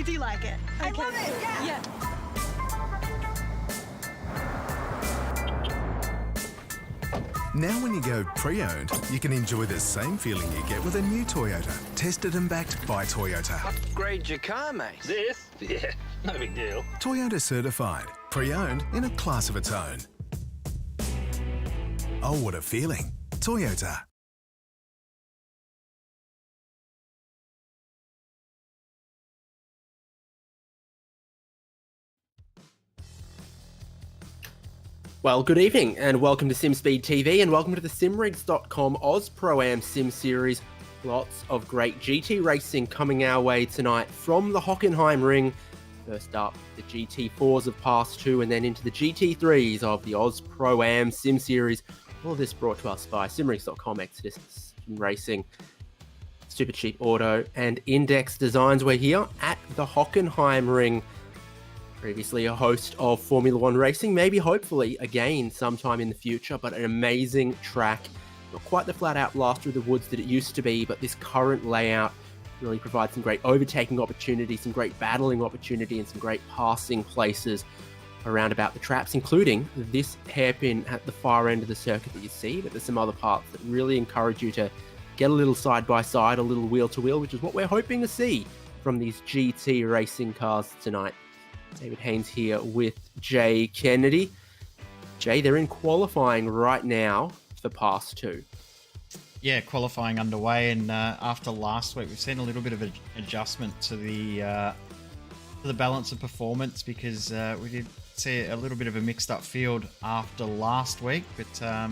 Do you like it? I love it, yeah. Now when you go pre-owned, you can enjoy the same feeling you get with a new Toyota. Tested and backed by Toyota. Upgrade your car, mate. This? Yeah, no big deal. Toyota certified. Pre-owned in a class of its own. Oh, what a feeling. Toyota. Well, good evening and welcome to SimSpeed TV and welcome to the simrigs.com Oz Pro-Am Sim Series. Lots of great GT racing coming our way tonight from the Hockenheimring. First up, the GT4s of Pass 2 and then into the GT3s of the Oz Pro-Am Sim Series. All of this brought to us by simrigs.com, Exodus Racing, Super Cheap Auto and Index Designs. We're here at the Hockenheimring. Previously a host of Formula One racing, maybe hopefully again sometime in the future, but an amazing track. Not quite the flat-out blast through the woods that it used to be, but this current layout really provides some great overtaking opportunity, some great battling opportunity, and some great passing places around about the traps, including this hairpin at the far end of the circuit that you see, but there's some other parts that really encourage you to get a little side-by-side, a little wheel-to-wheel, which is what we're hoping to see from these GT racing cars tonight. David Haynes here with Jay Kennedy. Jay, they're in qualifying right now for Pass 2. Yeah, qualifying underway, and after last week, we've seen a little bit of an adjustment to the balance of performance because we did see a little bit of a mixed-up field after last week. But yeah,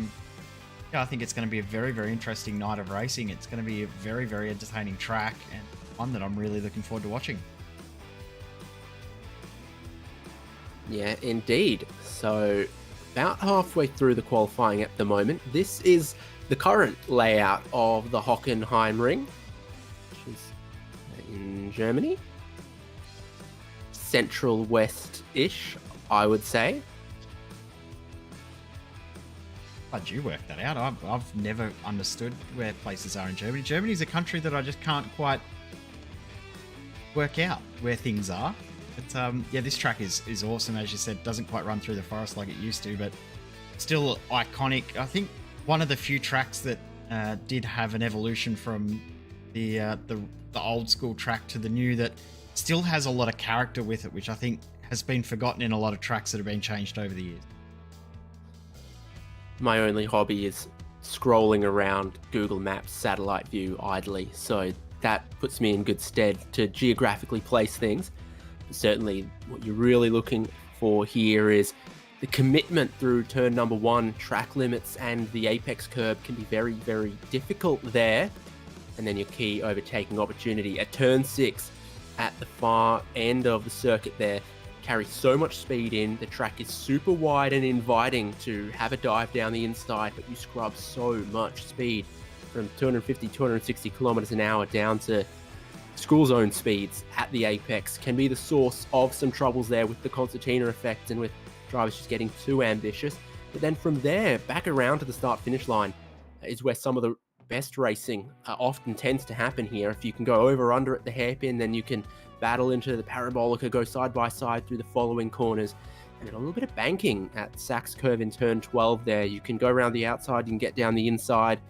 I think it's going to be a very, very interesting night of racing. It's going to be a very, very entertaining track and one that I'm really looking forward to watching. Yeah, indeed. So about halfway through the qualifying at the moment. This is the current layout of the Hockenheimring, which is in Germany. Central west-ish, I would say. How'd you work that out? I've never understood where places are in Germany. Germany's a country that I just can't quite work out where things are. But yeah, this track is awesome. As you said, doesn't quite run through the forest like it used to, but still iconic. I think one of the few tracks that did have an evolution from the old school track to the new that still has a lot of character with it, which I think has been forgotten in a lot of tracks that have been changed over the years. My only hobby is scrolling around Google Maps satellite view idly, so that puts me in good stead to geographically place things. Certainly what you're really looking for here is the commitment through turn number 1. Track limits and the apex curb can be very, very difficult there. And then your key overtaking opportunity at turn 6 at the far end of the circuit there carries so much speed in. The track is super wide and inviting to have a dive down the inside, but you scrub so much speed from 250, 260 kilometers an hour down to school zone speeds at the apex. Can be the source of some troubles there with the concertina effect and with drivers just getting too ambitious. But then from there, back around to the start-finish line is where some of the best racing often tends to happen here. If you can go over under at the hairpin, then you can battle into the parabolica, go side by side through the following corners. And a little bit of banking at Sachs Curve in turn 12 there. You can go around the outside, you can get down the inside.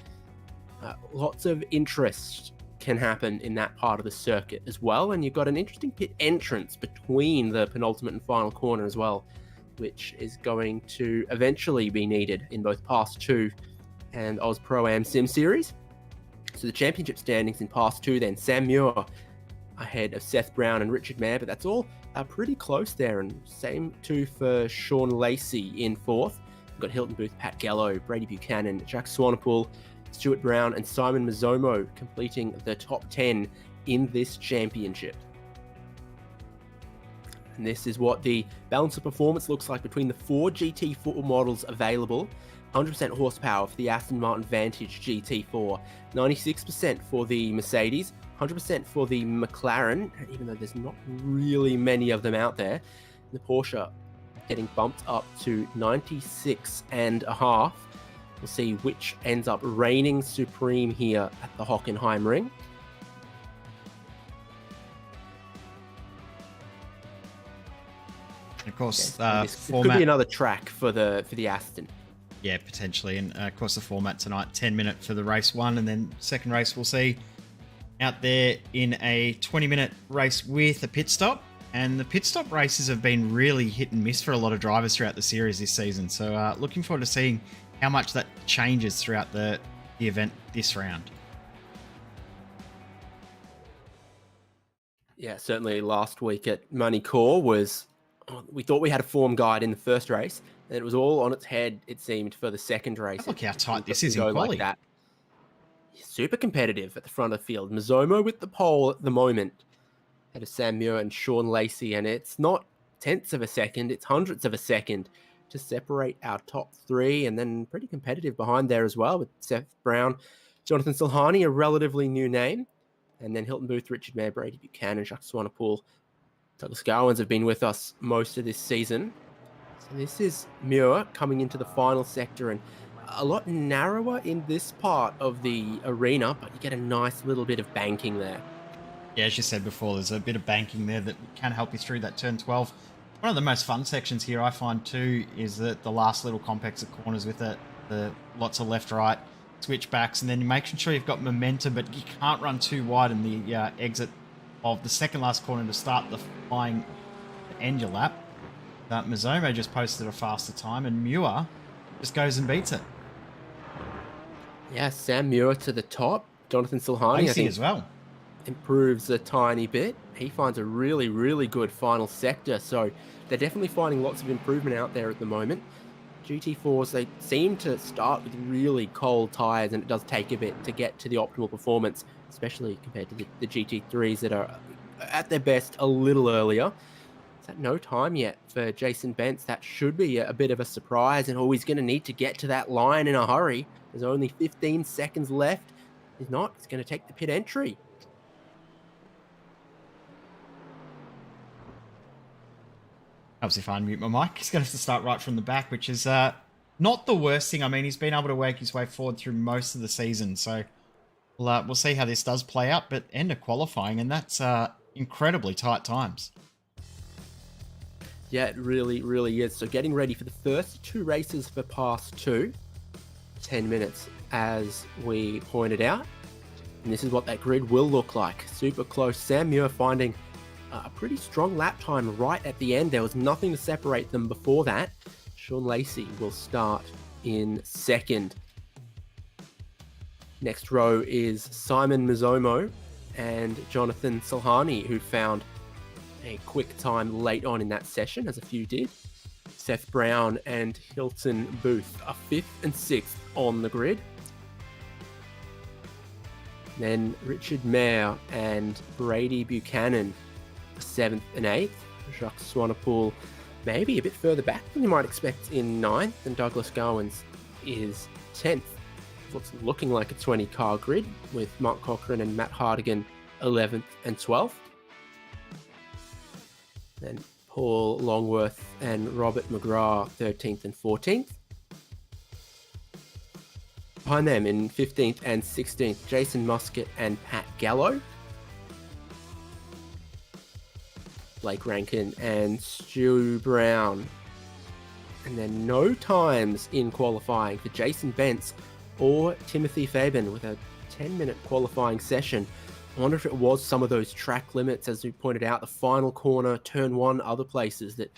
Lots of interest can happen in that part of the circuit as well, and you've got an interesting pit entrance between the penultimate and final corner as well, which is going to eventually be needed in both Pass 2 and Oz Pro-Am Sim Series. So the championship standings in Pass 2 then, Sam Muir ahead of Seth Brown and Richard Mayer, but that's all pretty close there, and same too for Sean Lacey in 4th. We've got Hilton Booth, Pat Gallo, Brady Buchanan, Jack Swanepoel, Stuart Brown and Simon Mazzomo completing the top 10 in this championship. And this is what the balance of performance looks like between the 4 GT4 models available. 100% horsepower for the Aston Martin Vantage GT4, 96% for the Mercedes, 100% for the McLaren, even though there's not really many of them out there. The Porsche getting bumped up to 96.5. We'll see which ends up reigning supreme here at the Hockenheimring. of course, This could format. be another track for the Aston. Yeah, potentially. And of course, the format tonight, 10-minute for the race 1, and then second race we'll see out there in a 20-minute race with a pit stop. And the pit stop races have been really hit and miss for a lot of drivers throughout the series this season. So looking forward to seeing how much that changes throughout the event this round. Yeah, certainly last week at Money Core we thought we had a form guide in the first race, and it was all on its head, it seemed, for the second race. Look how tight this is in in quali. like that. Super competitive at the front of the field. Mazomo with the pole at the moment. Had a Sam Muir and Sean Lacey, and it's not tenths of a second, it's hundredths of a second to separate our top 3, and then pretty competitive behind there as well with Seth Brown, Jonathan Silhani, a relatively new name, and then Hilton Booth, Richard Mayer, Brady Buchanan, Jacques Swanepoel, Douglas Garwins have been with us most of this season. So this is Muir coming into the final sector, and a lot narrower in this part of the arena, but you get a nice little bit of banking there. Yeah, as you said before, there's a bit of banking there that can help you through that turn 12. One of the most fun sections here, I find too, is the last little complex of corners with the lots of left-right switchbacks, and then you're making sure you've got momentum, but you can't run too wide in the exit of the second last corner to start the flying to end your lap. Mazomo just posted a faster time, and Muir just goes and beats it. Yeah, Sam Muir to the top. Jonathan Silhani, I think, as well, improves a tiny bit. He finds a really, really good final sector. So they're definitely finding lots of improvement out there at the moment. GT4s, they seem to start with really cold tyres, and it does take a bit to get to the optimal performance, especially compared to the GT3s that are at their best a little earlier. Is that no time yet for Jason Bentz? That should be a bit of a surprise, and he's going to need to get to that line in a hurry. There's only 15 seconds left. If not, it's going to take the pit entry. Helps if I unmute my mic. He's going to have to start right from the back, which is not the worst thing. I mean, he's been able to work his way forward through most of the season, so we'll see how this does play out. But end of qualifying, and that's incredibly tight times. Yeah, it really, really is. So getting ready for the first 2 races for Pass 2. 10 minutes, as we pointed out. And this is what that grid will look like. Super close. Sam Muir finding a pretty strong lap time right at the end. There was nothing to separate them before that. Sean Lacey will start in second. Next row is Simon Mazomo and Jonathan Silhani, who found a quick time late on in that session, as a few did. Seth Brown and Hilton Booth are 5th and 6th on the grid. Then Richard Mayer and Brady Buchanan are 7th and 8th. Jacques Swanepoel maybe a bit further back than you might expect in 9th, and Douglas Garwins is 10th. What's looking like a 20-car grid with Mark Cochran and Matt Hardigan 11th and 12th. Then Paul Longworth and Robert McGrath 13th and 14th. Behind them in 15th and 16th, Jason Muscat and Pat Gallo. Blake Rankin and Stu Brown. And then no times in qualifying for Jason Bentz or Timothy Fabian with a 10-minute qualifying session. I wonder if it was some of those track limits, as we pointed out, the final corner, turn 1, other places that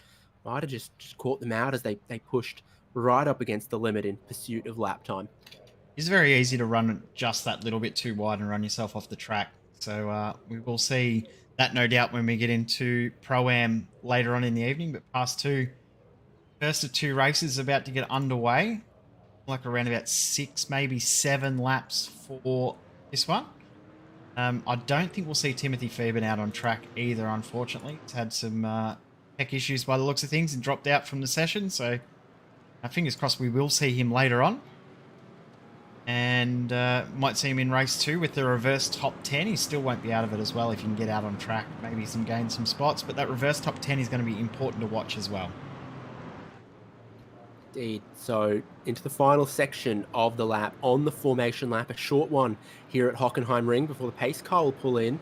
might have just caught them out as they pushed right up against the limit in pursuit of lap time. It's very easy to run just that little bit too wide and run yourself off the track. So we will see that, no doubt, when we get into Pro-Am later on in the evening. But Pass 2, first of 2 races about to get underway. Like around about 6, maybe 7 laps for this one. I don't think we'll see Timothy Fabian out on track either, unfortunately. He's had some tech issues by the looks of things and dropped out from the session. So fingers crossed we will see him later on. And might see him in race 2 with the reverse top 10. He still won't be out of it as well if you can get out on track. Maybe gain some spots, but that reverse top 10 is going to be important to watch as well. Indeed. So into the final section of the lap, on the formation lap, a short one here at Hockenheimring before the pace car will pull in.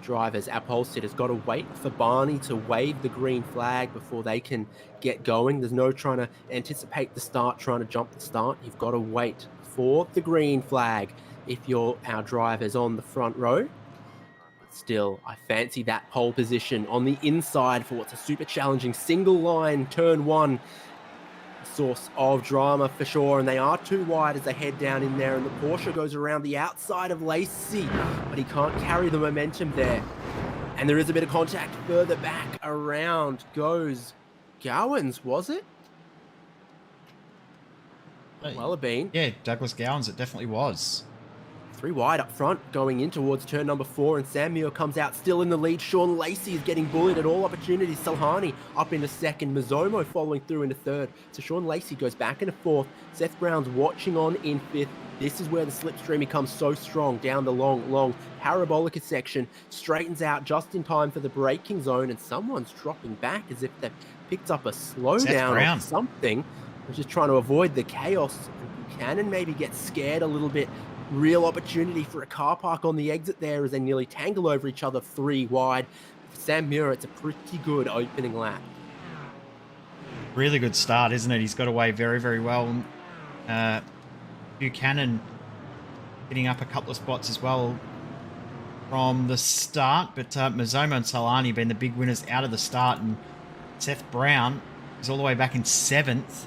drivers, our pole sitters, got to wait for Barney to wave the green flag before they can get going. There's no trying to anticipate the start, trying to jump the start. You've got to wait for the green flag if you're our drivers on the front row. But still, I fancy that pole position on the inside for what's a super challenging single line turn 1. Source of drama for sure, and they are too wide as they head down in there, and the Porsche goes around the outside of Lacey, but he can't carry the momentum there. And there is a bit of contact further back. Around goes Gowans, was it? Well, have been. Yeah, Douglas Gowans, it definitely was. 3 wide up front, going in towards turn number 4, and Sam Muir comes out still in the lead. Sean Lacey is getting bullied at all opportunities. Salhani up into 2nd, Mazomo following through into 3rd. So Sean Lacey goes back into 4th. Seth Brown's watching on in 5th. This is where the slipstream becomes so strong down the long parabolic section. Straightens out just in time for the braking zone, and someone's dropping back as if they've picked up a slowdown or something. They're just trying to avoid the chaos. Buchanan maybe gets scared a little bit. Real opportunity for a car park on the exit there as they nearly tangle over each other 3 wide. For Sam Muir, it's a pretty good opening lap. Really good start, isn't it? He's got away very, very well. Buchanan getting up a couple of spots as well from the start, but Mazomo and Salani being the big winners out of the start, and Seth Brown is all the way back in 7th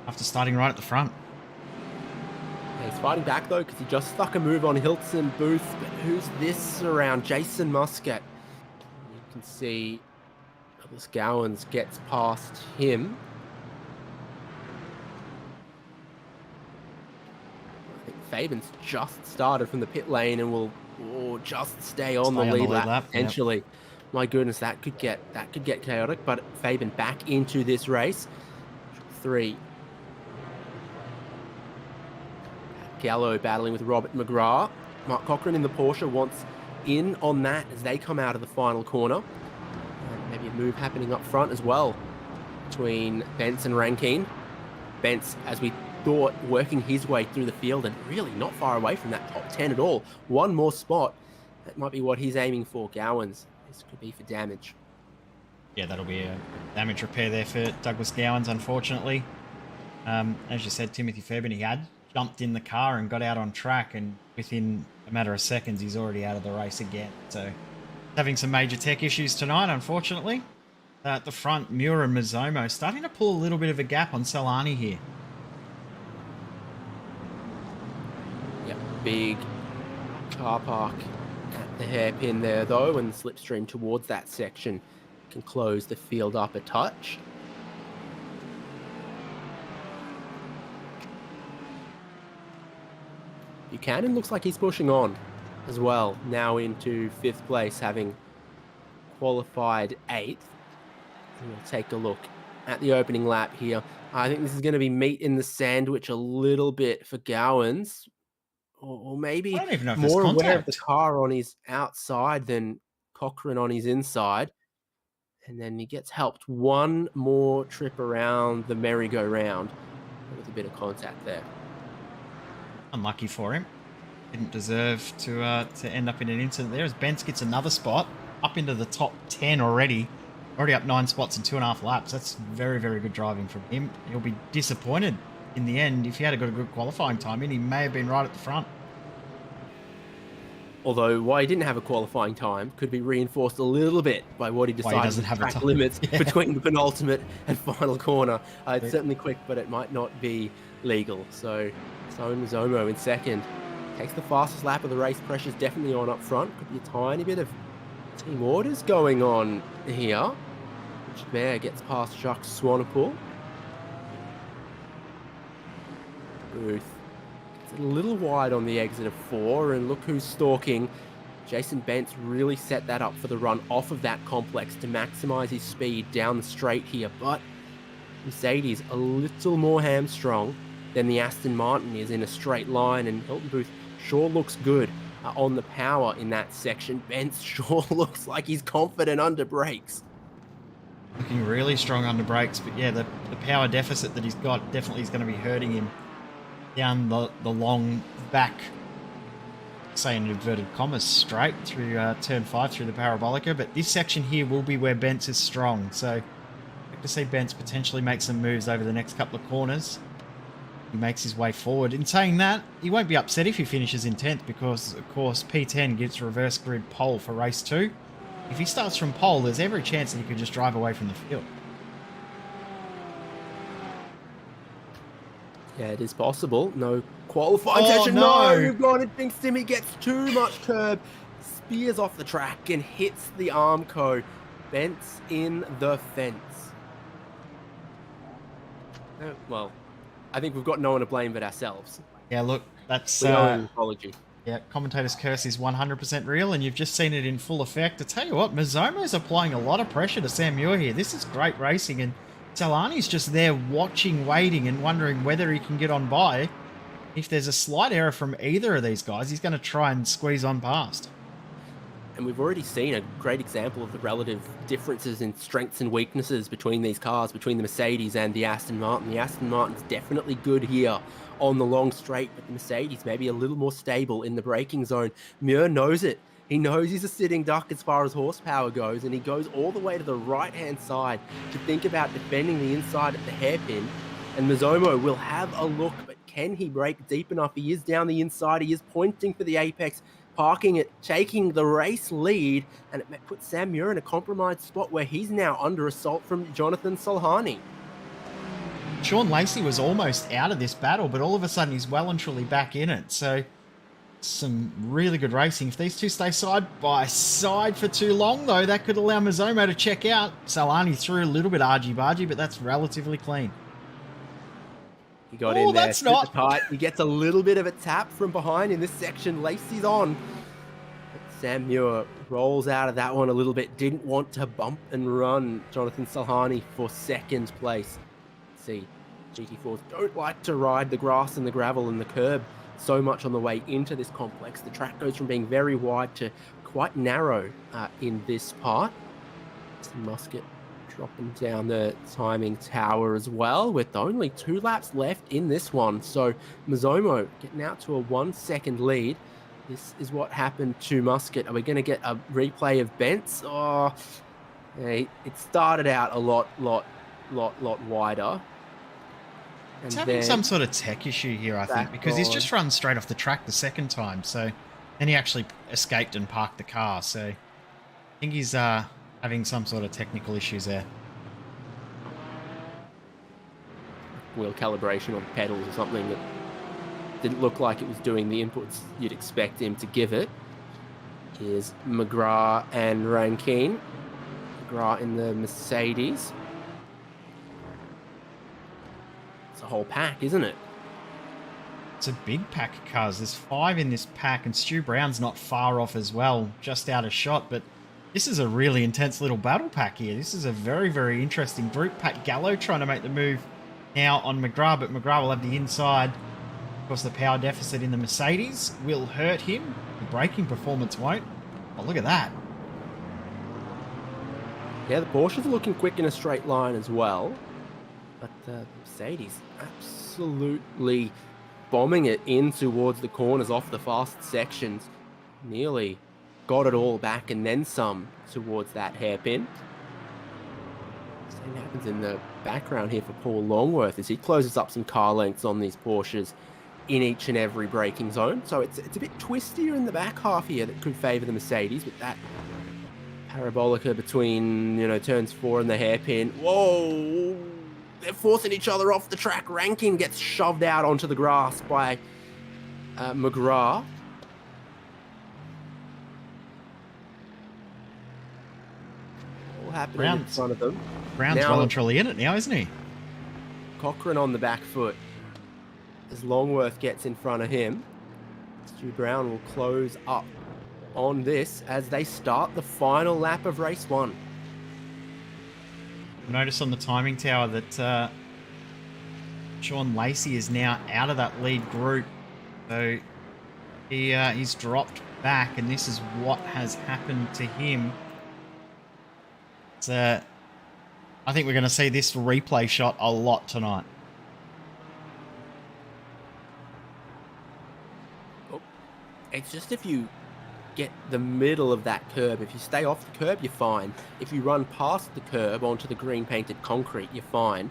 after starting right at the front. He's fighting back though because he just stuck a move on Hilton Booth, but who's this around? Jason Muscat. You can see Douglas Gowans gets past him. I think Fabian's just started from the pit lane and will just stay on the lead lap potentially. Yep. My goodness, that could get chaotic, but Fabian back into this race. 3. Gallo battling with Robert McGrath. Mark Cochran in the Porsche wants in on that as they come out of the final corner. And maybe a move happening up front as well between Bence and Rankine. Bence, as we thought, working his way through the field and really not far away from that top 10 at all. One more spot. That might be what he's aiming for. Gowans, this could be for damage. Yeah, that'll be a damage repair there for Douglas Gowans, unfortunately. As you said, Timothy Fabian, he had jumped in the car and got out on track, and within a matter of seconds he's already out of the race again. So having some major tech issues tonight, unfortunately. At the front, Muir and Mazomo starting to pull a little bit of a gap on Salani here. Yep, big car park at the hairpin there though, and the slipstream towards that section can close the field up a touch. Buchanan looks like he's pushing on as well, now into 5th place, having qualified 8th. And we'll take a look at the opening lap here. I think this is going to be meat in the sandwich a little bit for Gowans, or maybe more aware of the car on his outside than Cochran on his inside. And then he gets helped one more trip around the merry-go-round with a bit of contact there. Unlucky for him. Didn't deserve to end up in an incident there, as Bence gets another spot up into the top 10 already. Already up 9 spots in 2.5 laps. That's very, very good driving from him. He'll be disappointed in the end. If he had got a good qualifying time in, he may have been right at the front. Although why he didn't have a qualifying time could be reinforced a little bit by what he decided to track limits between the penultimate and final corner. It's certainly quick, but it might not be legal. So Zomo in 2nd. Takes the fastest lap of the race. Pressure's definitely on up front. Could be a tiny bit of team orders going on here. Richard Bear gets past Jacques Swanepoel. Booth gets a little wide on the exit of 4, and look who's stalking. Jason Bence really set that up for the run off of that complex to maximize his speed down the straight here, but Mercedes a little more hamstrung than the Aston Martin is in a straight line, and Hilton Booth sure looks good on the power in that section. Bence sure looks like he's confident under brakes. Looking really strong under brakes, but yeah, the power deficit that he's got definitely is going to be hurting him down the long back say in inverted commas, straight through turn 5 through the Parabolica, but this section here will be where Bence is strong, so expect to see Bence potentially make some moves over the next couple of corners. He makes his way forward. In saying that, he won't be upset if he finishes in 10th because, of course, P10 gives reverse grid pole for race 2. If he starts from pole, there's every chance that he could just drive away from the field. Yeah, it is possible. No qualifying Oh, session. no. You've got it. Thinks Timmy gets too much curb. Spears off the track and hits the Armco. Bence in the fence. Well, I think we've got no one to blame but ourselves. Yeah, look, that's... We owe an apology. Yeah, commentator's curse is 100% real, and you've just seen it in full effect. I tell you what, Mizomo's applying a lot of pressure to Sam Muir here. This is great racing, and Salani's just there watching, waiting, and wondering whether he can get on by. If there's a slight error from either of these guys, he's going to try and squeeze on past. And we've already seen a great example of the relative differences in strengths and weaknesses between these cars, between the Mercedes and the Aston Martin. The Aston Martin's definitely good here on the long straight, but the Mercedes maybe a little more stable in the braking zone. Muir knows it. He knows he's a sitting duck as far as horsepower goes, and he goes all the way to the right-hand side to think about defending the inside at the hairpin. And Mizomo will have a look, but can he brake deep enough? He is down the inside. He is pointing for the apex, parking it, taking the race lead, and it puts Sam Muir in a compromised spot where he's now under assault from Jonathan Solhani. Sean Lacey was almost out of this battle, but all of a sudden he's well and truly back in it. So some really good racing. If these two stay side by side for too long, though, that could allow Mizomo to check out. Solhani threw a little bit argy-bargy, but that's relatively clean. He got in there. That's not tight. He gets a little bit of a tap from behind in this section. Lacey's on. But Sam Muir rolls out of that one a little bit. Didn't want to bump and run Jonathan Solhani for second place. See, GT4s don't like to ride the grass and the gravel and the curb so much on the way into this complex. The track goes from being very wide to quite narrow in this part. Musket dropping down the timing tower as well with only 2 laps left in this one. So Mizomo getting out to a 1 second lead. This is what happened to Musket. Are we going to get a replay of Bence? Oh, yeah, it started out a lot wider. It's having some sort of tech issue here, I think, because he's just run straight off the track the second time. So then he actually escaped and parked the car. So I think he's having some sort of technical issues there. Wheel calibration on pedals or something that didn't look like it was doing the inputs you'd expect him to give it. Here's McGrath and Rankine. McGrath in the Mercedes. It's a whole pack, isn't it? It's a big pack of cars. There's 5 in this pack, and Stu Brown's not far off as well, just out of shot. But this is a really intense little battle pack here. This is a very, very interesting group. Pat Gallo trying to make the move now on McGrath, but McGrath will have the inside. Of course, the power deficit in the Mercedes will hurt him. The braking performance won't. Oh, look at that. Yeah, the Porsches are looking quick in a straight line as well. But the Mercedes absolutely bombing it in towards the corners off the fast sections. Nearly got it all back and then some towards that hairpin. Same happens in the background here for Paul Longworth as he closes up some car lengths on these Porsches in each and every braking zone. So it's a bit twistier in the back half here that could favour the Mercedes with that parabolica between, turns 4 and the hairpin. Whoa! They're forcing each other off the track. Rankine gets shoved out onto the grass by McGrath. All happening in front of them. Brown's well and truly in it now, isn't he? Cochrane on the back foot as Longworth gets in front of him. Stu Brown will close up on this as they start the final lap of race 1. Notice on the timing tower that Sean Lacey is now out of that lead group. So he's dropped back, and this is what has happened to him. It's, I think we're going to see this replay shot a lot tonight. It's just if you get the middle of that curb, if you stay off the curb, you're fine. If you run past the curb onto the green painted concrete, you're fine.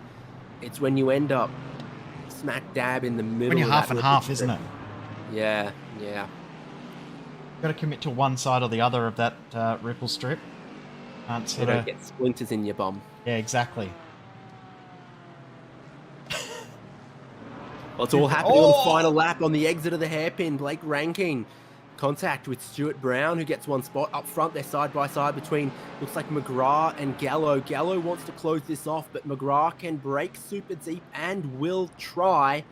It's when you end up smack dab in the middle. When you're of half that and half, isn't it? Yeah. Got to commit to one side or the other of that ripple strip. Can't You sort don't of. get splinters in your bum. Yeah, exactly. Well, it's all happening on the final lap on the exit of the hairpin. Blake ranking contact with Stuart Brown, who gets one spot up front. They're side by side between, looks like McGrath and Gallo. Gallo wants to close this off, but McGrath can break super deep and will try.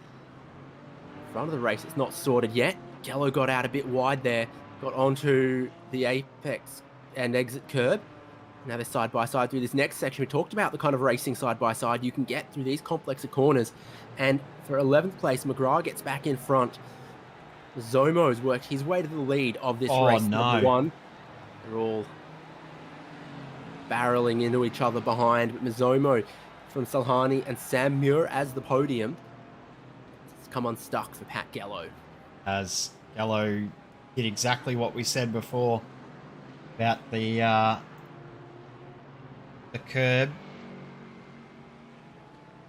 Front of the race, it's not sorted yet. Gallo got out a bit wide there, got onto the apex and exit curb. Now they're side by side through this next section. We talked about the kind of racing side by side you can get through these complexer corners. And for 11th place, McGrath gets back in front. Zomo's worked his way to the lead of this race. Number one. They're all barreling into each other behind. But Mizomo from Salhani and Sam Muir as the podium. It's come unstuck for Pat Gallo. As Gallo did exactly what we said before about the curb.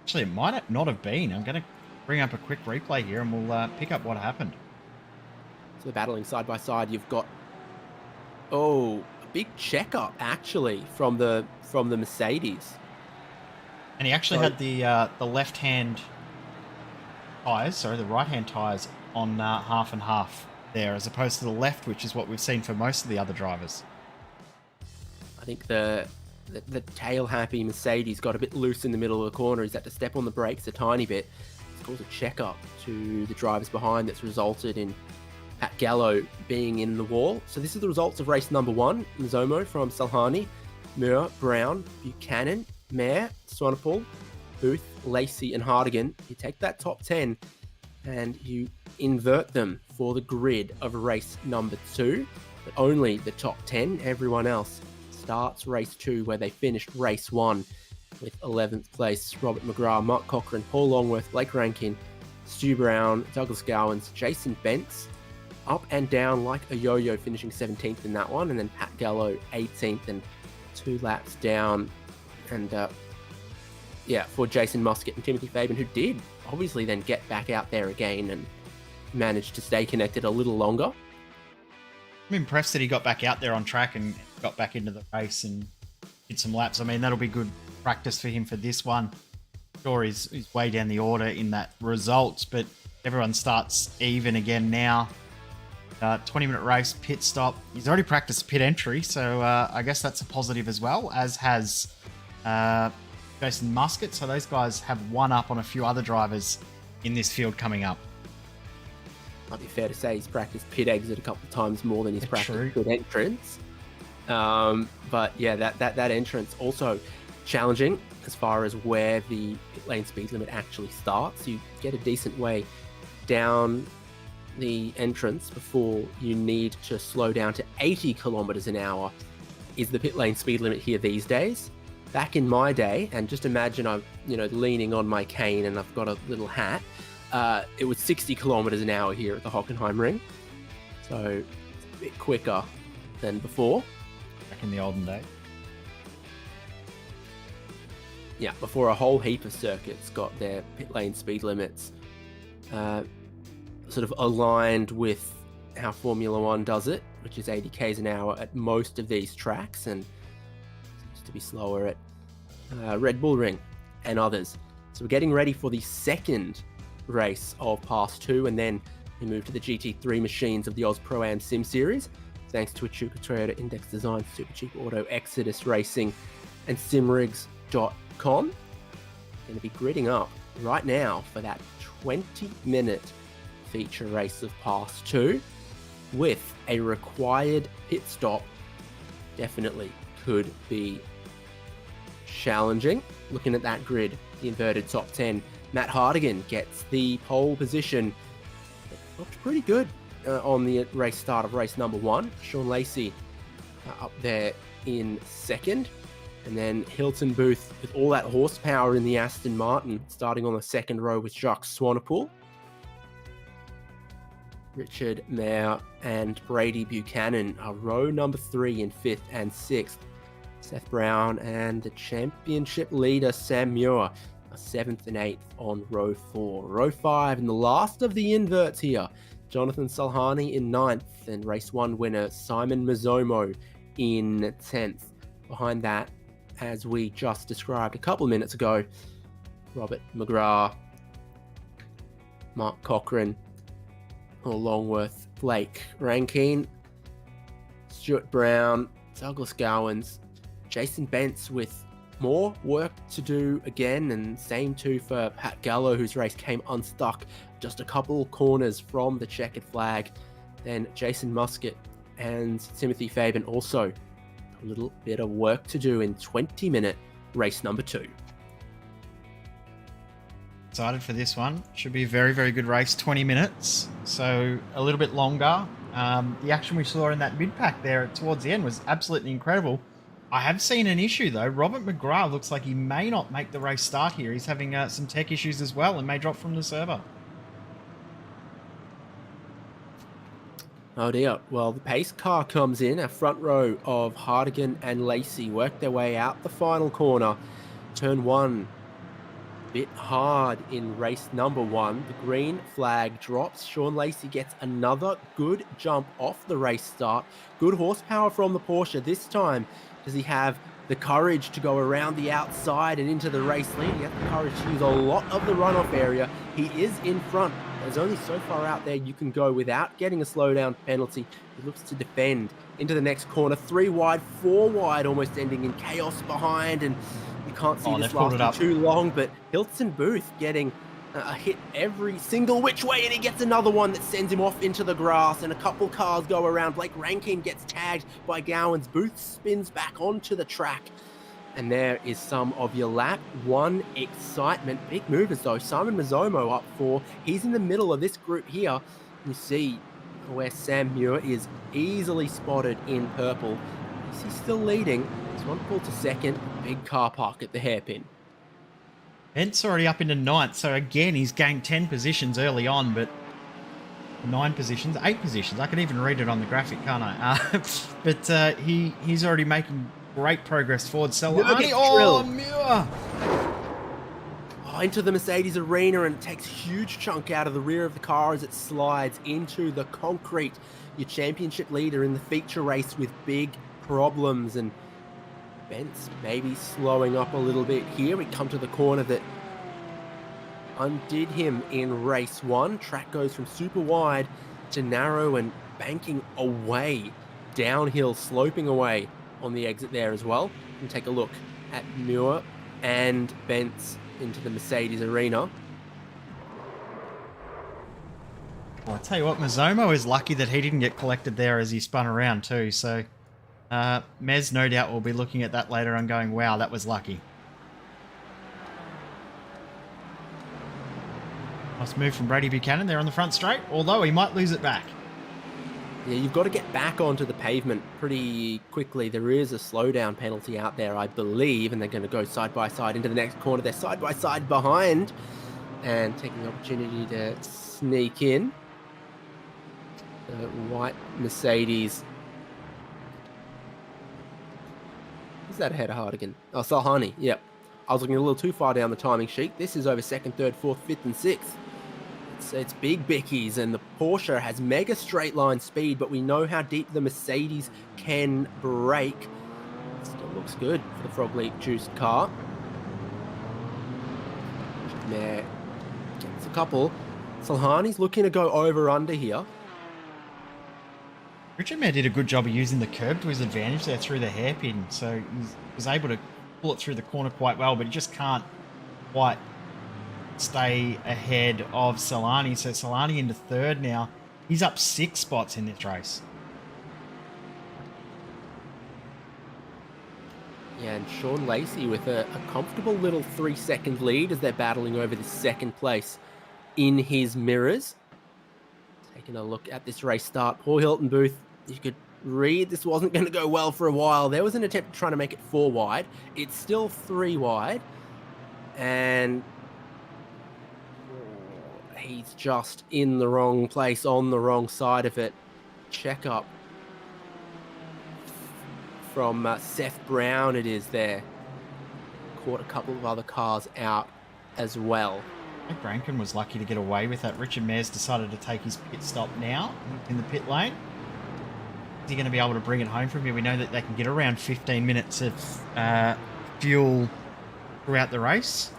Actually, it might not have been. I'm going to bring up a quick replay here and we'll pick up what happened. So they're battling side by side. You've got, a big checkup actually from the Mercedes. And he actually had the left-hand tyres, the right-hand tyres on half and half there, as opposed to the left, which is what we've seen for most of the other drivers. I think the tail-happy Mercedes got a bit loose in the middle of the corner. He's had to step on the brakes a tiny bit. It's caused a checkup to the drivers behind that's resulted in Pat Gallo being in the wall. So this is the results of race number one. Mizomo from Salhani, Muir, Brown, Buchanan, Mayer, Swanepoel, Booth, Lacey and Hardigan. You take that top 10 and you invert them for the grid of race number 2. But only the top 10, everyone else starts race 2 where they finished race 1 with 11th place Robert McGrath, Mark Cochran, Paul Longworth, Blake Rankin, Stu Brown, Douglas Gowans, Jason Bentz, up and down like a yo-yo, finishing 17th in that one, and then Pat Gallo 18th and 2 laps down. And for Jason Muscat and Timothy Fabian, who did obviously then get back out there again and managed to stay connected a little longer. I'm impressed that he got back out there on track and got back into the race and did some laps. I mean, that'll be good practice for him for this one. Sure, he's way down the order in that results, but everyone starts even again now. 20-minute race, pit stop. He's already practiced pit entry, so I guess that's a positive as well, as has Jason Muscat. So those guys have one up on a few other drivers in this field coming up. Might be fair to say he's practiced pit exit a couple of times more than he's practiced pit entrance. But yeah, that entrance also challenging as far as where the pit lane speed limit actually starts. You get a decent way down the entrance before you need to slow down to 80 kilometers an hour is the pit lane speed limit here these days. Back in my day, and just imagine I'm leaning on my cane and I've got a little hat, it was 60 kilometers an hour here at the Hockenheimring, so it's a bit quicker than before. Back in the olden days. Yeah, before a whole heap of circuits got their pit lane speed limits sort of aligned with how Formula One does it, which is 80 k's an hour at most of these tracks, and seems to be slower at Red Bull Ring and others. So we're getting ready for the second race of Pass 2, and then we move to the GT3 machines of the Oz Pro-Am Sim Series, thanks to Echuca Toyota Index Design, Super Cheap Auto, Exodus Racing, and simrigs.com. Going to be gridding up right now for that 20-minute feature race of Pass 2 with a required pit stop. Definitely could be challenging. Looking at that grid, the inverted top 10, Matt Hardigan gets the pole position. It looked pretty good on the race start of race number 1. Sean Lacey up there in second. And then Hilton Booth with all that horsepower in the Aston Martin, starting on the second row with Jacques Swanepoel. Richard Mayer and Brady Buchanan are row number 3 in 5th and 6th. Seth Brown and the championship leader Sam Muir are 7th and 8th on row 4. Row 5 in the last of the inverts here. Jonathan Salhani in 9th and race 1 winner Simon Mazzomo in 10th. Behind that, as we just described a couple of minutes ago, Robert McGrath, Mark Cochran, Paul Longworth, Blake Rankine, Stuart Brown, Douglas Gowans, Jason Bentz with more work to do again, and same too for Pat Gallo, whose race came unstuck just a couple corners from the checkered flag. Then Jason Muscat and Timothy Fabian also a little bit of work to do in 20-minute race number 2. Excited for this one. Should be a very, very good race. 20 minutes, so a little bit longer. The action we saw in that mid-pack there towards the end was absolutely incredible. I have seen an issue though. Robert McGrath looks like he may not make the race start here. He's having some tech issues as well and may drop from the server. Oh dear. Well, the pace car comes in. Our front row of Hardigan and Lacey work their way out the final corner. Turn 1. Bit hard in race number 1. The green flag drops. Sean Lacey gets another good jump off the race start. Good horsepower from the Porsche. This time, does he have the courage to go around the outside and into the race lead? He has the courage to use a lot of the runoff area. He is in front. There's only so far out there you can go without getting a slowdown penalty. He looks to defend into the next corner. 3 wide, 4 wide, almost ending in chaos behind, and you can't see this lasting too long, but Hilton Booth getting a hit every single which way, and he gets another one that sends him off into the grass, and a couple cars go around. Blake Rankine gets tagged by Gowans. Booth spins back onto the track, and there is some of your lap 1 excitement. Big movers though. Simon Mazzomo up 4. He's in the middle of this group here. You see where Sam Muir is easily spotted in purple. Is he still leading? He's 1 pull to 2nd. Big car park at the hairpin. Bent's already up into 9th, so again, he's gained 10 positions early on, but 9 positions, 8 positions. I can even read it on the graphic, can't I? But he's already making great progress forward. So, Muir! Into the Mercedes arena, and takes a huge chunk out of the rear of the car as it slides into the concrete. Your championship leader in the feature race with big problems, and Bent's maybe slowing up a little bit here. We come to the corner that undid him in race 1. Track goes from super wide to narrow and banking away, downhill, sloping away on the exit there as well. And take a look at Muir and Bent's into the Mercedes arena. Well, I tell you what, Mazzomo is lucky that he didn't get collected there as he spun around too, so Mez no doubt will be looking at that later and going, wow, that was lucky. Nice move from Brady Buchanan there on the front straight, although he might lose it back. Yeah, you've got to get back onto the pavement pretty quickly. There is a slowdown penalty out there, I believe, and they're going to go side by side into the next corner. They're side by side behind and taking the opportunity to sneak in. The white Mercedes. Is that ahead of Hardigan? Oh, Salhani. Yep. I was looking a little too far down the timing sheet. This is over 2nd, 3rd, 4th, 5th, and 6th. It's big bickies, and the Porsche has mega straight line speed, but we know how deep the Mercedes can brake. Still looks good for the Frog Leap Juice car. There gets a couple. Salhani's looking to go over under here. Richard Mayer did a good job of using the curb to his advantage there through the hairpin, so he was able to pull it through the corner quite well, but he just can't quite stay ahead of Solani. So Solani into 3rd now. He's up 6 spots in this race. Yeah, and Sean Lacey with a comfortable little 3-second lead as they're battling over the 2nd place in his mirrors. Taking a look at this race start. Paul Hilton Booth, you could read this wasn't going to go well for a while. There was an attempt trying to make it 4 wide. It's still 3 wide. And he's just in the wrong place, on the wrong side of it. Check up from Seth Brown it is there. Caught a couple of other cars out as well. I think Rankin was lucky to get away with that. Richard Mares decided to take his pit stop now in the pit lane. Is he going to be able to bring it home from here? We know that they can get around 15 minutes of fuel throughout the race.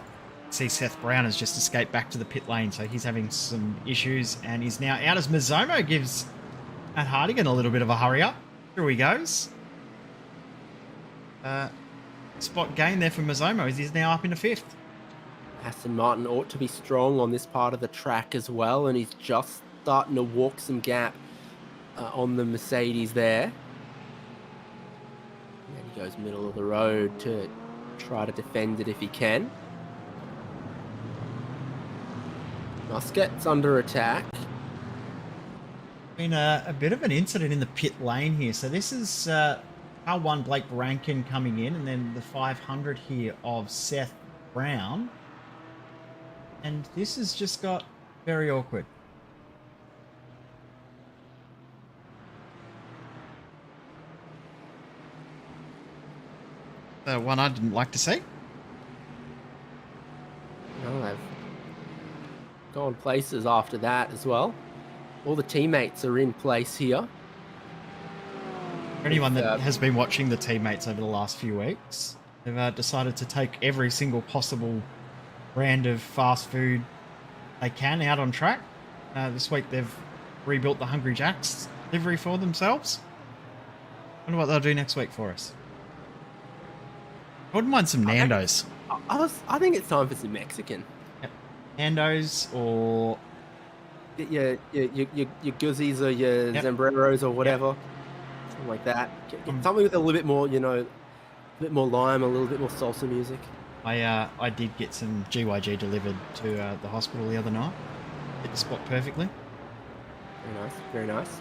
See, Seth Brown has just escaped back to the pit lane, so he's having some issues and is now out as Mizomo gives Matt Hardigan a little bit of a hurry up. Through he goes. Spot gain there for Mizomo as he's now up into 5th. Aston Martin ought to be strong on this part of the track as well, and he's just starting to walk some gap on the Mercedes there. And he goes middle of the road to try to defend it if he can. Muscat's under attack. Been a bit of an incident in the pit lane here. So this is R1 Blake Rankin coming in, and then the 500 here of Seth Brown. And this has just got very awkward. One I didn't like to see. No, they've gone places after that as well. All the teammates are in place here. For anyone that has been watching the teammates over the last few weeks, they've decided to take every single possible brand of fast food they can out on track. This week they've rebuilt the Hungry Jack's livery for themselves. Wonder what they'll do next week for us. I wouldn't mind some Nando's. I think it's time for some Mexican. Yep. Nando's or Your Guzzies or your Zambreros or whatever. Something like that. Get something with a little bit more, a bit more lime, a little bit more salsa music. I did get some GYG delivered to the hospital the other night. Hit the spot perfectly. Very nice, very nice.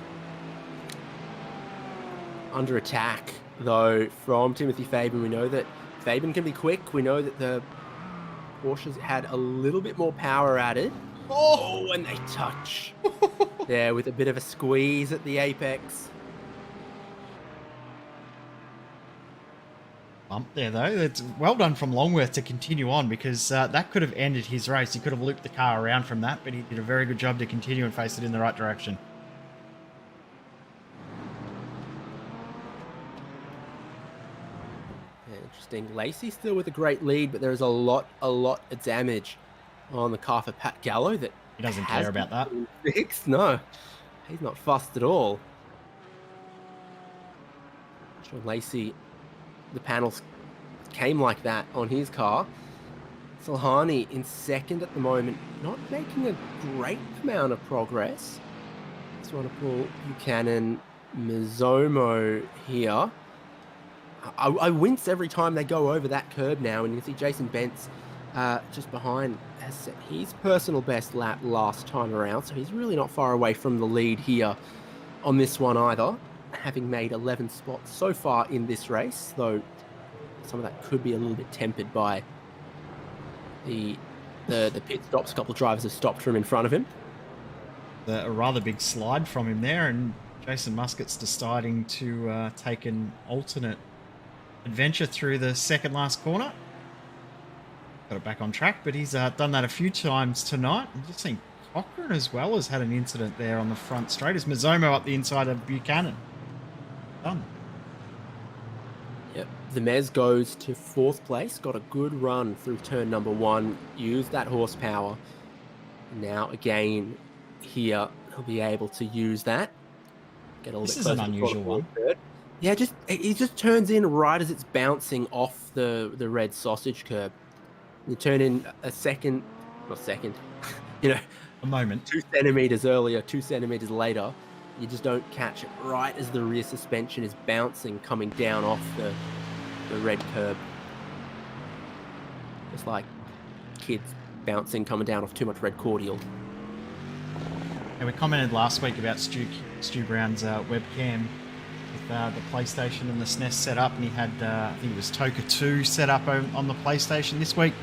Under attack, though, from Timothy Fabian. We know that Fabian can be quick. We know that the Porsches had a little bit more power added. Oh, and they touch. There with a bit of a squeeze at the apex. Bump there, though. It's well done from Longworth to continue on, because that could have ended his race. He could have looped the car around from that, but he did a very good job to continue and face it in the right direction. Interesting. Lacey still with a great lead, but there is a lot of damage on the car for Pat Gallo that he doesn't care about that. Fixed. No, he's not fussed at all. Sure, Lacey, the panels came like that on his car. Silhani in second at the moment, not making a great amount of progress. Just want to pull Buchanan, Mizomo here. I wince every time they go over that curb now, and you can see Jason Bentz just behind has set his personal best lap last time around, so he's really not far away from the lead here on this one either, having made 11 spots so far in this race, though some of that could be a little bit tempered by the pit stops. A couple of drivers have stopped from in front of him. A rather big slide from him there, and Jason Muscat's deciding to take an alternate adventure through the second last corner. Got it back on track, but he's done that a few times tonight. I'm just seeing Cochrane as well has had an incident there on the front straight. As Mizomo up the inside of Buchanan. Done. Yep, the Mez goes to 4th place. Got a good run through turn number 1. Used that horsepower. Now again here he'll be able to use that. Get a little this bit is closer an unusual one. Yeah, he just turns in right as it's bouncing off the red sausage curb. You turn in a second, not second, a moment. 2 centimeters earlier, 2 centimeters later. You just don't catch it right as the rear suspension is bouncing, coming down off the red curb. Just like kids bouncing, coming down off too much red cordial. And we commented last week about Stu Brown's webcam with the PlayStation and the SNES set up, and he had, I think it was Toka 2 set up on the PlayStation. This week,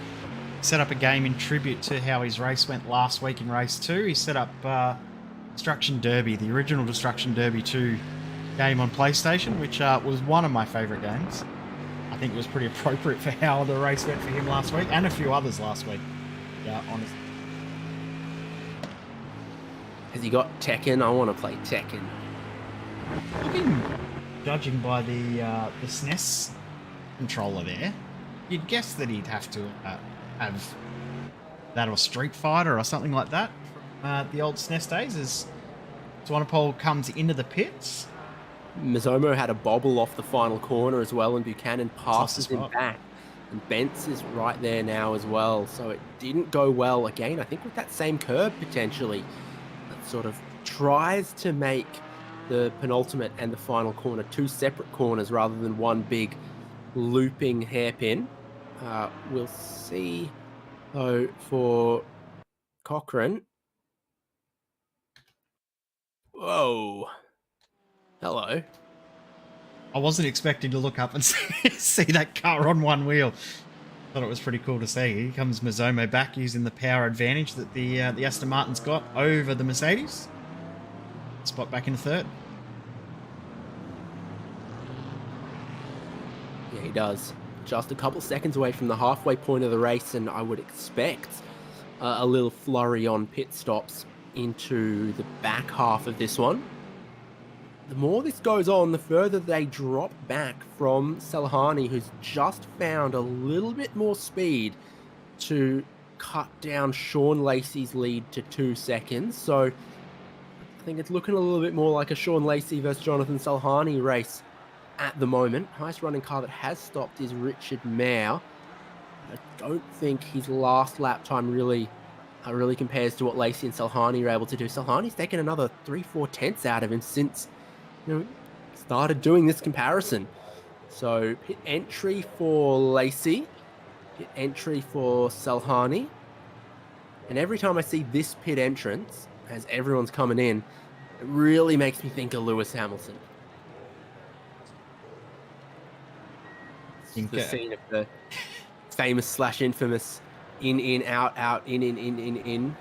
set up a game in tribute to how his race went last week in race 2. He set up Destruction Derby, the original Destruction Derby 2 game on PlayStation, which was one of my favourite games. I think it was pretty appropriate for how the race went for him last week, and a few others last week. Yeah, honestly. Has he got Tekken? I want to play Tekken. Judging by the SNES controller there, you'd guess that he'd have to have that or Street Fighter or something like that from the old SNES days as Swanepoel comes into the pits. Mizomo had a bobble off the final corner as well, and Buchanan passes him back. And Bentz is right there now as well, so it didn't go well again. I think with that same curb potentially, that sort of tries to make the penultimate and the final corner two separate corners rather than one big looping hairpin. We'll see, though, for Cochrane. Whoa. Hello. I wasn't expecting to look up and see that car on one wheel. Thought it was pretty cool to see. Here comes Mizomo back using the power advantage that the Aston Martin's got over the Mercedes. Spot back in third. Yeah, he does. Just a couple seconds away from the halfway point of the race, and I would expect a little flurry on pit stops into the back half of this one. The more this goes on, the further they drop back from Salahani, who's just found a little bit more speed to cut down Sean Lacey's lead to 2 seconds. So I think it's looking a little bit more like a Sean Lacey versus Jonathan Salahani race at the moment. Highest running car that has stopped is Richard Mare. I don't think his last lap time really compares to what Lacey and Salahani are able to do. Salahani's taken another 3-4 tenths out of him since started doing this comparison. So pit entry for Lacey, pit entry for Salhani, and every time I see this pit entrance as everyone's coming in, it really makes me think of Lewis Hamilton. The scene of the famous / infamous in, out, in.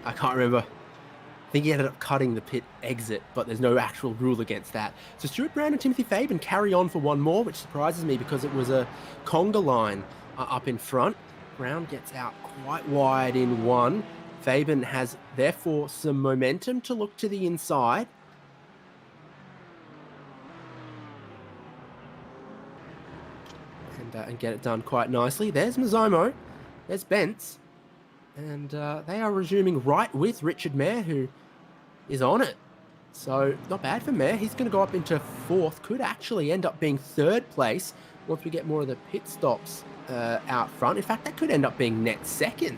I can't remember. I think he ended up cutting the pit exit, but there's no actual rule against that. So Stuart Brown and Timothy Faben carry on for one more, which surprises me because it was a conga line up in front. Brown gets out quite wide in one. Faben has, therefore, some momentum to look to the inside. And get it done quite nicely. There's Mizomo. There's Bentz. And they are resuming right with Richard Mare, who is on it. So not bad for Mare. He's going to go up into 4th. Could actually end up being 3rd place once we get more of the pit stops out front. In fact, that could end up being net 2nd.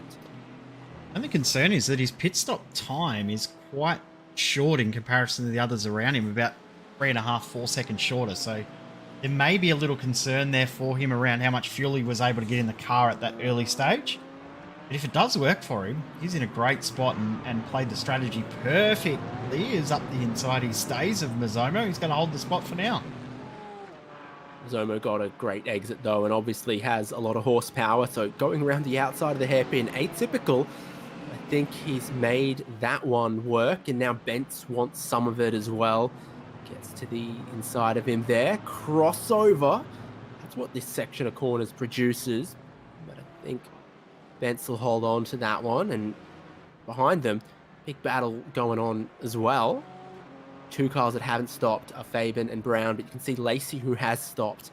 And the concern is that his pit stop time is quite short in comparison to the others around him, about 3.5, 4 seconds shorter. So there may be a little concern there for him around how much fuel he was able to get in the car at that early stage. But if it does work for him, he's in a great spot and played the strategy perfectly. Is up the inside he stays of Mizomo. He's going to hold the spot for now. Mizomo got a great exit though, and obviously has a lot of horsepower. So going around the outside of the hairpin, atypical. I think he's made that one work, and now Bentz wants some of it as well. Gets to the inside of him there. Crossover. That's what this section of corners produces. But I think Bentz will hold on to that one. And behind them, big battle going on as well. 2 cars that haven't stopped are Faben and Brown. But you can see Lacey, who has stopped,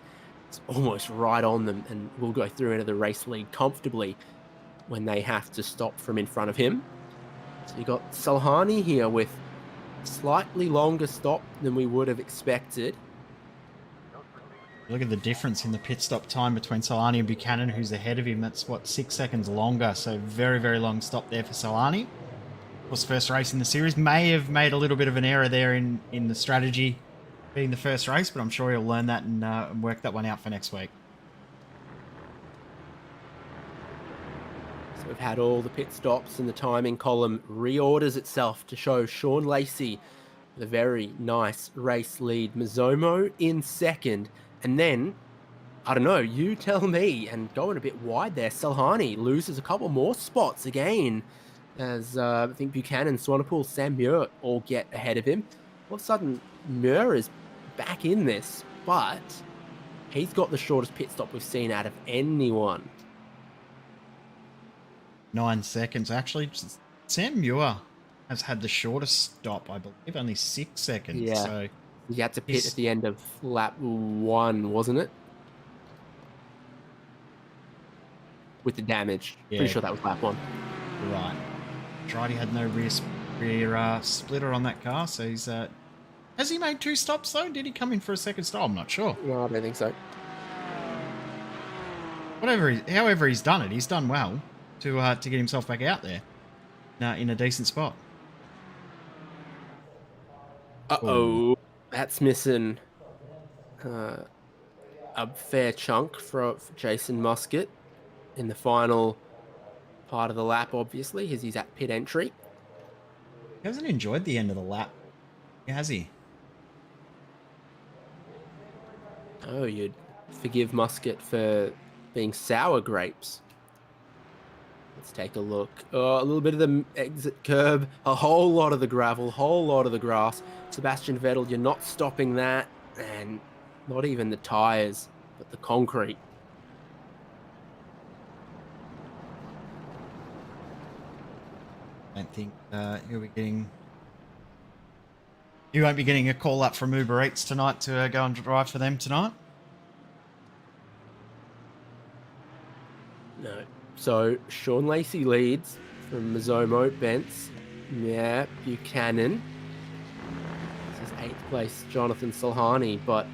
is almost right on them and will go through into the race lead comfortably when they have to stop from in front of him. So you got Salhani here with slightly longer stop than we would have expected. Look at the difference in the pit stop time between Solani and Buchanan, who's ahead of him. That's, what, 6 seconds longer. So very, very long stop there for Solani. Of course, first race in the series. May have made a little bit of an error there in the strategy being the first race, but I'm sure he'll learn that and work that one out for next week. So we've had all the pit stops, and the timing column reorders itself to show Sean Lacey with a very nice race lead. Mizomo in 2nd, and then I don't know, you tell me. And going a bit wide there, Salhani loses a couple more spots again, as I think Buchanan, Swanepoel, Sam Muir all get ahead of him. All of a sudden, Muir is back in this, but he's got the shortest pit stop we've seen out of anyone. 9 seconds. Actually, Sam Muir has had the shortest stop, I believe, only 6 seconds. Yeah. So He had to pit at the end of lap 1, wasn't it? With the damage. Yeah. Pretty sure that was lap 1. Right. Tried he had no rear splitter on that car, so he's... has he made 2 stops, though? Did he come in for a second stop? I'm not sure. No, I don't think so. However he's done it, he's done well to get himself back out there in a decent spot. Uh-oh. That's missing a fair chunk for Jason Muscat in the final part of the lap, obviously, as he's at pit entry. He hasn't enjoyed the end of the lap, has he? Oh, you'd forgive Muscat for being sour grapes. Let's take a look. Oh, a little bit of the exit curb, a whole lot of the gravel, whole lot of the grass. Sebastian Vettel, you're not stopping that, and not even the tyres, but the concrete. I don't think you'll be getting... You won't be getting a call up from Uber Eats tonight to go and drive for them tonight? No. So, Sean Lacey leads from Mazomo, Bence, yeah, Buchanan. This is 8th place, Jonathan Salhani, but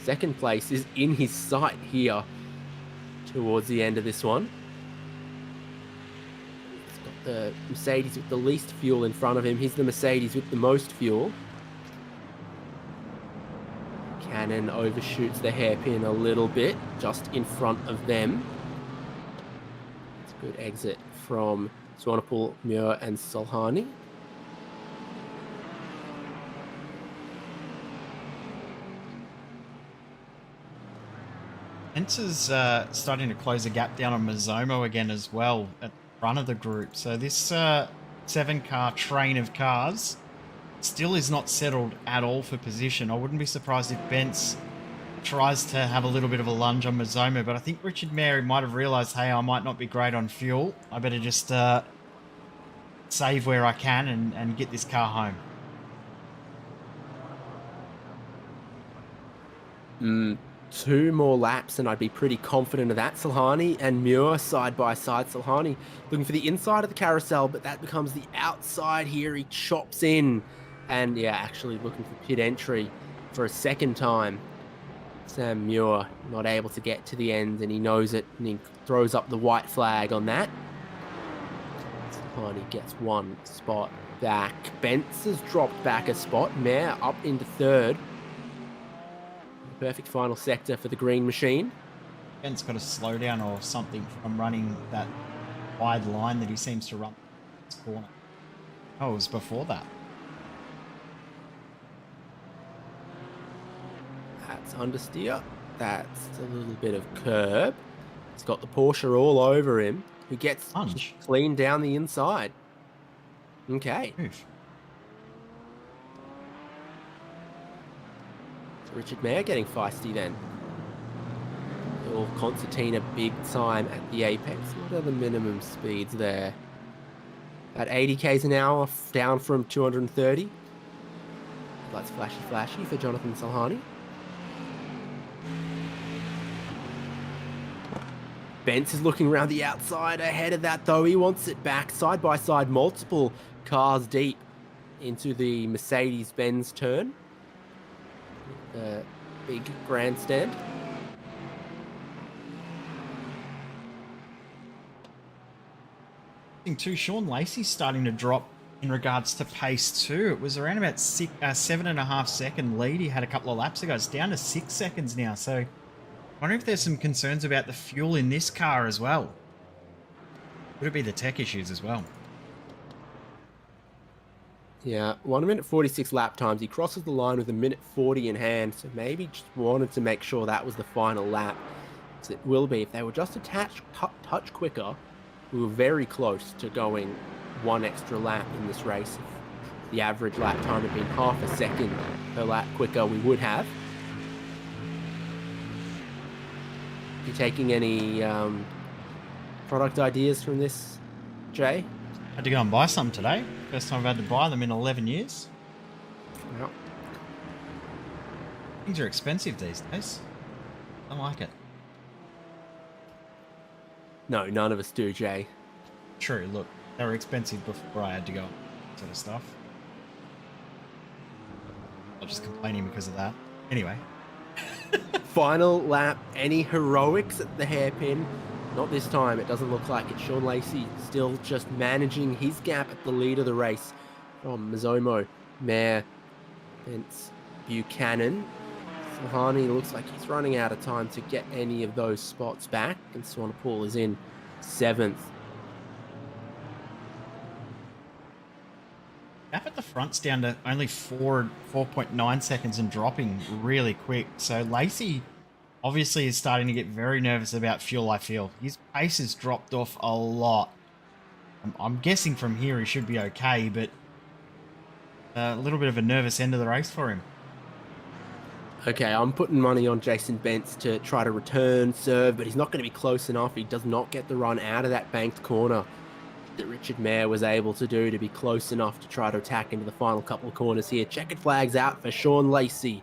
2nd place is in his sight here towards the end of this one. He's got the Mercedes with the least fuel in front of him. He's the Mercedes with the most fuel. Buchanan overshoots the hairpin a little bit, just in front of them. Good exit from Swanepoel, Muir, and Salhani. Hence is starting to close the gap down on Mazomo again as well at the front of the group. So this 7-car train of cars still is not settled at all for position. I wouldn't be surprised if Bence tries to have a little bit of a lunge on Mazomo, but I think Richard Mary might have realised, hey, I might not be great on fuel. I better just save where I can and get this car home. 2 more laps and I'd be pretty confident of that. Salhani and Muir side by side. Salhani looking for the inside of the carousel, but that becomes the outside here. He chops in and, yeah, actually looking for pit entry for a 2nd time. Sam Muir not able to get to the end, and he knows it, and he throws up the white flag on that. Salhani gets 1 spot back. Bence has dropped back a spot. Mayer up into 3rd. Perfect final sector for the green machine. Bence got to slow down or something from running that wide line that he seems to run this corner. Oh, it was before that. That's understeer. That's a little bit of curb. He's got the Porsche all over him, who gets clean down the inside. Okay. Move. So Richard Mayer getting feisty then. Little concertina big time at the apex. What are the minimum speeds there? About 80 k's an hour, down from 230. Lights flashy for Jonathan Salhani. Bence is looking around the outside. Ahead of that, though, he wants it back. Side by side, multiple cars deep into the Mercedes-Benz turn. Big grandstand. I think too, Sean Lacey's starting to drop in regards to pace too. It was around about 7.5 second lead he had a couple of laps ago. It's down to 6 seconds now. So I wonder if there's some concerns about the fuel in this car as well. Could it be the tech issues as well? Yeah, 1 minute 46 lap times. He crosses the line with 1 minute 40 in hand, so maybe just wanted to make sure that was the final lap. So it will be. If they were just a touch quicker, we were very close to going 1 extra lap in this race. If the average lap time had been half a second per lap quicker, we would have. You taking any product ideas from this, Jay? Had to go and buy some today. First time I've had to buy them in 11 years. Yep. Things are expensive these days. I like it. No, none of us do, Jay. True, look, they were expensive before I had to go and sort of stuff. I'm just complaining because of that. Anyway. Final lap, any heroics at the hairpin? Not this time, it doesn't look like it. Sean Lacey still just managing his gap at the lead of the race from Mazomo, Mayer, Vince, Buchanan. Sahani looks like he's running out of time to get any of those spots back, and Swanepoel is in 7th. Gap at the front's down to only 4.9 seconds and dropping really quick. So Lacey obviously is starting to get very nervous about fuel, I feel. His pace has dropped off a lot. I'm guessing from here he should be okay, but a little bit of a nervous end of the race for him. Okay, I'm putting money on Jason Bentz to try to return, serve, but he's not going to be close enough. He does not get the run out of that banked corner that Richard Mayer was able to do to be close enough to try to attack into the final couple of corners here. Checkered flags out for Sean Lacey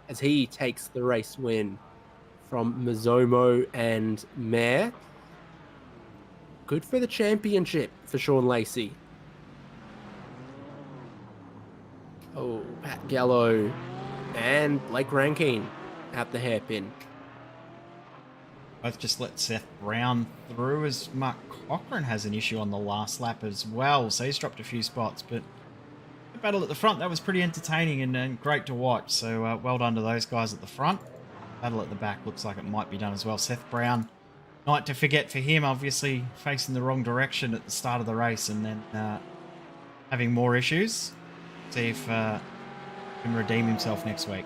as he takes the race win from Mazomo and Mayer. Good for the championship for Sean Lacey. Oh, Pat Gallo and Blake Rankine at the hairpin. Both just let Seth Brown through, as Mark Cochran has an issue on the last lap as well. So he's dropped a few spots, but the battle at the front, that was pretty entertaining and great to watch. So well done to those guys at the front. Battle at the back looks like it might be done as well. Seth Brown, night to forget for him, obviously facing the wrong direction at the start of the race and then having more issues. See if he can redeem himself next week.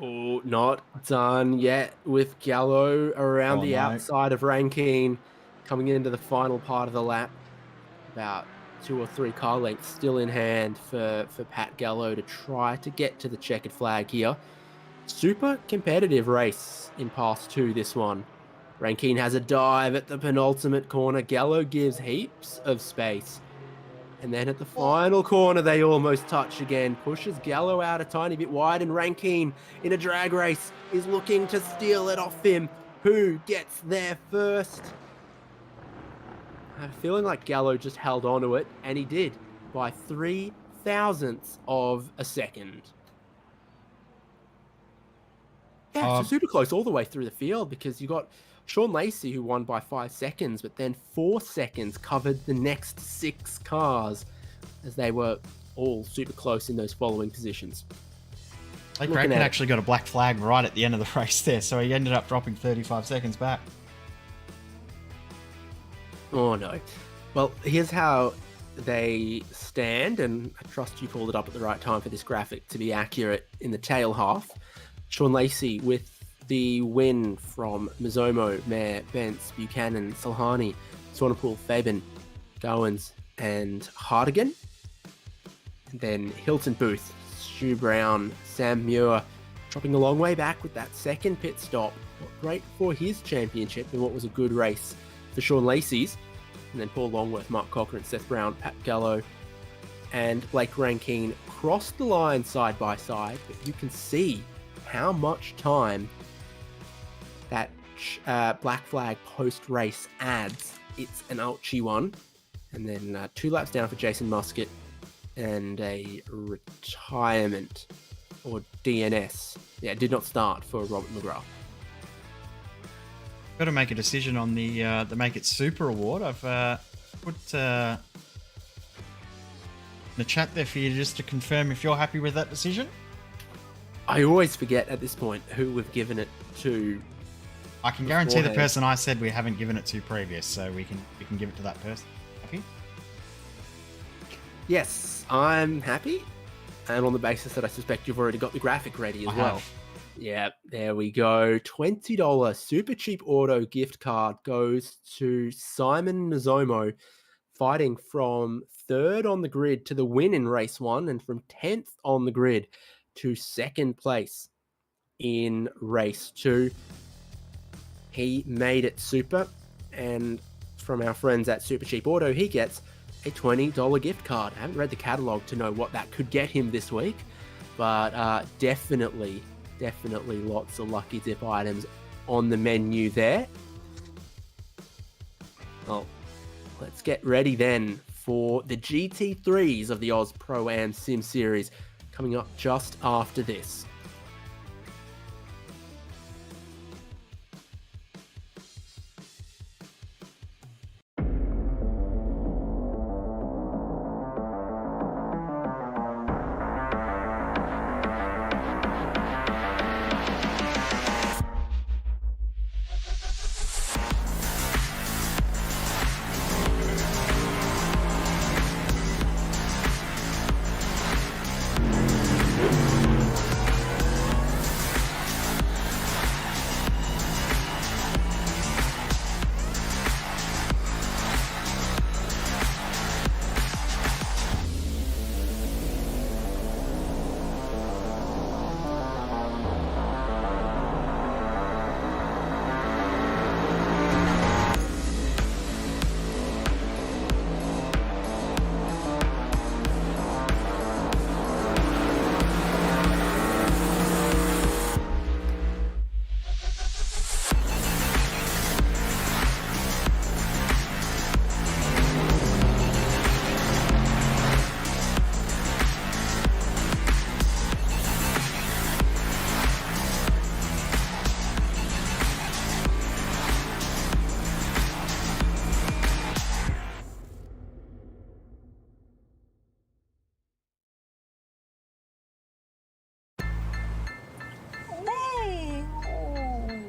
Oh, not done yet with Gallo around the outside of Rankine, coming into the final part of the lap. About 2 or 3 car lengths still in hand for Pat Gallo to try to get to the checkered flag here. Super competitive race in pass 2, this one. Rankine has a dive at the penultimate corner. Gallo gives heaps of space. And then at the final corner, they almost touch again. Pushes Gallo out a tiny bit wide, and Rankine in a drag race is looking to steal it off him. Who gets there first? I have a feeling like Gallo just held on to it, and he did by 0.003 of a second. Yeah, so super close all the way through the field, because you got Sean Lacey, who won by 5 seconds, but then 4 seconds covered the next 6 cars as they were all super close in those following positions. Blake Rankine actually got a black flag right at the end of the race there, so he ended up dropping 35 seconds back. Oh no. Well, here's how they stand, and I trust you pulled it up at the right time for this graphic to be accurate in the tail half. Sean Lacey with the win from Mazomo, Mayer, Bentz, Buchanan, Salhani, Swanepoel, Fabian, Gowans, and Hardigan. And then Hilton Booth, Stu Brown, Sam Muir, dropping a long way back with that second pit stop. Great for his championship and what was a good race for Sean Lacey's. And then Paul Longworth, Mark Cochran, Seth Brown, Pat Gallo, and Blake Rankine crossed the line side by side, but you can see how much time that black flag post-race adds. It's an ouchy one. And then 2 laps down for Jason Muscat and a retirement, or DNS. Yeah, did not start for Robert McGrath. Got to make a decision on the Make It Super Award. I've put in the chat there for you just to confirm if you're happy with that decision. I always forget at this point who we've given it to. I can guarantee the person I said we haven't given it to previous, so we can give it to that person. Happy? Yes, I'm happy. And on the basis that I suspect you've already got the graphic ready as well. have. Yeah, there we go. $20 super cheap auto gift card goes to Simon Nozomo, fighting from 3rd on the grid to the win in race 1 and from 10th on the grid to 2nd place in race 2. He made it super, and from our friends at Super Cheap Auto, he gets a $20 gift card. I haven't read the catalog to know what that could get him this week, but definitely lots of Lucky Dip items on the menu there. Well, let's get ready then for the GT3s of the Oz Pro-Am Sim Series, coming up just after this. Hey! Oh.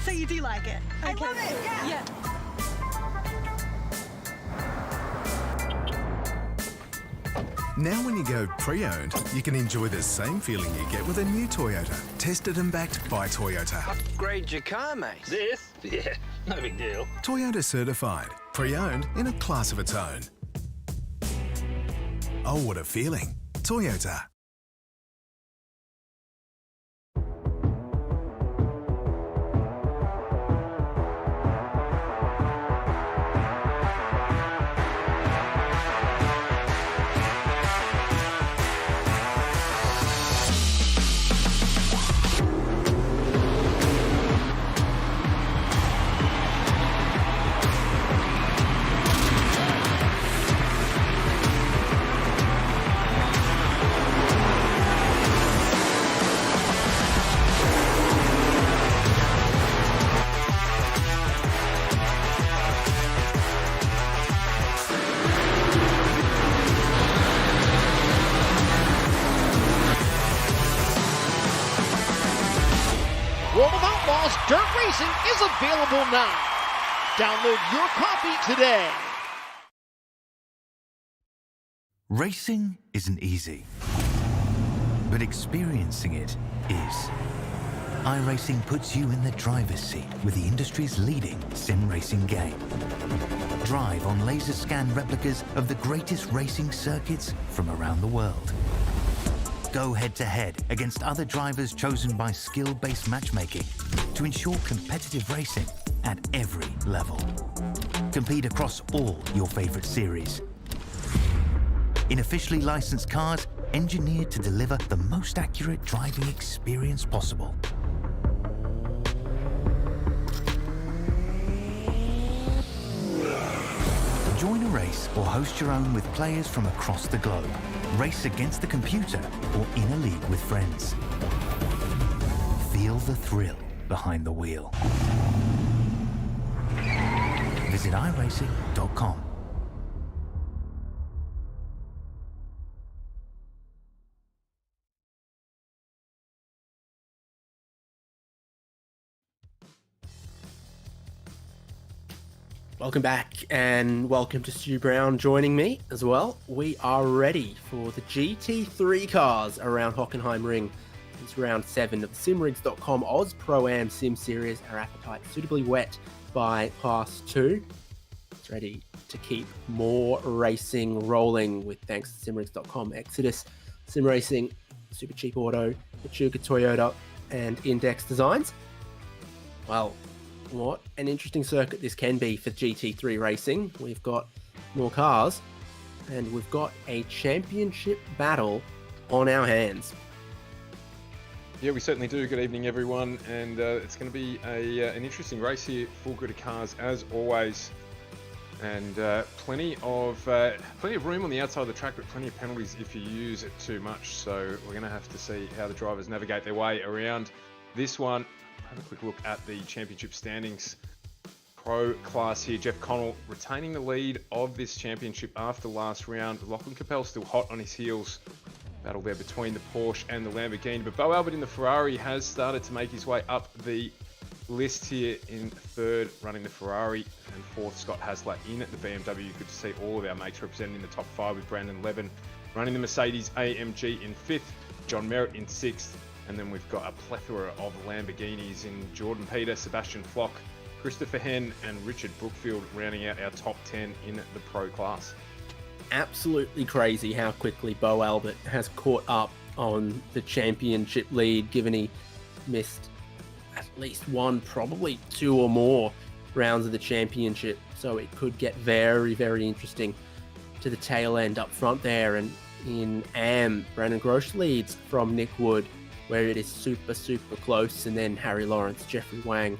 So you do like it? I love it, yeah. Now when you go pre-owned, you can enjoy the same feeling you get with a new Toyota. Tested and backed by Toyota. Upgrade your car, mate. This? Yeah, no big deal. Toyota certified. Pre-owned in a class of its own. Oh, what a feeling. Toyota. World of Outlaws Dirt Racing is available now. Download your copy today. Racing isn't easy, but experiencing it is. iRacing puts you in the driver's seat with the industry's leading sim racing game. Drive on laser scan replicas of the greatest racing circuits from around the world. Go head-to-head against other drivers chosen by skill-based matchmaking to ensure competitive racing at every level. Compete across all your favorite series. In officially licensed cars, engineered to deliver the most accurate driving experience possible. Join a race or host your own with players from across the globe. Race against the computer or in a league with friends. Feel the thrill behind the wheel. Visit iRacing.com. Welcome back, and welcome to Stu Brown joining me as well. We are ready for the GT3 cars around Hockenheimring. It's round 7 of the simrigs.com Oz Pro-Am Sim Series. Our appetite suitably whet by Class 2. It's ready to keep more racing rolling with thanks to simrigs.com Exodus, Sim Racing, Super Cheap Auto, Pachuca Toyota, and Index Designs. Well, what an interesting circuit this can be for GT3 racing. We've got more cars, and we've got a championship battle on our hands. Yeah, we certainly do. Good evening, everyone, and it's going to be an interesting race here. Full grid of cars as always, and plenty of room on the outside of the track, but plenty of penalties if you use it too much. So we're going to have to see how the drivers navigate their way around this one. Have a quick look at the championship standings. Pro class here, Jeff Connell retaining the lead of this championship after last round. Lachlan Capel still hot on his heels. Battle there between the Porsche and the Lamborghini, but Bo Albert in the Ferrari has started to make his way up the list here in third, running the Ferrari, and fourth Scott Hasler in at the BMW. Good to see all of our mates represented in the top 5 with Brandon Levin running the Mercedes AMG in 5th, John Merritt in 6th, and then we've got a plethora of Lamborghinis in Jordan Peter, Sebastian Flock, Christopher Henn, and Richard Brookfield rounding out our top 10 in the pro class. Absolutely crazy how quickly Bo Albert has caught up on the championship lead, given he missed at least one, probably 2 or more rounds of the championship. So it could get very, very interesting to the tail end up front there. And in AM, Brandon Grosh leads from Nick Wood, where it is super, super close. And then Harry Lawrence, Jeffrey Wang,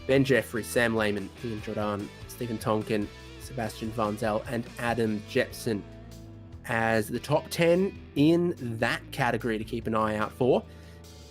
Ben Jeffrey, Sam Lehman, Ian Jordan, Stephen Tonkin, Sebastian Vanzel, and Adam Jepson as the top 10 in that category to keep an eye out for.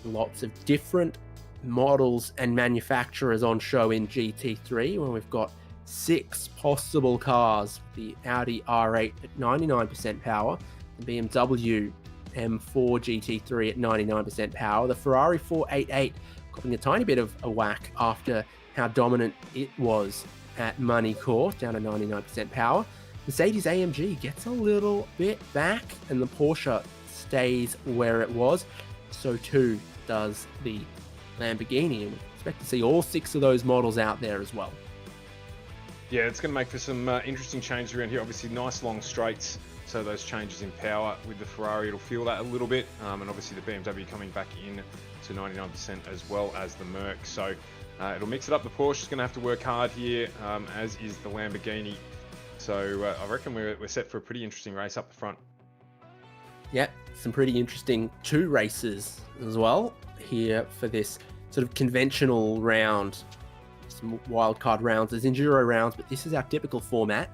Lots of different models and manufacturers on show in GT3, where we've got 6 possible cars. The Audi R8 at 99% power, the BMW M4 GT3 at 99% power, the Ferrari 488 copping a tiny bit of a whack after how dominant it was at Money Court, down to 99% power. Mercedes AMG gets a little bit back, and the Porsche stays where it was. So too does the Lamborghini, and we expect to see all 6 of those models out there as well. Yeah, it's going to make for some interesting changes around here. Obviously, nice long straights, so those changes in power with the Ferrari, it'll feel that a little bit, and obviously the BMW coming back in to 99% as well as the Merc. So it'll mix it up. The Porsche is going to have to work hard here, as is the Lamborghini. So I reckon we're set for a pretty interesting race up the front. Yeah, some pretty interesting 2 races as well here for this sort of conventional round. Some wildcard rounds, there's enduro rounds, but this is our typical format.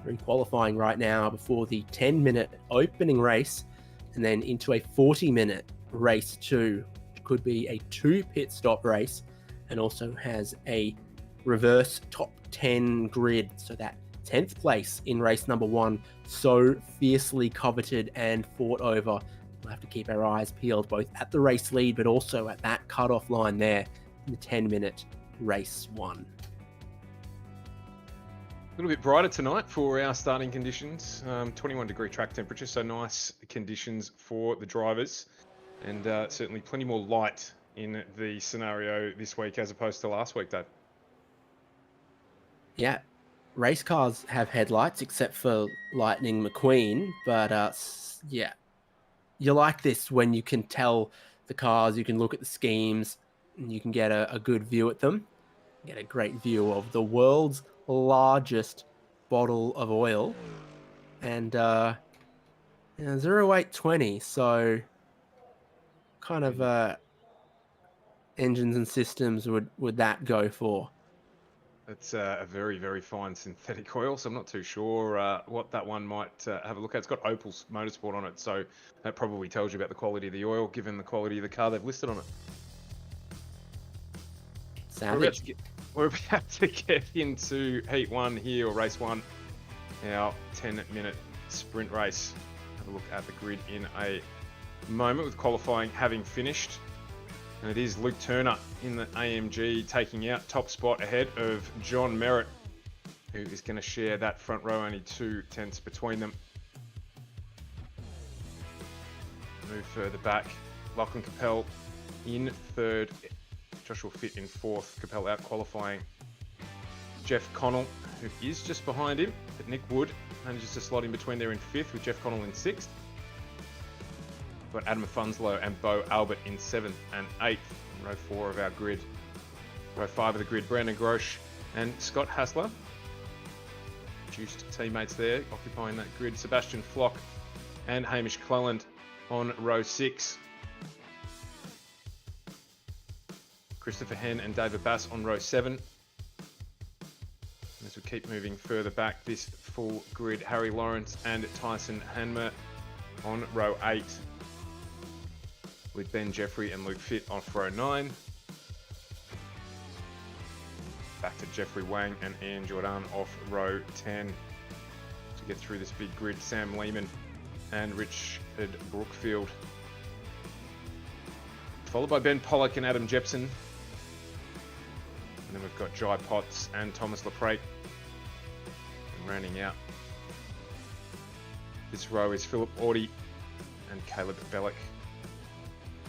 We're in qualifying right now before the 10-minute opening race, and then into a 40-minute race 2, which could be a 2 pit stop race, and also has a reverse top 10 grid, so that 10th place in race number 1, so fiercely coveted and fought over. We'll have to keep our eyes peeled both at the race lead, but also at that cutoff line there in the 10-minute race 1. A little bit brighter tonight for our starting conditions. 21-degree track temperature, so nice conditions for the drivers, and certainly plenty more light in the scenario this week as opposed to last week, Dave. Yeah, race cars have headlights except for Lightning McQueen, but yeah, you like this when you can tell the cars, you can look at the schemes, and you can get a good view at them. Get a great view of the world's largest bottle of oil, and 0820, so kind of engines and systems would that go for? It's a very, very fine synthetic oil, so I'm not too sure what that one might have a look at. It's got Opel's Motorsport on it, so that probably tells you about the quality of the oil, given the quality of the car they've listed on it. Savage. We're about to get into Heat 1 here, or Race 1, our 10-minute sprint race. Have a look at the grid in a moment, with qualifying having finished. And it is Luke Turner in the AMG taking out top spot ahead of John Merritt who is going to share that front row, only 2 tenths between them. Move further back. Lachlan Capel in third. Joshua Fitt in fourth. Capel out qualifying Jeff Connell, who is just behind him. But Nick Wood manages to slot in between there in fifth, with Jeff Connell in sixth. Got Adam Afunzlo and Bo Albert in seventh and eighth. In row 4 of our grid. Row 5 of the grid, Brandon Grosh and Scott Hassler. Reduced teammates there, occupying that grid. Sebastian Flock and Hamish Cleland on row 6. Christopher Henn and David Bass on row 7. As we keep moving further back, this full grid, Harry Lawrence and Tyson Hanmer on row 8. With Ben Jeffrey and Luke Fitt off row 9. Back to Jeffrey Wang and Ian Jordan off row 10. To get through this big grid, Sam Lehman and Richard Brookfield. Followed by Ben Pollock and Adam Jepson. And then we've got Jai Potts and Thomas LaPrate. And rounding out this row is Philip Audie and Caleb Bellick.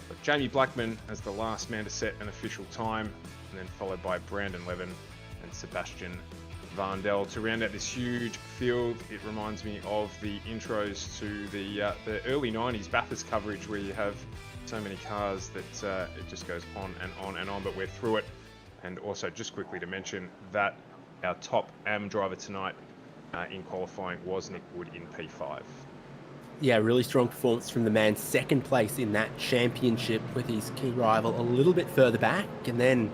Got Jamie Blackman as the last man to set an official time, and then followed by Brandon Levin and Sebastian Varndell to round out this huge field. It reminds me of the intros to the early 90s Bathurst coverage, where you have so many cars that it just goes on and on and on, but we're through it. And also, just quickly to mention that our top AM driver tonight in qualifying was Nick Wood in P5. Yeah, really strong performance from the man. Second place in that championship, with his key rival a little bit further back. And then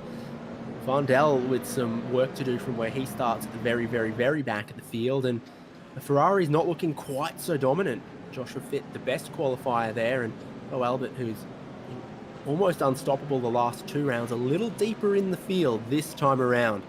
Varndell with some work to do from where he starts at the very, very, very back of the field. And the Ferrari's not looking quite so dominant. Joshua Fitt, the best qualifier there, and Bo Albert, who's almost unstoppable the last 2 rounds, a little deeper in the field this time around.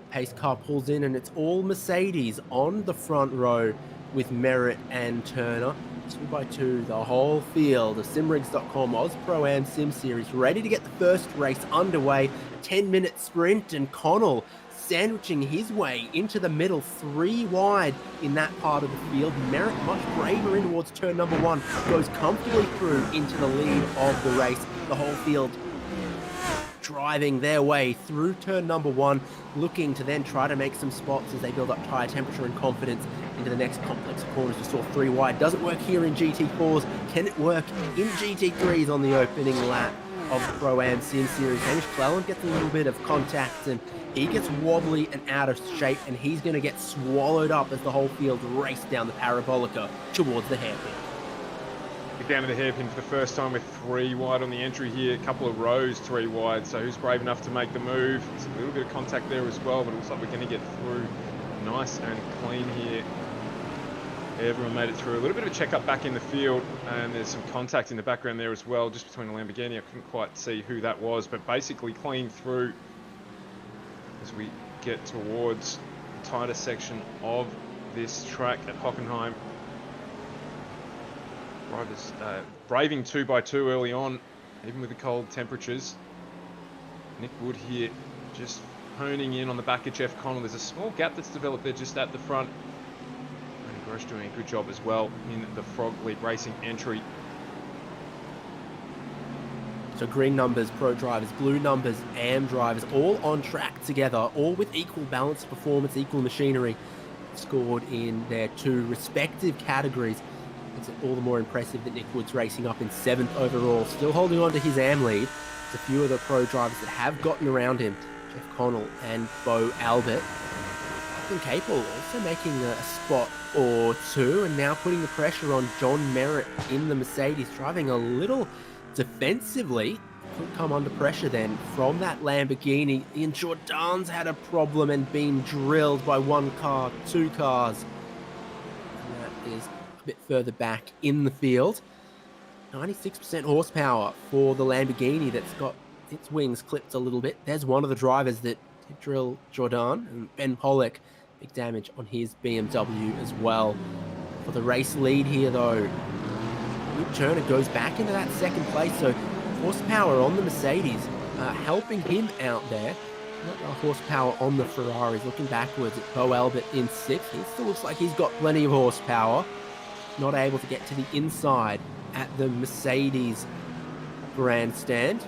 Pace car pulls in, and it's all Mercedes on the front row with Merritt and Turner. 2 by 2, the whole field. The simrigs.com Oz Pro Am Sim Series ready to get the first race underway. A 10-minute sprint, and Connell sandwiching his way into the middle, 3 wide in that part of the field. Merritt much braver in towards turn number 1, goes comfortably through into the lead of the race. The whole field driving their way through turn number 1, looking to then try to make some spots as they build up tyre temperature and confidence into the next complex corners. We saw 3 wide. Doesn't work here in GT4s. Can it work in GT3s on the opening lap of the Pro-Am Sim Series? Hamish Cleland gets a little bit of contact, and he gets wobbly and out of shape, and he's going to get swallowed up as the whole field race down the parabolica towards the hairpin. Down to the hairpin for the first time with 3 wide on the entry here. A couple of rows 3 wide, so who's brave enough to make the move? It's a little bit of contact there as well, but it looks like we're going to get through nice and clean here. Everyone made it through. A little bit of a check-up back in the field, and there's some contact in the background there as well, just between the Lamborghini. I couldn't quite see who that was, but basically clean through as we get towards the tighter section of this track at Hockenheim. Drivers braving 2 by 2 early on, even with the cold temperatures. Nick Wood here just honing in on the back of Jeff Connell. There's a small gap that's developed there just at the front. And Grosh doing a good job as well in the Frog League Racing entry. So green numbers, pro drivers, blue numbers, AM drivers, all on track together, all with equal balance, performance, equal machinery, scored in their 2 respective categories. It's all the more impressive that Nick Wood's racing up in 7th overall, still holding on to his AM lead. There's a few of the pro drivers that have gotten around him, Jeff Connell and Bo Albert. Lachlan Capel also making a spot or 2, and now putting the pressure on John Merritt in the Mercedes, driving a little defensively. Could come under pressure then from that Lamborghini. Ian Jordan's had a problem and been drilled by 1 car, 2 cars. And that is a bit further back in the field. 96% horsepower for the Lamborghini that's got its wings clipped a little bit. There's one of the drivers that did drill Jordan, and Ben Pollock, big damage on his BMW as well. For the race lead here though, Luke Turner goes back into that 2nd place, so horsepower on the Mercedes helping him out there. Not enough horsepower on the Ferraris. Looking backwards at Bo Albert in 6th. He still looks like he's got plenty of horsepower. Not able to get to the inside at the Mercedes grandstand.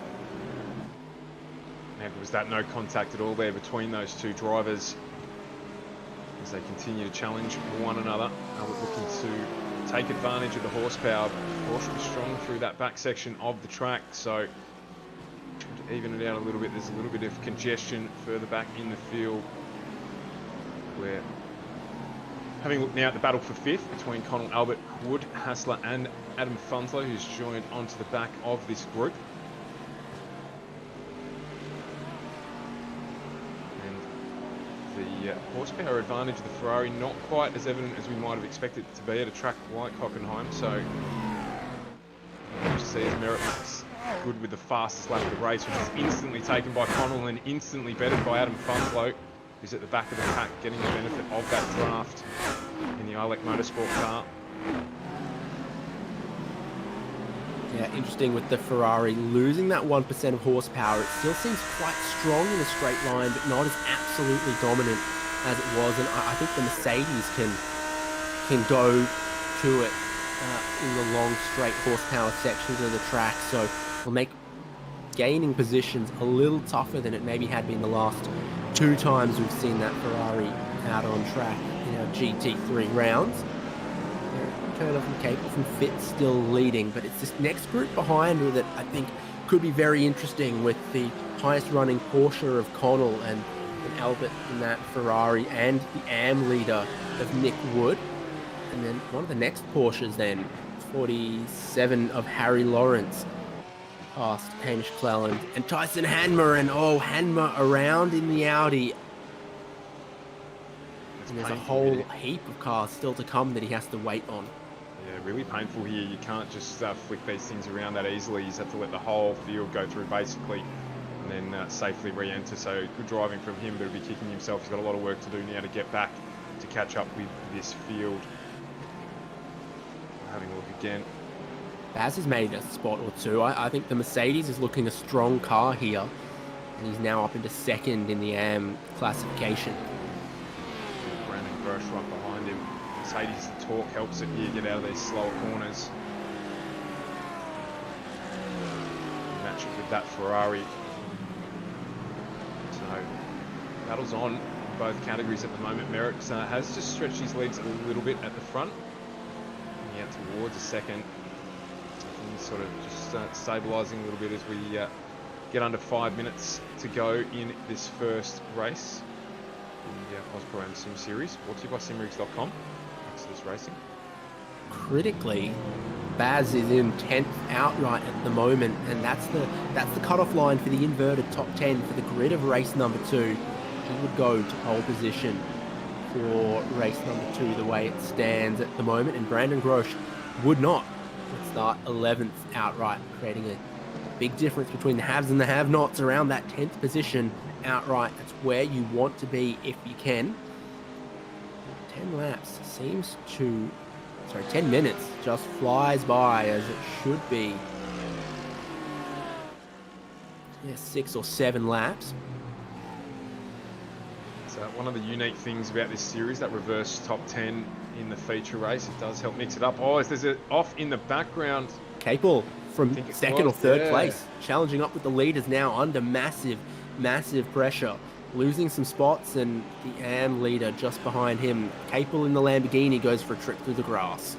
And was that no contact at all there between those two drivers as they continue to challenge one another. Albert looking to take advantage of the horsepower. Porsche was strong through that back section of the track, so to even it out a little bit, there's a little bit of congestion further back in the field. We're having a look now at the battle for 5th between Connell, Albert, Wood, Hassler and Adam Funslow, who's joined onto the back of this group. And the horsepower advantage of the Ferrari not quite as evident as we might have expected it to be at a track like Hockenheim, so you see as Merritt looks good with the fastest lap of the race, which is instantly taken by Connell and instantly bettered by Adam Funslow, who's at the back of the pack getting the benefit of that draft in the iLEC Motorsport car. Yeah, interesting with the Ferrari losing that 1% of horsepower. It still seems quite strong in a straight line, but not as absolutely dominant as it was. And I think the Mercedes can go to it in the long straight horsepower sections of the track. So it'll make gaining positions a little tougher than it maybe had been the last 2 times we've seen that Ferrari out on track in our GT3 rounds. Turnoff and Capel from Fit still leading, but it's this next group behind her that I think could be very interesting, with the highest running Porsche of Connell and Albert in that Ferrari, and the AM leader of Nick Wood. And then one of the next Porsches then, 47 of Harry Lawrence, past Hamish Cleland and Tyson Hanmer, and Hanmer around in the Audi. And there's a whole heap of cars still to come that he has to wait on. Yeah, really painful here. You can't just flick these things around that easily. You just have to let the whole field go through basically, and then safely re-enter. So good driving from him, but he'll be kicking himself. He's got a lot of work to do now to get back to catch up with this field. Having a look again. Baz has made a spot or two. I think the Mercedes is looking a strong car here, and he's now up into 2nd in the AM classification. Brandon Grosh right behind him. Mercedes, the torque helps it here, get out of these slower corners. Match it with that Ferrari. So, battle's on in both categories at the moment. Merritt has just stretched his legs a little bit at the front. Out towards a 2nd. And he's sort of just stabilising a little bit as we get under 5 minutes to go in this first race in the AusPass Sim Series, brought to you by simrigs.com. Exodus Racing. Critically, Baz is in 10th outright at the moment, and that's the cutoff line for the inverted top 10 for the grid of race number 2. He would go to pole position for race number 2 the way it stands at the moment, and Brandon Grosh would not. Would start 11th outright, creating a big difference between the haves and the have-nots around that 10th position outright. That's where you want to be if you can. 10 laps seems to... 10 minutes just flies by, as it should be. Yeah, 6 or 7 laps. So one of the unique things about this series, that reverse top 10 in the feature race, it does help mix it up. There's an off in the background. Capel from 2nd or 3rd place, challenging up with the leaders now under massive pressure. Losing some spots, and the AM leader just behind him. Capel in the Lamborghini goes for a trip through the grass.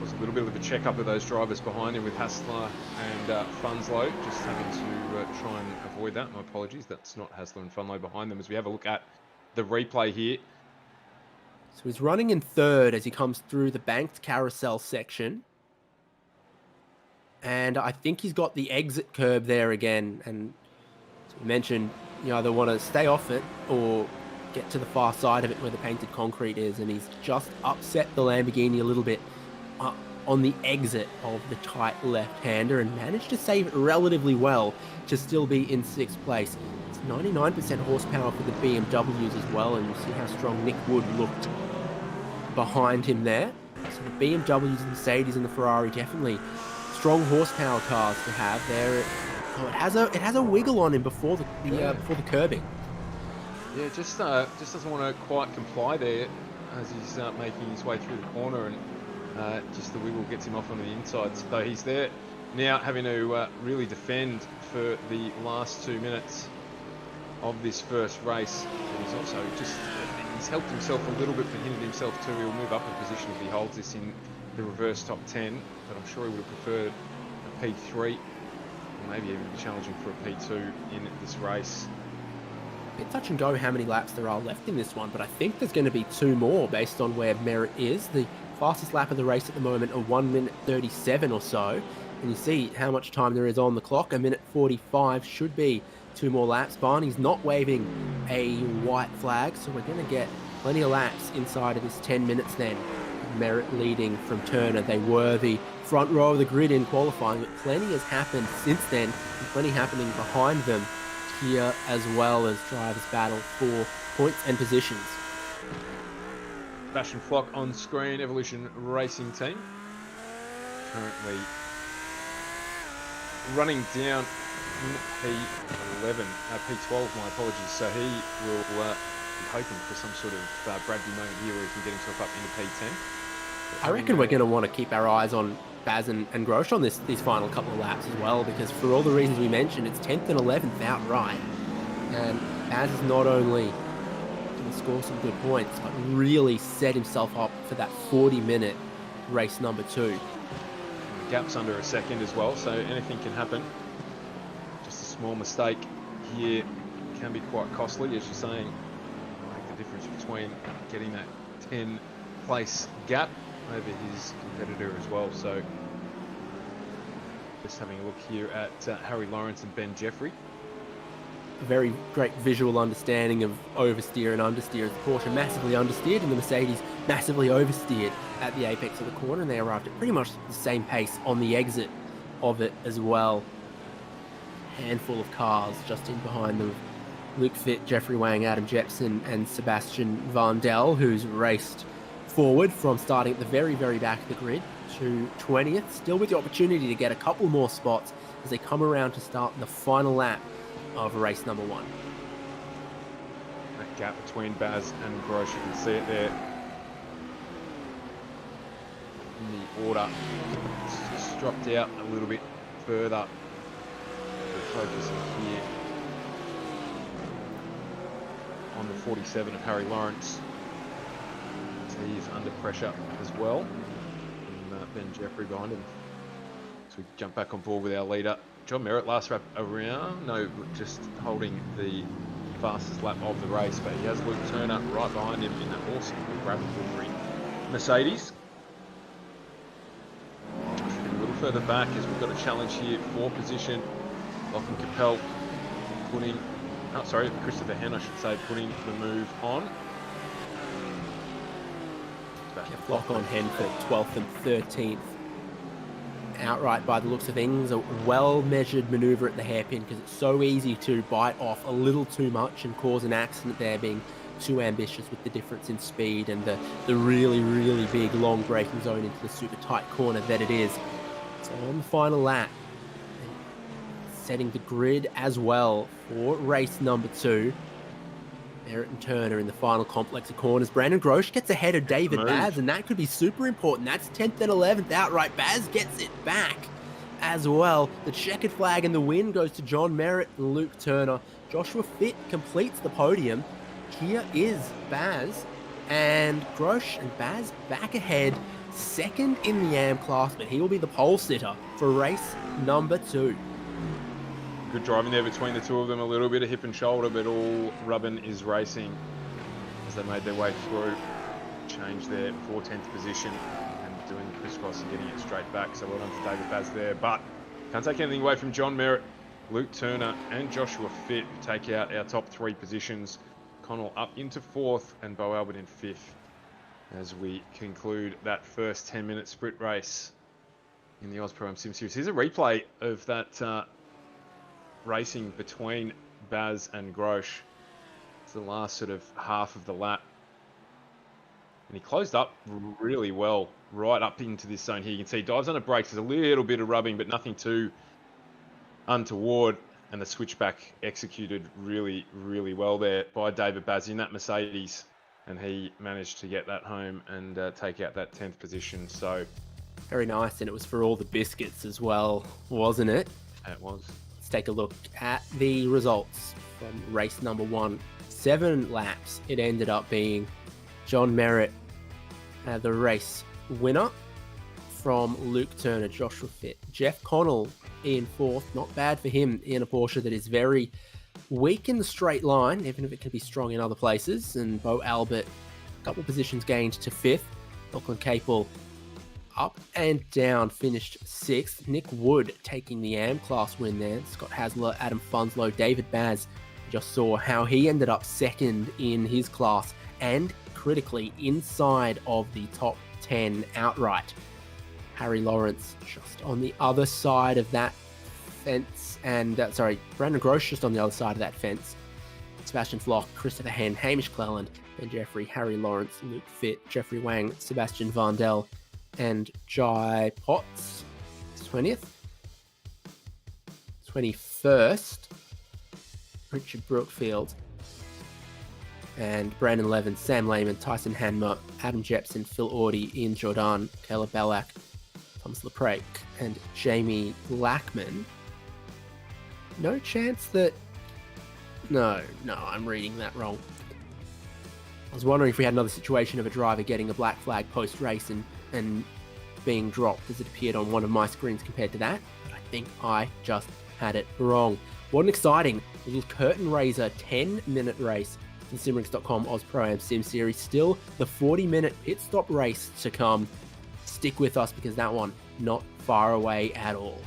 Was a little bit of a check-up of those drivers behind him with Hassler and Funslow, just having to try and avoid that. My apologies, that's not Hassler and Funslow behind them, as we have a look at the replay here. So he's running in 3rd as he comes through the banked carousel section. And I think he's got the exit curb there again. And as we mentioned, you either want to stay off it or get to the far side of it where the painted concrete is. And he's just upset the Lamborghini a little bit on the exit of the tight left-hander, and managed to save it relatively well to still be in 6th place. It's 99% horsepower for the BMWs as well, and you see how strong Nick Wood looked behind him there. So the BMWs, the Mercedes and the Ferrari, definitely strong horsepower cars to have. They're So it has a wiggle on him before the curbing. Yeah, just doesn't want to quite comply there as he's making his way through the corner, and just the wiggle gets him off on the inside. So he's there now having to really defend for the last 2 minutes of this first race. And he's also he's helped himself a little bit, but hindered himself too. He'll move up a position if he holds this in the reverse top 10, but I'm sure he would have preferred a P3, or maybe even be challenging for a P2 in this race. Bit touch and go how many laps there are left in this one, but I think there's going to be 2 more based on where Merritt is. The fastest lap of the race at the moment, a 1 minute 37 or so, and you see how much time there is on the clock. A minute 45 should be 2 more laps. Barney's not waving a white flag, so we're going to get plenty of laps inside of this 10 minutes then. Merritt leading from Turner. They were the front row of the grid in qualifying, but plenty has happened since then, and plenty happening behind them here, as well as drivers battle for points and positions. Fashion Flock on screen, Evolution Racing Team. Currently running down in P11, P12, my apologies. So he will be hoping for some sort of Bradley moment here where he can get himself up into P10. I reckon we're going to want to keep our eyes on Baz and Grosh on these final couple of laps as well, because for all the reasons we mentioned, it's 10th and 11th outright. And Baz is not only going to score some good points, but really set himself up for that 40-minute race number 2. The gap's under a second as well, so anything can happen. Just a small mistake here can be quite costly, as you're saying. Make the difference between getting that 10-place gap over his competitor as well. So just having a look here at Harry Lawrence and Ben Jeffrey. A very great visual understanding of oversteer and understeer, as the Porsche massively understeered and the Mercedes massively oversteered at the apex of the corner, and they arrived at pretty much the same pace on the exit of it as well. Handful of cars just in behind them. Luke Fitt, Jeffrey Wang, Adam Jepson and Sebastian Vandel, who's raced forward from starting at the very, very back of the grid to 20th, still with the opportunity to get a couple more spots as they come around to start the final lap of race number 1. That gap between Baz and Grosh, you can see it there in the order. It's just dropped out a little bit further. We're focusing here on the 47 of Harry Lawrence. He's under pressure as well, and Ben Jeffrey behind him. So we jump back on board with our leader, John Merritt. Last lap around, no, just holding the fastest lap of the race, but he has Luke Turner right behind him in that awesome rapid delivery Mercedes. A little further back as we've got a challenge here for position. Lachlan Capel putting, Christopher Hen, I should say, putting the move on. Lock on Hen for 12th and 13th. Outright, by the looks of things, a well-measured manoeuvre at the hairpin, because it's so easy to bite off a little too much and cause an accident there, being too ambitious with the difference in speed and the really, really big long braking zone into the super tight corner that it is. So on the final lap, setting the grid as well for race number 2. Merritt and Turner in the final complex of corners. Brandon Grosh gets ahead of David Baz, and that could be super important. That's 10th and 11th outright. Baz gets it back as well. The checkered flag and the win goes to John Merritt and Luke Turner. Joshua Fitt completes the podium. Here is Baz and Grosh, and Baz back ahead, second in the AM class, but he will be the pole sitter for race number 2. Good driving there between the two of them, a little bit of hip and shoulder, but all Rubbin is racing as they made their way through. Change their 4/10th position and doing the crisscross and getting it straight back. So well done to David Baz there, but can't take anything away from John Merritt, Luke Turner and Joshua Fitt, who take out our top 3 positions. Connell up into 4th and Bo Albert in 5th as we conclude that first 10-minute sprint race in the AusPro Sim Series. Here's a replay of that racing between Baz and Grosh. It's the last sort of half of the lap. And he closed up really well right up into this zone here. You can see he dives on the brakes. There's a little bit of rubbing, but nothing too untoward, and the switchback executed really, really well there by David Baz in that Mercedes, and he managed to get that home and take out that 10th position. So Very nice, and it was for all the biscuits as well, wasn't it? it was. Let's take a look at the results from race number 1. 7 laps. It ended up being John Merritt, the race winner, from Luke Turner, Joshua Fitt, Jeff Connell in 4th. Not bad for him in a Porsche that is very weak in the straight line, even if it can be strong in other places. And Bo Albert, a couple positions gained to 5th. Lachlan Capel up and down, finished 6th. Nick Wood taking the AM class win there. Scott Hasler, Adam Funslow, David Baz. Just saw how he ended up 2nd in his class and critically inside of the top 10 outright. Harry Lawrence just on the other side of that fence, and Brandon Gross just on the other side of that fence. Sebastian Flock, Christopher Henn, Hamish Cleland, Ben Jeffrey, Harry Lawrence, Luke Fitt, Jeffrey Wang, Sebastian Vandel, and Jai Potts. 20th. 21st. Richard Brookfield. And Brandon Levin, Sam Lehman, Tyson Hanmer, Adam Jepson, Phil Audie, Ian Jordan, Caleb Ballack, Thomas Leprake, and Jamie Lackman. No chance that... No, I'm reading that wrong. I was wondering if we had another situation of a driver getting a black flag post-race and being dropped as it appeared on one of my screens compared to that, but I think I just had it wrong. What an exciting little curtain raiser 10-minute race in Simrings.com Oz Pro Am Sim Series. Still the 40-minute pit stop race to come. Stick with us because that one not far away at all.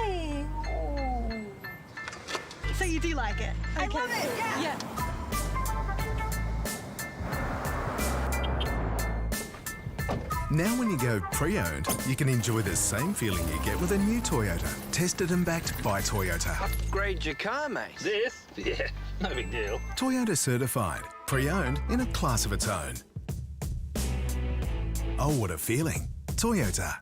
Hey! Oh. So you do like it? I love it, yeah. Now when you go pre-owned, you can enjoy the same feeling you get with a new Toyota. Tested and backed by Toyota. Upgrade your car, mate. This? Yeah, no big deal. Toyota certified. Pre-owned in a class of its own. Oh, what a feeling. Toyota.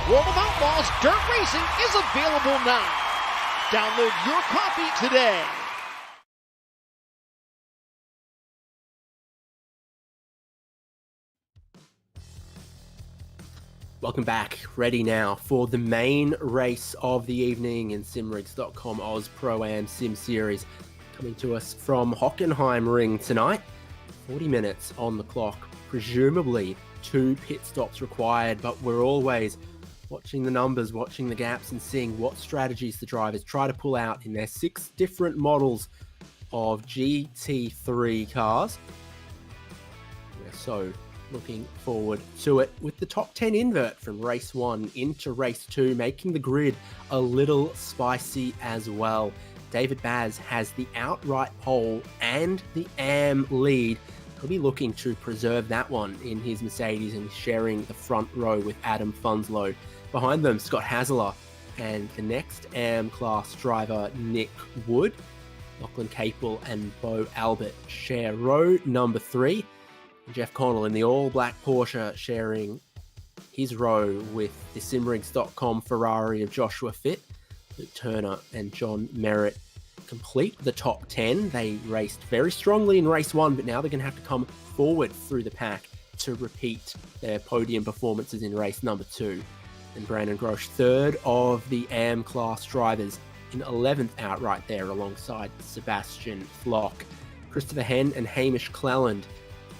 World of Outlaws Dirt Racing is available now. Download your copy today. Welcome back. Ready now for the main race of the evening in simrigs.com Oz Pro-Am Sim Series. Coming to us from Hockenheimring tonight. 40 minutes on the clock. Presumably 2 pit stops required, but we're always watching the numbers, watching the gaps and seeing what strategies the drivers try to pull out in their 6 different models of GT3 cars. We're so looking forward to it, with the top 10 invert from race 1 into race 2, making the grid a little spicy as well. David Baz has the outright pole and the AM lead. He'll be looking to preserve that one in his Mercedes and sharing the front row with Adam Funslow. Behind them, Scott Hazeler and the next AM class driver, Nick Wood. Lachlan Capel and Bo Albert share row number 3. Jeff Connell in the all-black Porsche sharing his row with the Simrigs.com Ferrari of Joshua Fitt. Luke Turner and John Merritt complete the top 10. They raced very strongly in race 1, but now they're going to have to come forward through the pack to repeat their podium performances in race number 2. And Brandon Grosh, third of the AM class drivers, in 11th outright there alongside Sebastian Flock. Christopher Henn and Hamish Cleland,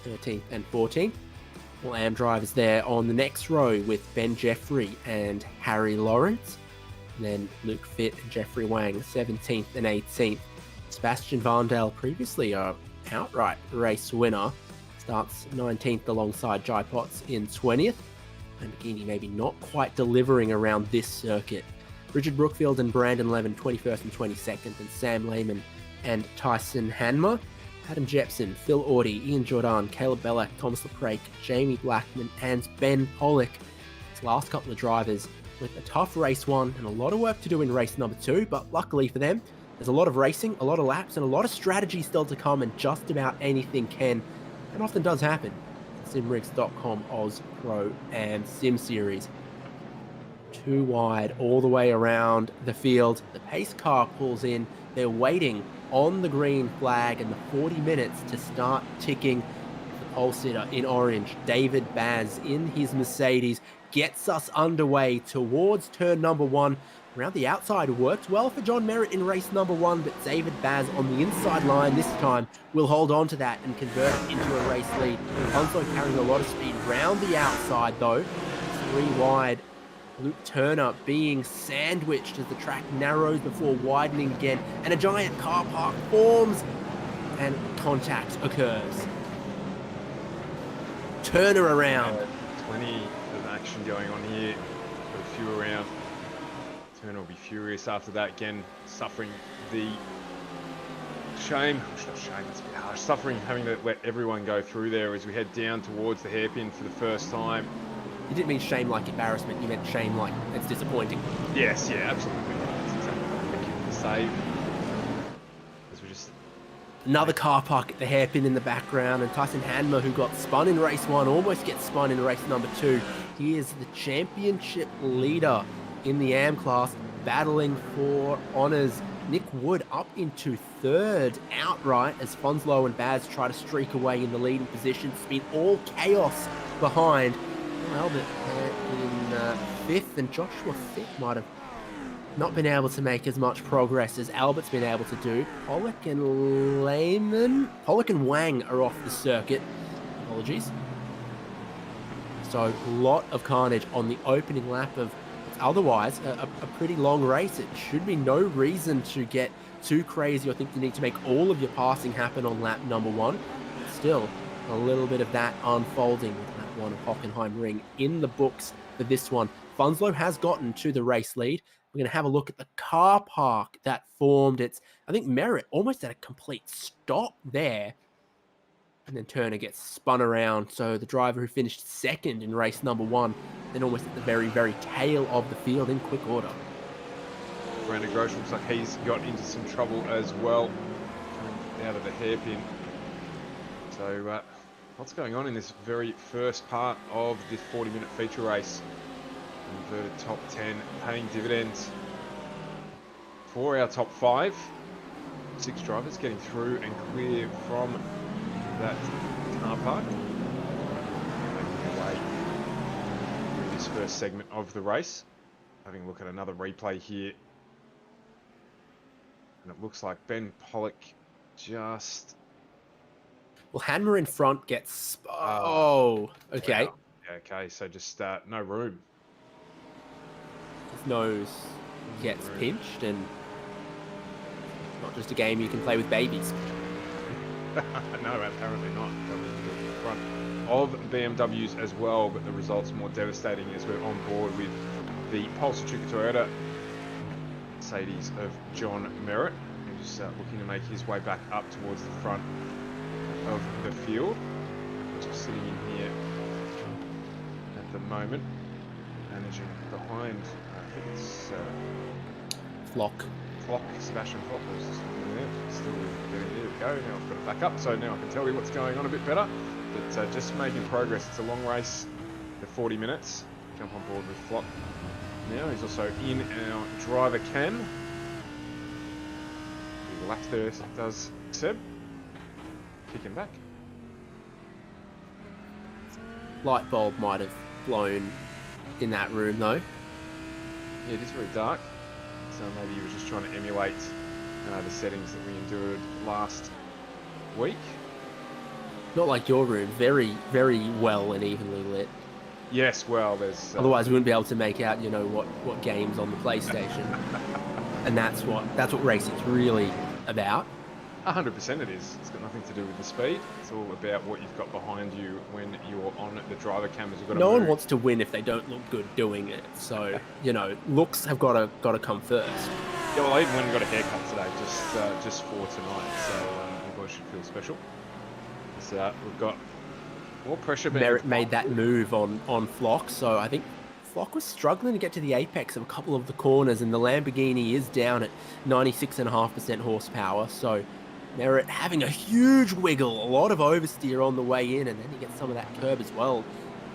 13th and 14th. All AM drivers there on the next row with Ben Jeffrey and Harry Lawrence. And then Luke Fitt and Jeffrey Wang, 17th and 18th. Sebastian Vandal, previously a outright race winner, starts 19th alongside Jai Potts in 20th. Lamborghini maybe not quite delivering around this circuit. Richard Brookfield and Brandon Levin, 21st and 22nd. And Sam Lehman and Tyson Hanma. Adam Jepson, Phil Audie, Ian Jordan, Caleb Bellack, Thomas LePrake, Jamie Blackman, and Ben Pollock. This last couple of drivers with a tough race 1 and a lot of work to do in race number 2, but luckily for them, there's a lot of racing, a lot of laps, and a lot of strategy still to come, and just about anything can and often does happen. Simrigs.com Oz Pro and Sim Series. 2 wide all the way around the field. The pace car pulls in. They're waiting on the green flag, and the 40 minutes to start ticking. The pole sitter in orange, David Baz, in his Mercedes, gets us underway towards turn number 1. Around the outside worked well for John Merritt in race number 1, but David Baz on the inside line this time will hold on to that and convert it into a race lead. Also carrying a lot of speed round the outside though. 3 wide. Luke Turner being sandwiched as the track narrows before widening again, and a giant car park forms and contact occurs. Turner around. Plenty of action going on here. Got a few around. Turner will be furious after that, again suffering the shame, not shame, it's a bit harsh, suffering having to let everyone go through there as we head down towards the hairpin for the first time. You didn't mean shame like embarrassment, you meant shame like it's disappointing. Yes, yeah, absolutely. That's exactly what I'm thinking. The save. As we just... Another car park at the hairpin in the background, and Tyson Hanma, who got spun in race 1, almost gets spun in race number 2. He is the championship leader in the AM class, battling for honours. Nick Wood up into 3rd outright as Funslow and Baz try to streak away in the leading position. It's been all chaos behind. Albert in 5th, and Joshua Fitt might have not been able to make as much progress as Albert's been able to do. Pollock and Wang are off the circuit. Apologies. So a lot of carnage on the opening lap of what's otherwise a pretty long race. It should be no reason to get too crazy or think you need to make all of your passing happen on lap number 1. But still, a little bit of that unfolding with lap 1 of Hockenheimring in the books for this one. Funslow has gotten to the race lead. We're going to have a look at the car park that formed. It's, I think, Merritt almost at a complete stop there. And then Turner gets spun around. So the driver who finished 2nd in race number 1, then almost at the very, very tail of the field in quick order. Brandon Grosh looks like he's got into some trouble as well, coming out of the hairpin. So what's going on in this very first part of this 40-minute feature race? Inverted top 10 paying dividends for our top 5. 6 drivers getting through and clear from that car park. Making their way through this first segment of the race. Having a look at another replay here. And it looks like Ben Pollock just... Well, Hanmer in front gets... Oh, okay. Wow. Yeah, okay, so just no room. His nose gets pinched, and not just a game you can play with babies. No, apparently not. That was in front of BMWs as well, but the result's more devastating as we're on board with the Pulsar Toyota Mercedes of John Merritt, who's looking to make his way back up towards the front of the field. Just sitting in here at the moment, managing behind, I think it's Flock. Sebastian Flock was just looking there. Still getting, there we go. Now I've got it back up, so now I can tell you what's going on a bit better. But just making progress. It's a long race, the 40 minutes. Jump on board with Flock. Now he's also in our driver cam. Relax there, does Seb. Kicking back. Light bulb might have blown in that room, though. Yeah, it is very dark. So maybe he was just trying to emulate the settings that we endured last week. Not like your room. Very, very well and evenly lit. Yes, well, there's... Otherwise, we wouldn't be able to make out, you know, what games on the PlayStation. And that's what racing's really about. 100% it is. It's got nothing to do with the speed. It's all about what you've got behind you when you're on the driver cameras. You've got to No move. one wants to win if they don't look good doing it. So, you know, looks have got to come first. Yeah, well, I even went and got a haircut today just for tonight. So you guys should feel special. So we've got more pressure. Merritt made that move on Flock, so I think Flock was struggling to get to the apex of a couple of the corners, and the Lamborghini is down at 96.5% horsepower, so Merritt having a huge wiggle, a lot of oversteer on the way in, and then he gets some of that curb as well.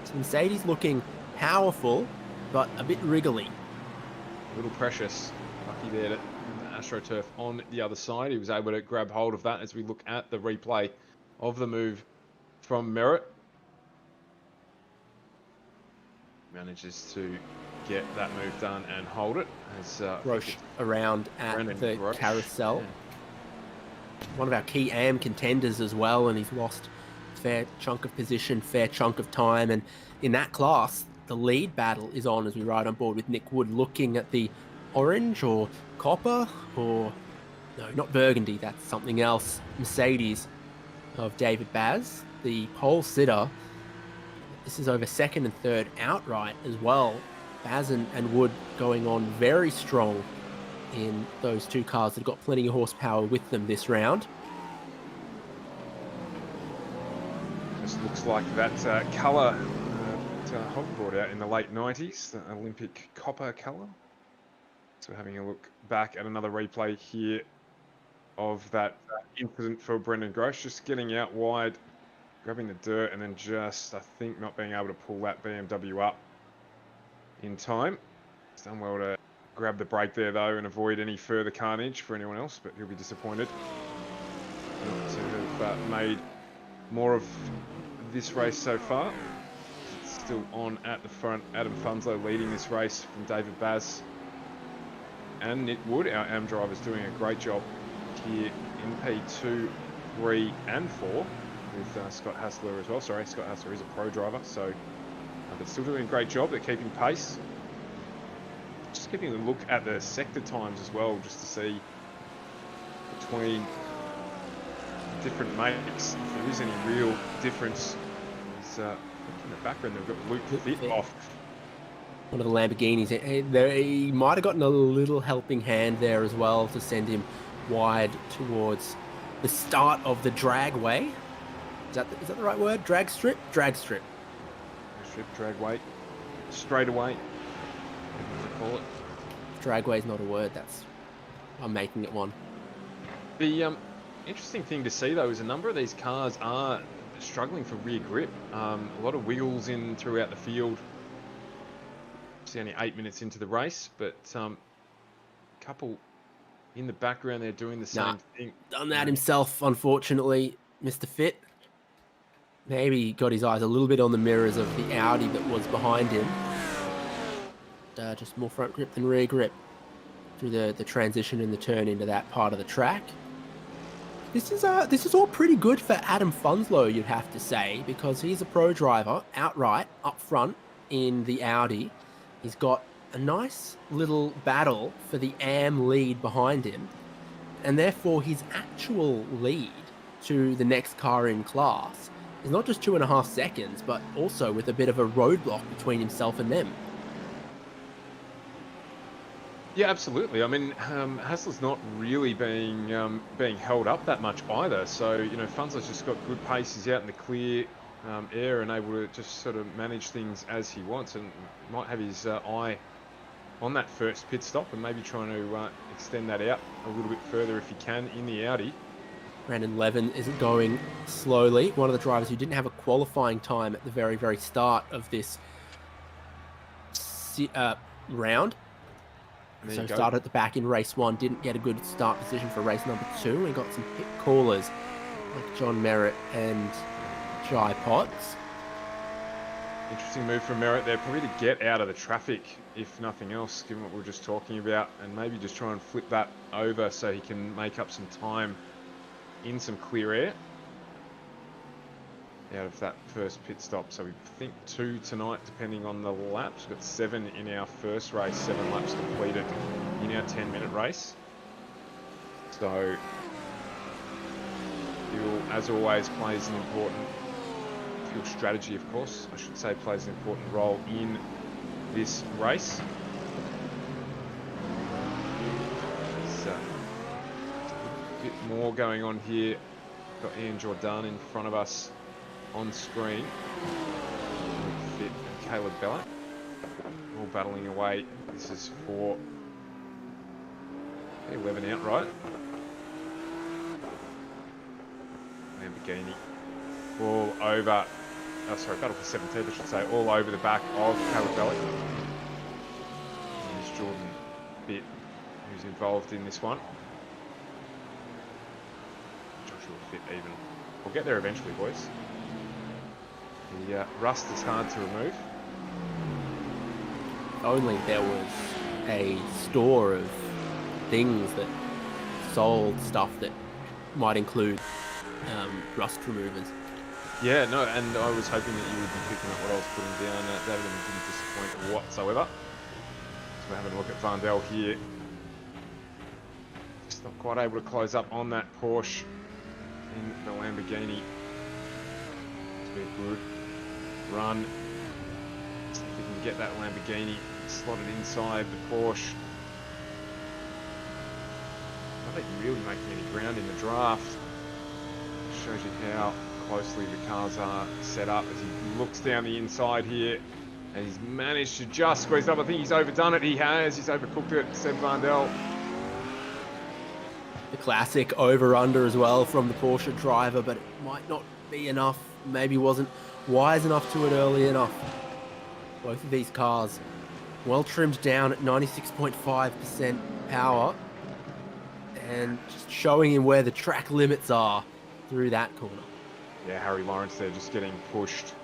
So Mercedes looking powerful, but a bit wriggly. A little precious. Lucky there that the AstroTurf on the other side. He was able to grab hold of that as we look at the replay of the move from Merritt. Manages to get that move done and hold it. As Roche around at the Roche. carousel. Yeah. One of our key AM contenders as well, and he's lost a fair chunk of position, fair chunk of time. And in that class, the lead battle is on as we ride on board with Nick Wood, looking at the orange or copper or, no, not burgundy, that's something else, Mercedes of David Baz, the pole sitter. This is over second and third outright as well. Baz and Wood going on very strong in those two cars that have got plenty of horsepower with them this round. Just looks like that colour that Hogg brought out in the late 90s, the Olympic copper colour. So we're having a look back at another replay here of that incident for Brendan Gross, just getting out wide, grabbing the dirt, and then just, I think, not being able to pull that BMW up in time. He's done well to grab the brake there, though, and avoid any further carnage for anyone else, but he'll be disappointed not to have made more of this race so far. It's still on at the front. Adam Funzlo leading this race from David Baz and Nick Wood. Our AM driver's doing a great job here in P2, 3 and 4 with Scott Hassler as well. Sorry, Scott Hassler is a pro driver, so but still doing a great job. They're keeping pace. Just keeping a look at the sector times as well, just to see between different makes if there is any real difference. It's, in the background they've got Luke Fit off. One of the Lamborghinis. He might have gotten a little helping hand there as well to send him wide towards the start of the dragway. Is that the right word? Drag strip? Drag strip. Dragway, straightaway, what do you call it? Dragway is not a word. I'm making it one. The interesting thing to see though is a number of these cars are struggling for rear grip. A lot of wiggles in throughout the field. It's only 8 minutes into the race, but a couple in the background they're doing the same thing. Done that himself, unfortunately, Mr. Fit. Maybe he got his eyes a little bit on the mirrors of the Audi that was behind him. just more front grip than rear grip through the transition and the turn into that part of the track. This is all pretty good for Adam Funslow, you'd have to say, because he's a pro driver outright up front in the Audi. He's got a nice little battle for the AM lead behind him, and therefore his actual lead to the next car in class is not just 2.5 seconds, but also with a bit of a roadblock between himself and them. Yeah, absolutely. I mean, Hasler's not really being held up that much either. So, you know, Funslow's just got good pace. He's out in the clear air and able to just sort of manage things as he wants, and might have his eye on that first pit stop and maybe trying to extend that out a little bit further if he can in the Audi. Brandon Levin is going slowly. One of the drivers who didn't have a qualifying time at the very, very start of this round. So started at the back in race 1, didn't get a good start position for race number 2. We got some pit callers like John Merritt and Jai Potts. Interesting move from Merritt there, probably to get out of the traffic, if nothing else, given what we were just talking about, and maybe just try and flip that over so he can make up some time in some clear air out of that first pit stop. So we think 2 tonight, depending on the laps. We've got 7 in our first race, 7 laps completed in our 10-minute race. So fuel, as always, plays an important fuel strategy, of course, I should say, plays an important role in this race. So a bit more going on here. Got Ian Jordan in front of us on screen. Fit and Caleb Belloc all battling away. This is for 11 outright. Lamborghini all over, battle for 17th, I should say, all over the back of Caleb Belloc. There's Jordan Bitt, who's involved in this one. Joshua Fit even. We'll get there eventually, boys. The rust is hard to remove. If only there was a store of things that sold stuff that might include rust removers. Yeah, no, and I was hoping that you would be picking up what I was putting down. That didn't disappoint whatsoever. So we're having a look at Vandel here. Just not quite able to close up on that Porsche in the Lamborghini. It's been a good run. If we can get that Lamborghini slotted inside the Porsche. Not really making any ground in the draft. Shows you how closely the cars are set up as he looks down the inside here, and he's managed to just squeeze up. I think he's overdone it. He has. He's overcooked it. Seb Vandel. The classic over-under as well from the Porsche driver, but it might not be enough. Maybe wasn't wise enough to it early enough. Both of these cars well trimmed down at 96.5% power, and just showing him where the track limits are through that corner. Yeah, Harry Lawrence there just getting pushed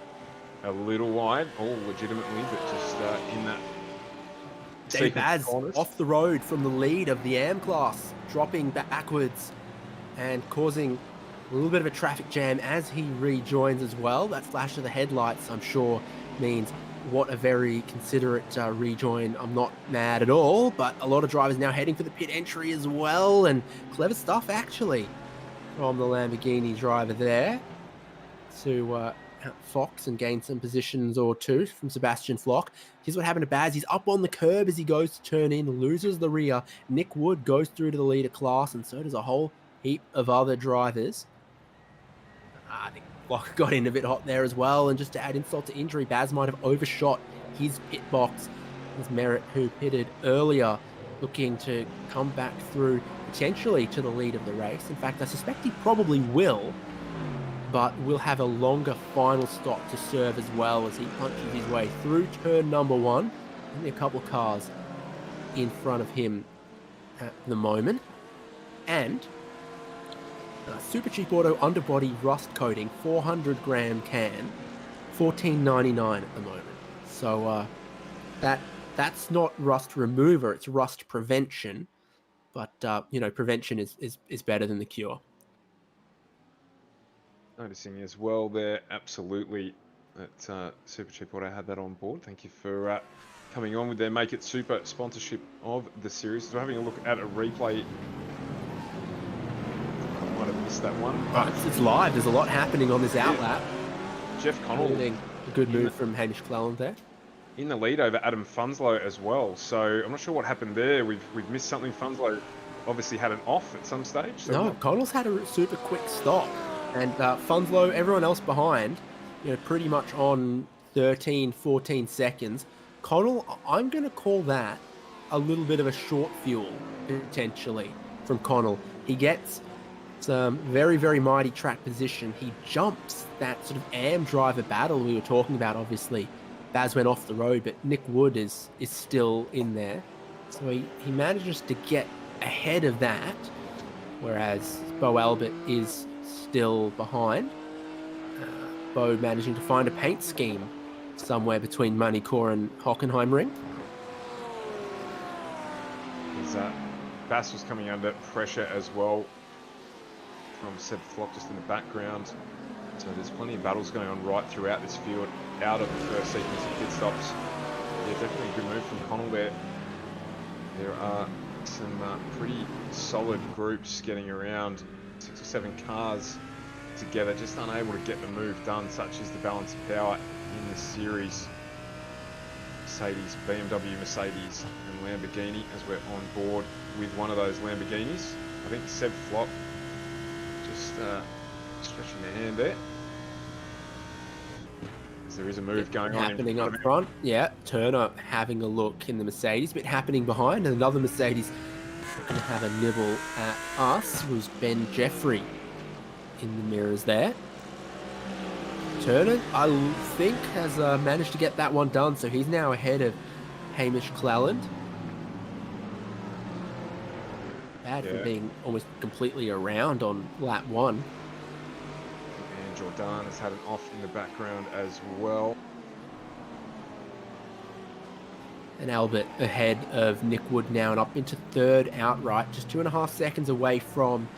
a little wide, all legitimately, but just in that. Dave Baz off the road from the lead of the AM class, dropping backwards and causing a little bit of a traffic jam as he rejoins as well. That flash of the headlights, I'm sure, means what a very considerate rejoin. I'm not mad at all, but a lot of drivers now heading for the pit entry as well, and clever stuff actually from the Lamborghini driver there to Fox and gain some positions or two from Sebastian Flock. Here's what happened to Baz. He's up on the curb as he goes to turn in, loses the rear. Nick Wood goes through to the leader class, and so does a whole heap of other drivers. I think Flock got in a bit hot there as well, and just to add insult to injury, Baz might have overshot his pit box. It was Merritt who pitted earlier, looking to come back through potentially to the lead of the race. In fact, I suspect he probably will, but will have a longer final stop to serve as well as he punches his way through turn number 1. Only a couple of cars in front of him at the moment. And super cheap auto underbody rust coating, 400 gram can, $14.99 at the moment. So that that's not rust remover, it's rust prevention. But, prevention is better than the cure. Noticing as well there, absolutely, that Super Cheap Auto had that on board. Thank you for coming on with their Make It Super sponsorship of the series. So we're having a look at a replay. I might have missed that one. It's live. There's a lot happening on this outlap. Jeff Connell. A good move from Hamish Cleland there. In the lead over Adam Funslow as well. So I'm not sure what happened there. We've missed something. Funslow obviously had an off at some stage. So no, Connell's had a super quick stop. And Funslow, everyone else behind, pretty much on 13, 14 seconds. Connell, I'm going to call that a little bit of a short fuel, potentially, from Connell. He gets some very, very mighty track position. He jumps that sort of AM driver battle we were talking about, obviously. Baz went off the road, but Nick Wood is still in there. So he manages to get ahead of that, whereas Bo Albert is still behind. Bo managing to find a paint scheme somewhere between Moneycore and Hockenheimring. Bass was coming under pressure as well from Seb Flock just in the background. So there's plenty of battles going on right throughout this field, out of the first sequence of pit stops. Yeah, definitely a good move from Connell there. There are some pretty solid groups getting around, 6 or 7 cars together, just unable to get the move done, such as the balance of power in this series. Mercedes, BMW, Mercedes and Lamborghini, as we're on board with one of those Lamborghinis. I think Seb Flock just stretching their hand there. There is a move going on happening up front. Yeah, Turner having a look in the Mercedes, but happening behind, and another Mercedes going to have a nibble at us was Ben Jeffrey in the mirrors there. Turner, I think, has managed to get that one done, so he's now ahead of Hamish Cleland. Bad for being almost completely around on lap 1. And Jordan has had an off in the background as well. And Albert ahead of Nick Wood now and up into third outright, just 2.5 seconds away from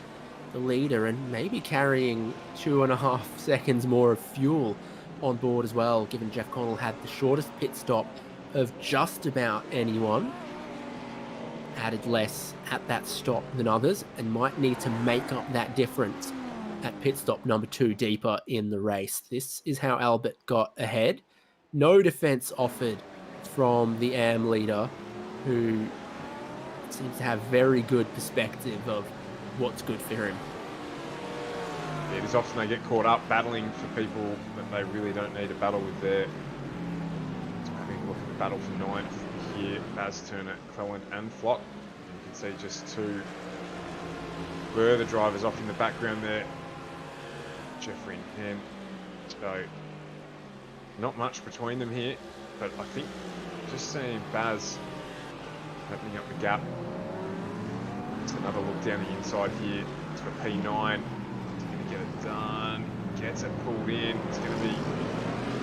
the leader, and maybe carrying 2.5 seconds more of fuel on board as well, given Jeff Connell had the shortest pit stop of just about anyone. Added less at that stop than others, and might need to make up that difference at pit stop number 2 deeper in the race. This is how Albert got ahead. No defense offered from the AM leader, who seems to have very good perspective of what's good for him. Yeah, it is often they get caught up battling for people that they really don't need to battle with there. So having a look at the battle for 9th here, Baz, Turner, Cleland and Flock. You can see just 2 further drivers off in the background there. Jeffrey and Ham. So not much between them here, but I think just seeing Baz opening up the gap. It's another look down the inside here. It's got P9. He's going to get it done. Gets it pulled in. It's going to be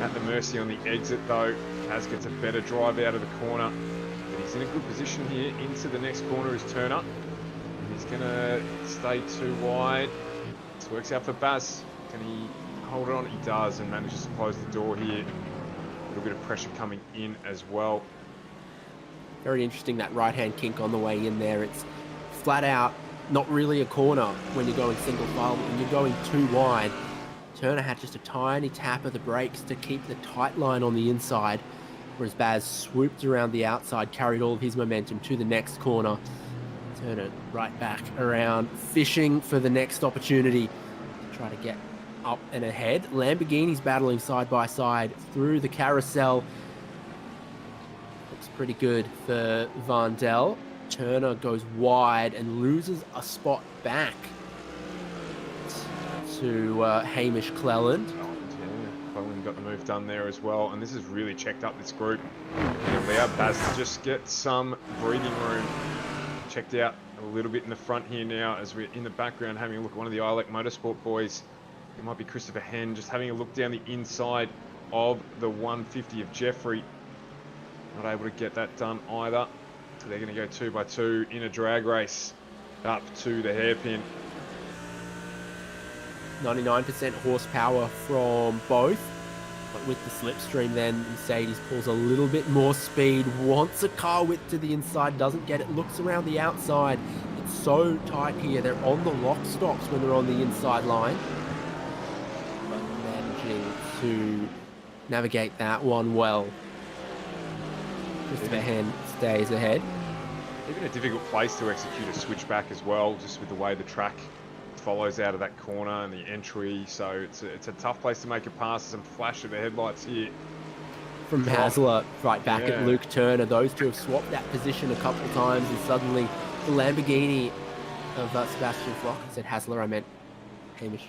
at the mercy on the exit though. Baz gets a better drive out of the corner. But he's in a good position here. Into the next corner is Turner. He's going to stay too wide. This works out for Baz. Can he hold it on? He does, and manages to close the door here. A little bit of pressure coming in as well. Very interesting, that right-hand kink on the way in there. It's flat out not really a corner when you're going single file, but when you're going too wide. Turner had just a tiny tap of the brakes to keep the tight line on the inside, whereas Baz swooped around the outside, carried all of his momentum to the next corner. Turner right back around, fishing for the next opportunity to try to get up and ahead. Lamborghini's battling side by side through the carousel. Looks pretty good for Vandel. Turner goes wide and loses a spot back to Hamish Cleland. Yeah, Cleland got the move done there as well, and this has really checked up this group and allowed Baz to just get some breathing room. Checked out a little bit in the front here now as we're in the background having a look at one of the iLEC Motorsport boys. It might be Christopher Henn, just having a look down the inside of the 150 of Jeffrey. not able to get that done either. So they're going to go 2 by 2 in a drag race up to the hairpin. 99% horsepower from both. But with the slipstream then, Mercedes pulls a little bit more speed, wants a car width to the inside, doesn't get it, looks around the outside. It's so tight here. They're on the lock stops when they're on the inside line. But managing to navigate that one well. Christopher Hen stays ahead. Even a difficult place to execute a switchback as well, just with the way the track follows out of that corner and the entry. So it's a tough place to make a pass. Some flash of the headlights here. From Hasler right back at Luke Turner. Those two have swapped that position a couple of times, and suddenly the Lamborghini of Sebastian Flock. I said Hasler, I meant Hamish.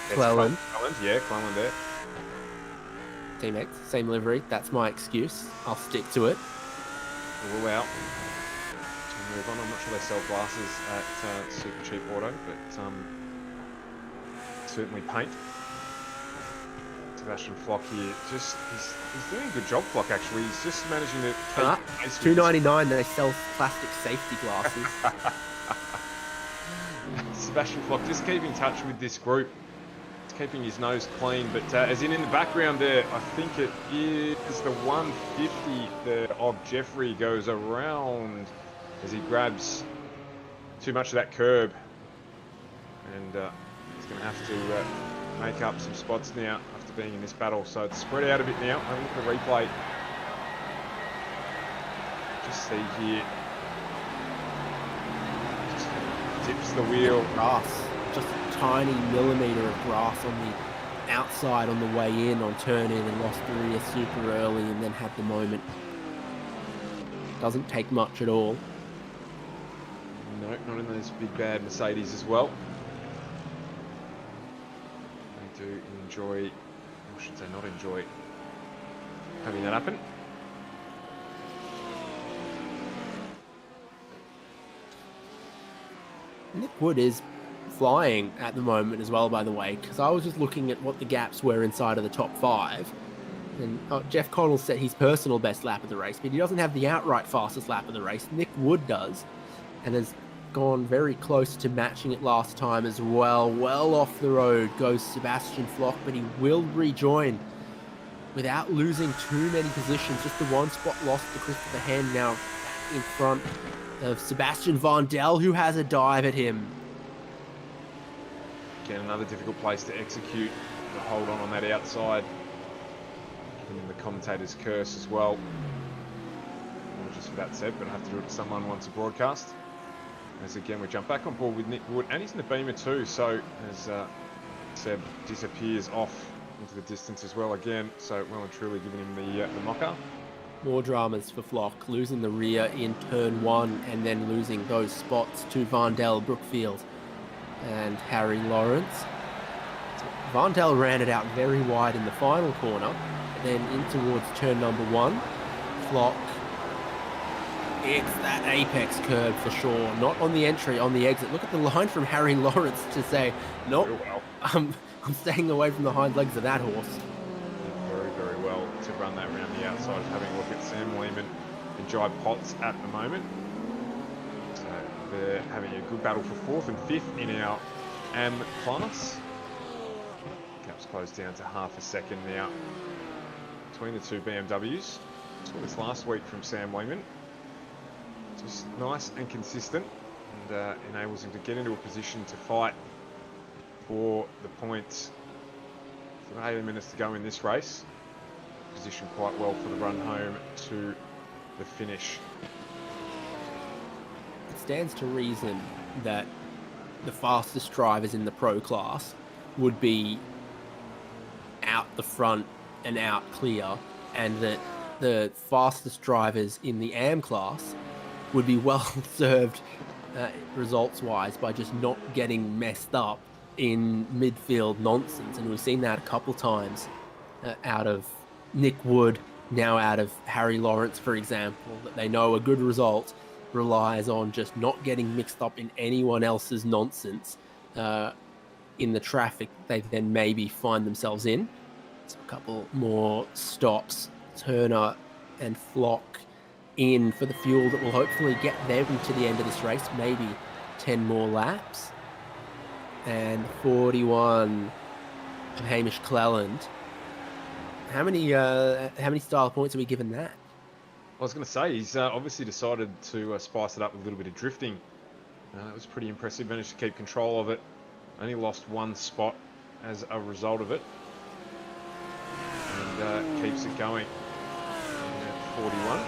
Cleland. Yeah, Cleland there. Teammates, same livery. That's my excuse. I'll stick to it. Rule out. To move on. I'm not sure they sell glasses at Super Cheap Auto, but certainly paint. Sebastian Flock here, just he's doing a good job. Flock actually, he's just managing to. $2.99. They sell plastic safety glasses. Sebastian Flock just keeping in touch with this group. Keeping his nose clean, but as in the background there, I think it is the 150 of Jeffrey goes around as he grabs too much of that curb, and he's going to have to make up some spots now after being in this battle. So it's spread out a bit now. Have a look at the replay. Just see here, just dips the wheel. Grass. Just a tiny millimetre of grass on the outside on the way in on turn in, and lost the rear super early and then had the moment. Doesn't take much at all. No, not in those big bad Mercedes as well. They do enjoy, or should say not enjoy, having that happen. Nick Wood is flying at the moment as well, by the way, because I was just looking at what the gaps were inside of the top 5, and Jeff Connell set his personal best lap of the race, but he doesn't have the outright fastest lap of the race. Nick Wood does, and has gone very close to matching it last time as well. Well off the road goes Sebastian Flock, but he will rejoin without losing too many positions. Just the one spot lost to Christopher Hen, now back in front of Sebastian Vondel, who has a dive at him. Again, another difficult place to execute, to hold on that outside. Giving him the commentator's curse as well. Not just for that said, but I have to do it to someone once a broadcast. As again, we jump back on board with Nick Wood, and he's in the Beamer too, so as Seb disappears off into the distance as well again, so well and truly giving him the mocker. More dramas for Flock, losing the rear in turn 1 and then losing those spots to Vondel, Brookfield and Harry Lawrence. So Vondel ran it out very wide in the final corner, then in towards turn number 1. Flock, it's that apex curb for sure, not on the entry, on the exit. Look at the line from Harry Lawrence to say, nope, I'm staying away from the hind legs of that horse. Very, very well to run that around the outside. Having a look at Sam Lehman and Jai Potts at the moment. So they're having a good battle for 4th and 5th in our AM class. Gap's closed down to half a second now between the two BMWs. Saw this last week from Sam Lehman. Just nice and consistent, and enables him to get into a position to fight for the points. So about 18 minutes to go in this race. Positioned quite well for the run home to the finish. It stands to reason that the fastest drivers in the pro class would be out the front and out clear, and that the fastest drivers in the AM class would be well served results-wise by just not getting messed up in midfield nonsense. And we've seen that a couple times out of Nick Wood, now out of Harry Lawrence, for example, that they know a good result relies on just not getting mixed up in anyone else's nonsense in the traffic they then maybe find themselves in. So a couple more stops. Turner and flock in for the fuel that will hopefully get them to the end of this race, maybe 10 more laps. And 41 of Hamish Cleland. How many style points are we given that? I was going to say, he's obviously decided to spice it up with a little bit of drifting. It was pretty impressive. Managed to keep control of it. Only lost one spot as a result of it. And keeps it going at 41.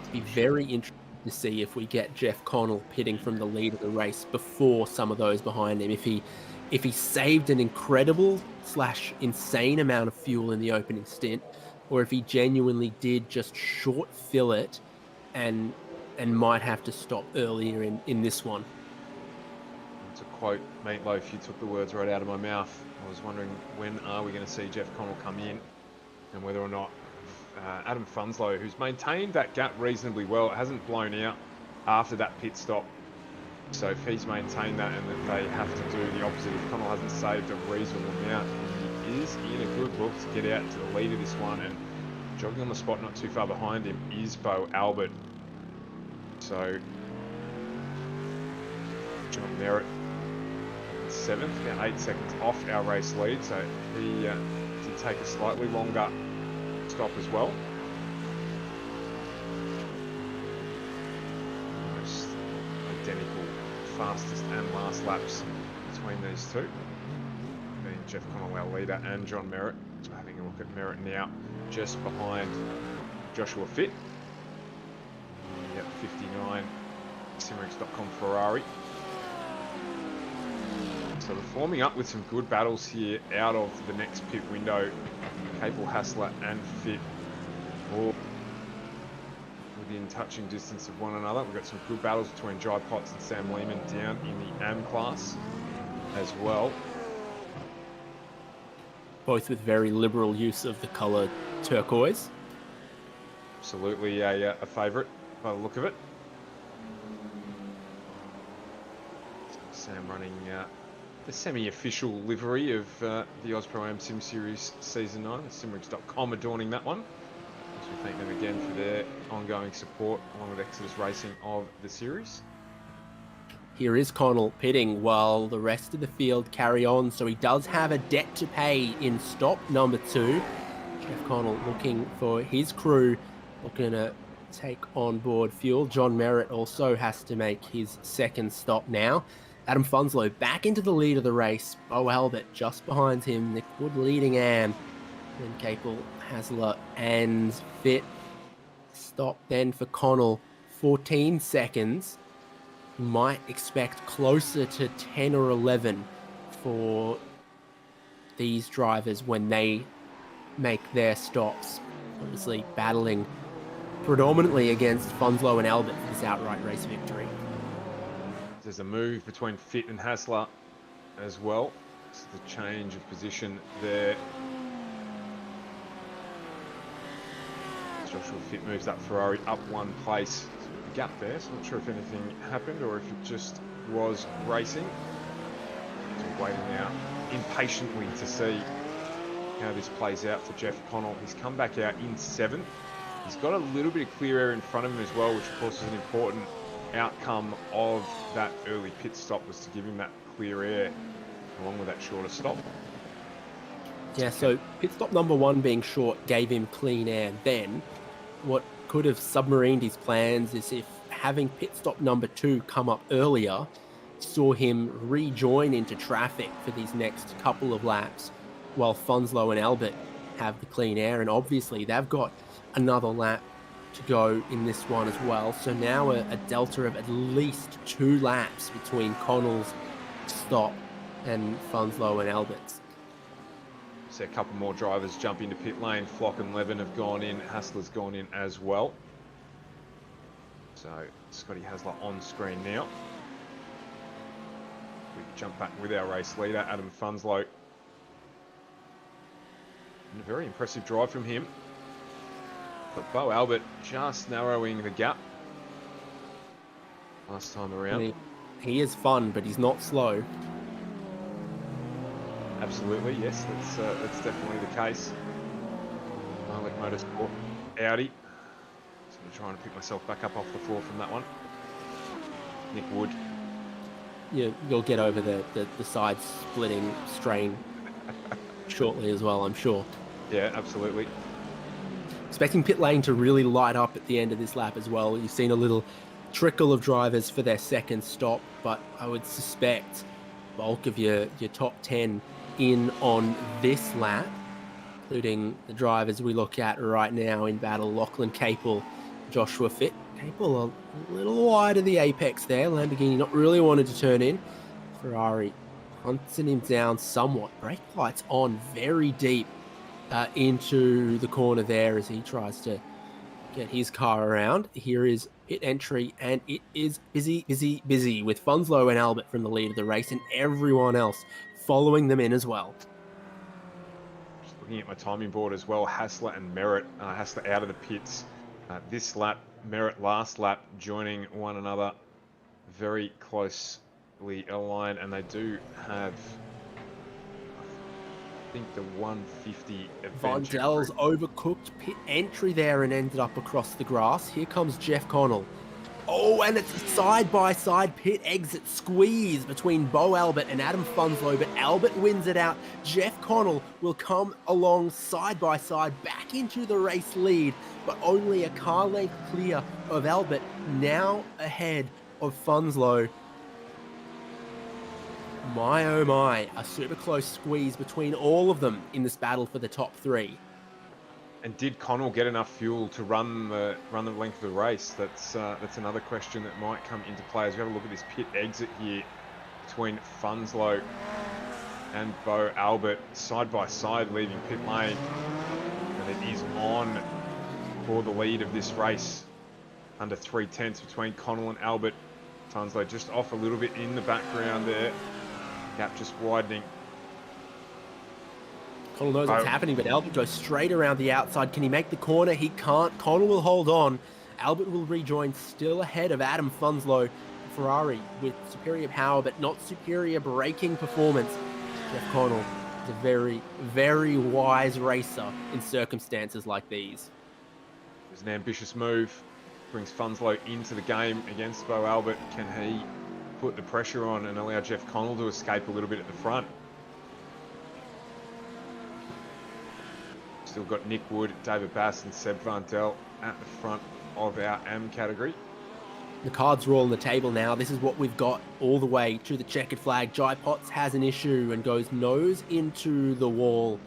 It'd be very interesting to see if we get Jeff Connell pitting from the lead of the race before some of those behind him. If he saved an incredible / insane amount of fuel in the opening stint, or if he genuinely did just short fill it and might have to stop earlier in this one. To quote Meatloaf, you took the words right out of my mouth. I was wondering, when are we going to see Jeff Connell come in, and whether or not Adam Funslow, who's maintained that gap reasonably well, it hasn't blown out after that pit stop. So if he's maintained that and that they have to do the opposite, if Connell hasn't saved a reasonable amount, he is in a good look to get out to the lead of this one. And jogging on the spot not too far behind him is Bo Albert. So John Merritt 7th, about 8 seconds off our race lead. So he did take a slightly longer stop as well. Almost identical fastest and last laps between these two, being Jeff Connell, our leader, and John Merritt. So having a look at Merritt now, just behind Joshua Fitt. Yep, 59, Simrix.com Ferrari. So they're forming up with some good battles here out of the next pit window. Capel, Hassler and Fitt all within touching distance of one another. We've got some good battles between Jai Potts and Sam Lehman down in the AM class as well. Both with very liberal use of the colour turquoise. Absolutely a favourite by the look of it. Sam running the semi-official livery of the AusPro Sim Series Season 9. Simrix.com adorning that one. So we thank them again for their ongoing support, along with Exodus Racing of the series. Here is Connell pitting while the rest of the field carry on, so he does have a debt to pay in stop number 2. Jeff Connell looking for his crew, looking to take on board fuel. John Merritt also has to make his second stop now. Adam Funslow back into the lead of the race. Bo Albert just behind him. Nick Wood leading Am. Then Capel, Hasler and Fitt. Stop then for Connell. 14 seconds. You might expect closer to 10 or 11 for these drivers when they make their stops. Obviously battling predominantly against Funslow and Albert for this outright race victory. There's a move between Fitt and Hassler as well. It's the change of position there. Joshua Fitt moves that Ferrari up one place. There's a gap there, so I'm not sure if anything happened or if it just was racing. So we're waiting now impatiently to see how this plays out for Jeff Connell. He's come back out in 7th. He's got a little bit of clear air in front of him as well, which of course is an important outcome of that early pit stop, was to give him that clear air along with that shorter stop. Yeah, so pit stop number 1 being short gave him clean air. Then what could have submarined his plans is if having pit stop number 2 come up earlier saw him rejoin into traffic for these next couple of laps while Funslow and Albert have the clean air, and obviously they've got another lap to go in this one as well. So now a delta of at least 2 laps between Connell's stop and Funslow and Albert's. So a couple more drivers jump into pit lane. Flock and Levin have gone in. Hassler's gone in as well. So Scotty Hassler on screen now. We jump back with our race leader, Adam Funslow. And a very impressive drive from him. But Bo Albert just narrowing the gap last time around. He is fun, but he's not slow. Absolutely, yes, that's definitely the case. Malik Motorsport, Audi. So I'm trying to pick myself back up off the floor from that one. Nick Wood. You'll get over the side splitting strain shortly as well, I'm sure. Yeah, absolutely. Expecting pit lane to really light up at the end of this lap as well. You've seen a little trickle of drivers for their second stop, but I would suspect bulk of your top 10 in on this lap, including the drivers we look at right now in battle. Lachlan Capel, Joshua Fitt. Capel a little wide of the apex there. Lamborghini not really wanted to turn in. Ferrari hunting him down somewhat. Brake lights on very deep into the corner there as he tries to get his car around. Here is pit entry, and it is busy with Funslow and Albert from the lead of the race, and everyone else following them in as well. Just looking at my timing board as well, Hassler and Merritt. Hassler out of the pits this lap, Merritt last lap, joining one another very closely aligned, and they do have, I think, the 150 event. Vondel's overcooked pit entry there and ended up across the grass. Here comes Jeff Connell. Oh, and it's a side-by-side pit exit squeeze between Bo Albert and Adam Funslow, but Albert wins it out. Jeff Connell will come along side-by-side back into the race lead, but only a car length clear of Albert, now ahead of Funslow. My oh my, a super close squeeze between all of them in this battle for the top three. And did Connell get enough fuel to run the length of the race? That's another question that might come into play as we have a look at this pit exit here between Funslow and Bo Albert side by side leaving pit lane, and it is on for the lead of this race under 3/10 between Connell and Albert. Funslow just off a little bit in the background there, gap just widening. Connell knows what's happening, but Albert goes straight around the outside. Can he make the corner? He can't. Connell will hold on. Albert will rejoin, still ahead of Adam Funslow. Ferrari with superior power, but not superior braking performance. Jeff Connell is a very, very wise racer in circumstances like these. It was an ambitious move. Brings Funslow into the game against Bo Albert. Can he put the pressure on and allow Jeff Connell to escape a little bit at the front? Still got Nick Wood, David Bass and Seb Vandel at the front of our AM category. The cards are all on the table now. This is what we've got all the way to the checkered flag. Jai Potts has an issue and goes nose into the wall.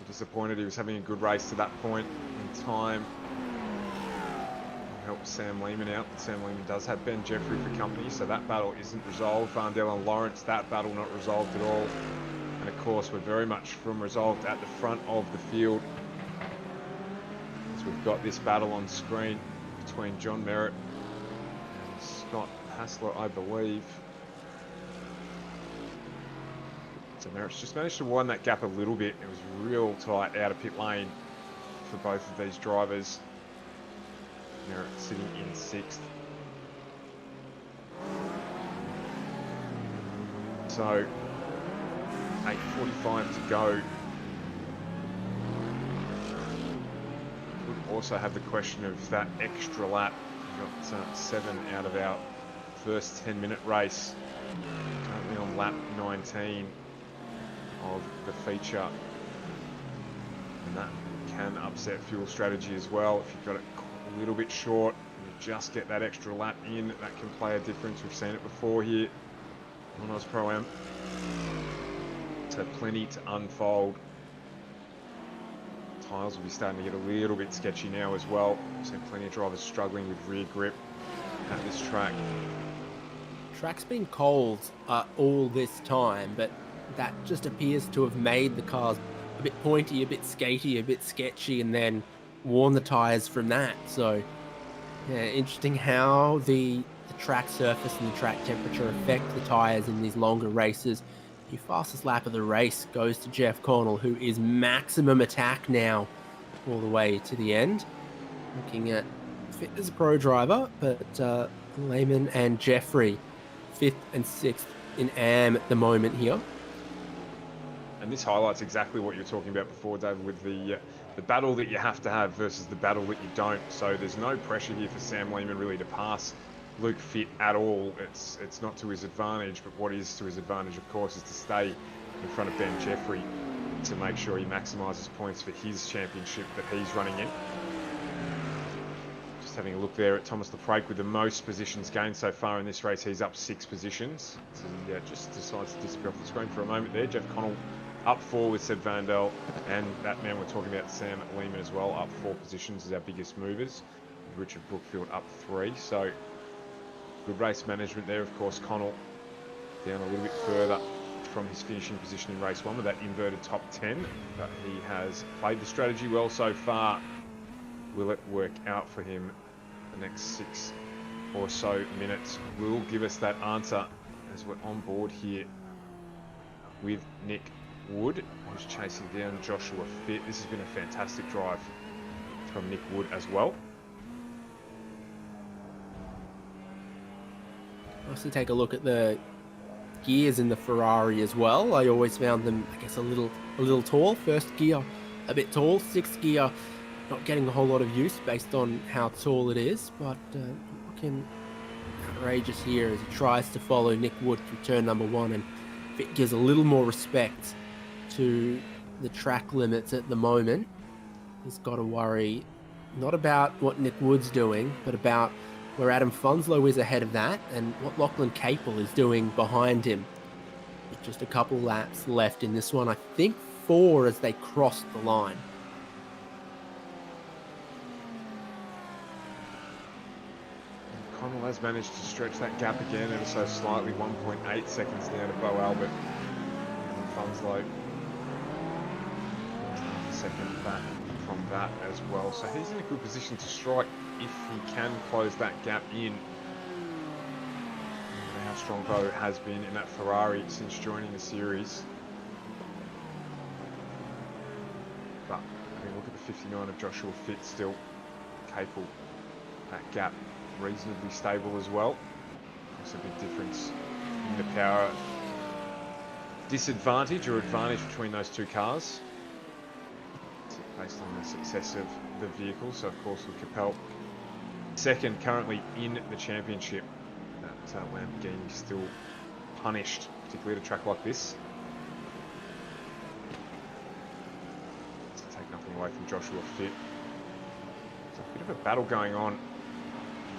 Disappointed, he was having a good race to that point in time. Help Sam Lehman out, but Sam Lehman does have Ben Jeffrey for company, so that battle isn't resolved. Vandel and Lawrence, that battle not resolved at all. And of course, we're very much from resolved at the front of the field. As we've got this battle on screen between John Merritt and Scott Hassler, I believe. So Merritt's just managed to widen that gap a little bit. It was real tight out of pit lane for both of these drivers. Merritt sitting in 6th. So 8:45 to go. Would also have the question of that extra lap. We got 7 out of our first 10-minute race. Currently on lap 19 of the feature. And that can upset fuel strategy as well. If you've got it a little bit short, you just get that extra lap in, that can play a difference. We've seen it before here on Oz Pro Am. So plenty to unfold. Tyres will be starting to get a little bit sketchy now as well. We've seen plenty of drivers struggling with rear grip at this track. Track's been cold all this time, but that just appears to have made the cars a bit pointy, a bit skatey, a bit sketchy, and then worn the tyres from that. So, yeah, interesting how the track surface and the track temperature affect the tyres in these longer races. The fastest lap of the race goes to Jeff Connell, who is maximum attack now all the way to the end. Looking at fit as a pro driver, but Lehman and Jeffrey 5th and 6th in AM at the moment here. And this highlights exactly what you were talking about before, David, with the battle that you have to have versus the battle that you don't. So there's no pressure here for Sam Lehman really to pass Luke Fit at all. It's not to his advantage, but what is to his advantage, of course, is to stay in front of Ben Jeffrey to make sure he maximises points for his championship that he's running in. Just having a look there at Thomas LePrake with the most positions gained so far in this race. He's up 6 positions. So yeah, just decides to disappear off the screen for a moment there. Jeff Connell up 4 with Seb Vandal, and that man we're talking about, Sam Lehman, as well, up 4 positions as our biggest movers. Richard Brookfield up 3. So good race management there. Of course, Connell down a little bit further from his finishing position in race 1 with that inverted top 10, but he has played the strategy well so far. Will it work out for him? The next 6 or so minutes will give us that answer as we're on board here with Nick Wood, who's chasing down Joshua Fit. This has been a fantastic drive from Nick Wood as well. Also take a look at the gears in the Ferrari as well. I always found them, I guess, a little tall. First gear a bit tall, 6th gear not getting a whole lot of use based on how tall it is, but looking outrageous here as he tries to follow Nick Wood through turn number 1, and Fit gives a little more respect to the track limits at the moment. He's got to worry not about what Nick Wood's doing, but about where Adam Funslow is ahead of that and what Lachlan Capel is doing behind him. With just a couple laps left in this one. I think 4 as they cross the line. Connell has managed to stretch that gap again ever so slightly, 1.8 seconds now to Bo Albert. And Funslow second back from that as well. So he's in a good position to strike if he can close that gap in. How strong Bo has been in that Ferrari since joining the series. But I mean, look at the 59 of Joshua Fit still. Capel, that gap reasonably stable as well. There's a big difference in the power disadvantage or advantage between those two cars, based on the success of the vehicle. So of course with Capel second currently in the championship, that Lamborghini still punished, particularly at a track like this. To take nothing away from Joshua Fit. There's a bit of a battle going on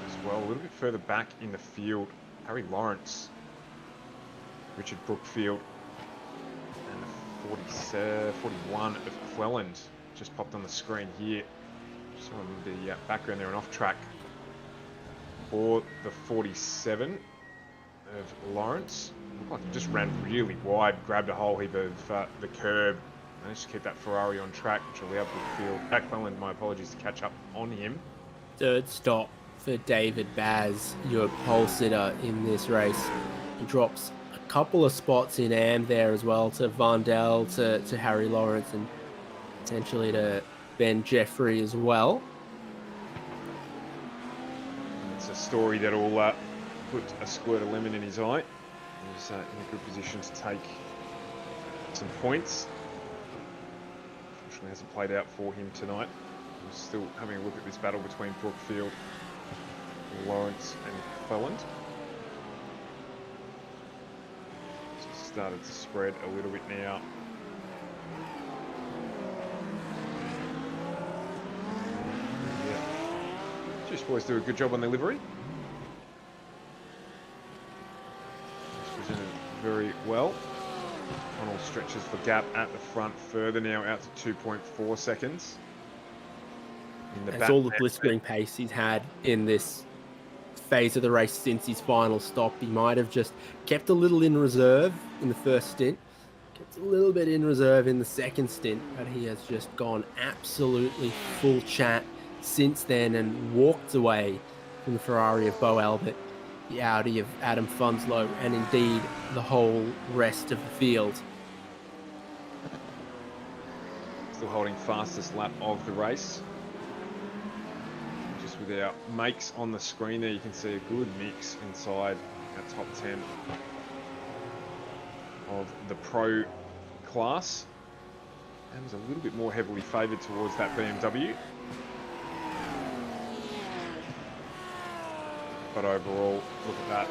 as well, a little bit further back in the field. Harry Lawrence, Richard Brookfield, and the 41 of Cleland just popped on the screen here. Just on the background there and off track for the 47 of Lawrence. Looked like he just ran really wide, grabbed a whole heap of the curb, managed to keep that Ferrari on track, which allowed Brookfield, Cleland, my apologies, to catch up on him. Third stop for David Baz, your pole sitter in this race. He drops a couple of spots in AM there as well, to Vandal, to Harry Lawrence, and potentially to Ben Jeffrey as well. It's a story that'll put a squirt of lemon in his eye. He's in a good position to take some points. Unfortunately, hasn't played out for him tonight. We're still having a look at this battle between Brookfield, Lawrence and Cleland. It's started to spread a little bit now. Yeah. Just boys do a good job on their livery. It's presented very well. Connell stretches the gap at the front further now, out to 2.4 seconds. That's all the blistering pace he's had in this phase of the race since his final stop. He might have just kept a little in reserve in the first stint, kept a little bit in reserve in the second stint, but he has just gone absolutely full chat since then and walked away from the Ferrari of Bo Albert, the Audi of Adam Funslow, and indeed the whole rest of the field. Still holding fastest lap of the race. With our makes on the screen there, you can see a good mix inside our top 10. of the Pro class. And was a little bit more heavily favoured towards that BMW. But overall, look at that.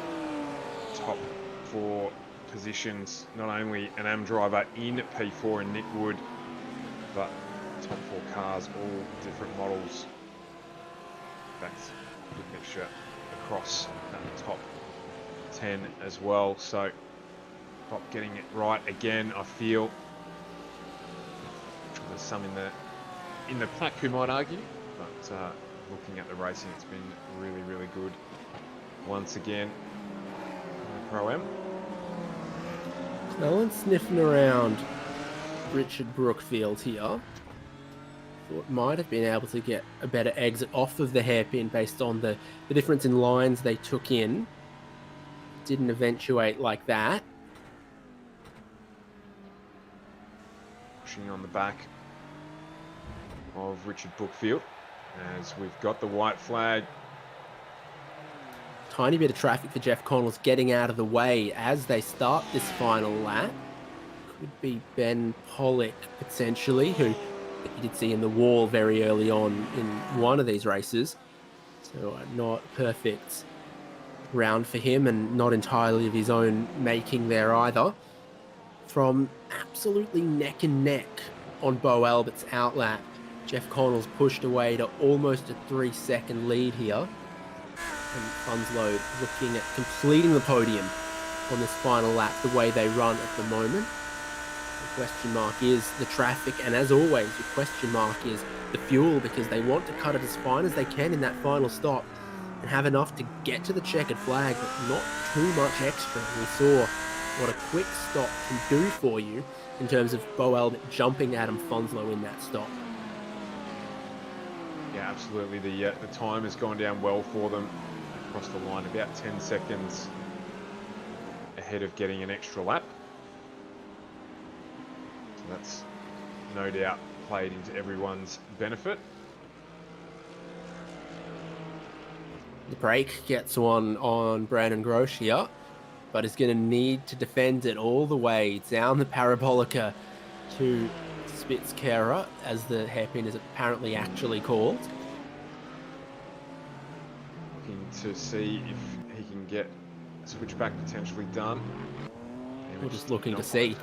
Top 4 positions. Not only an AM driver in P4 and Nick Wood, but top 4 cars, all different models. That's a good mixture across that top 10 as well. So Bob getting it right again, I feel. There's some in the pack who might argue, but looking at the racing, it's been really, really good once again. Pro-Am. Cleland sniffing around Richard Brookfield here. Thought might have been able to get a better exit off of the hairpin based on the difference in lines they took in. Didn't eventuate like that. Pushing on the back of Richard Brookfield as we've got the white flag. Tiny bit of traffic for Jeff Connells getting out of the way as they start this final lap. Could be Ben Pollock potentially, who you did see in the wall very early on in one of these races. So not perfect round for him and not entirely of his own making there either. From absolutely neck and neck on Bo Albert's outlap, Jeff Connells pushed away to almost a 3-second lead here. And Funslow looking at completing the podium on this final lap the way they run at the moment. The question mark is the traffic, and as always, your question mark is the fuel, because they want to cut it as fine as they can in that final stop and have enough to get to the checkered flag, but not too much extra. We saw what a quick stop can do for you in terms of Bo Albert jumping Adam Funslow in that stop. Yeah, absolutely. The time has gone down well for them across the line, about 10 seconds ahead of getting an extra lap. So that's no doubt played into everyone's benefit. The break gets one on Brandon Grosh here, but is going to need to defend it all the way down the parabolica to Spitzkehrer, as the hairpin is apparently actually called. Looking to see if he can get a switchback potentially done. We're just looking to see.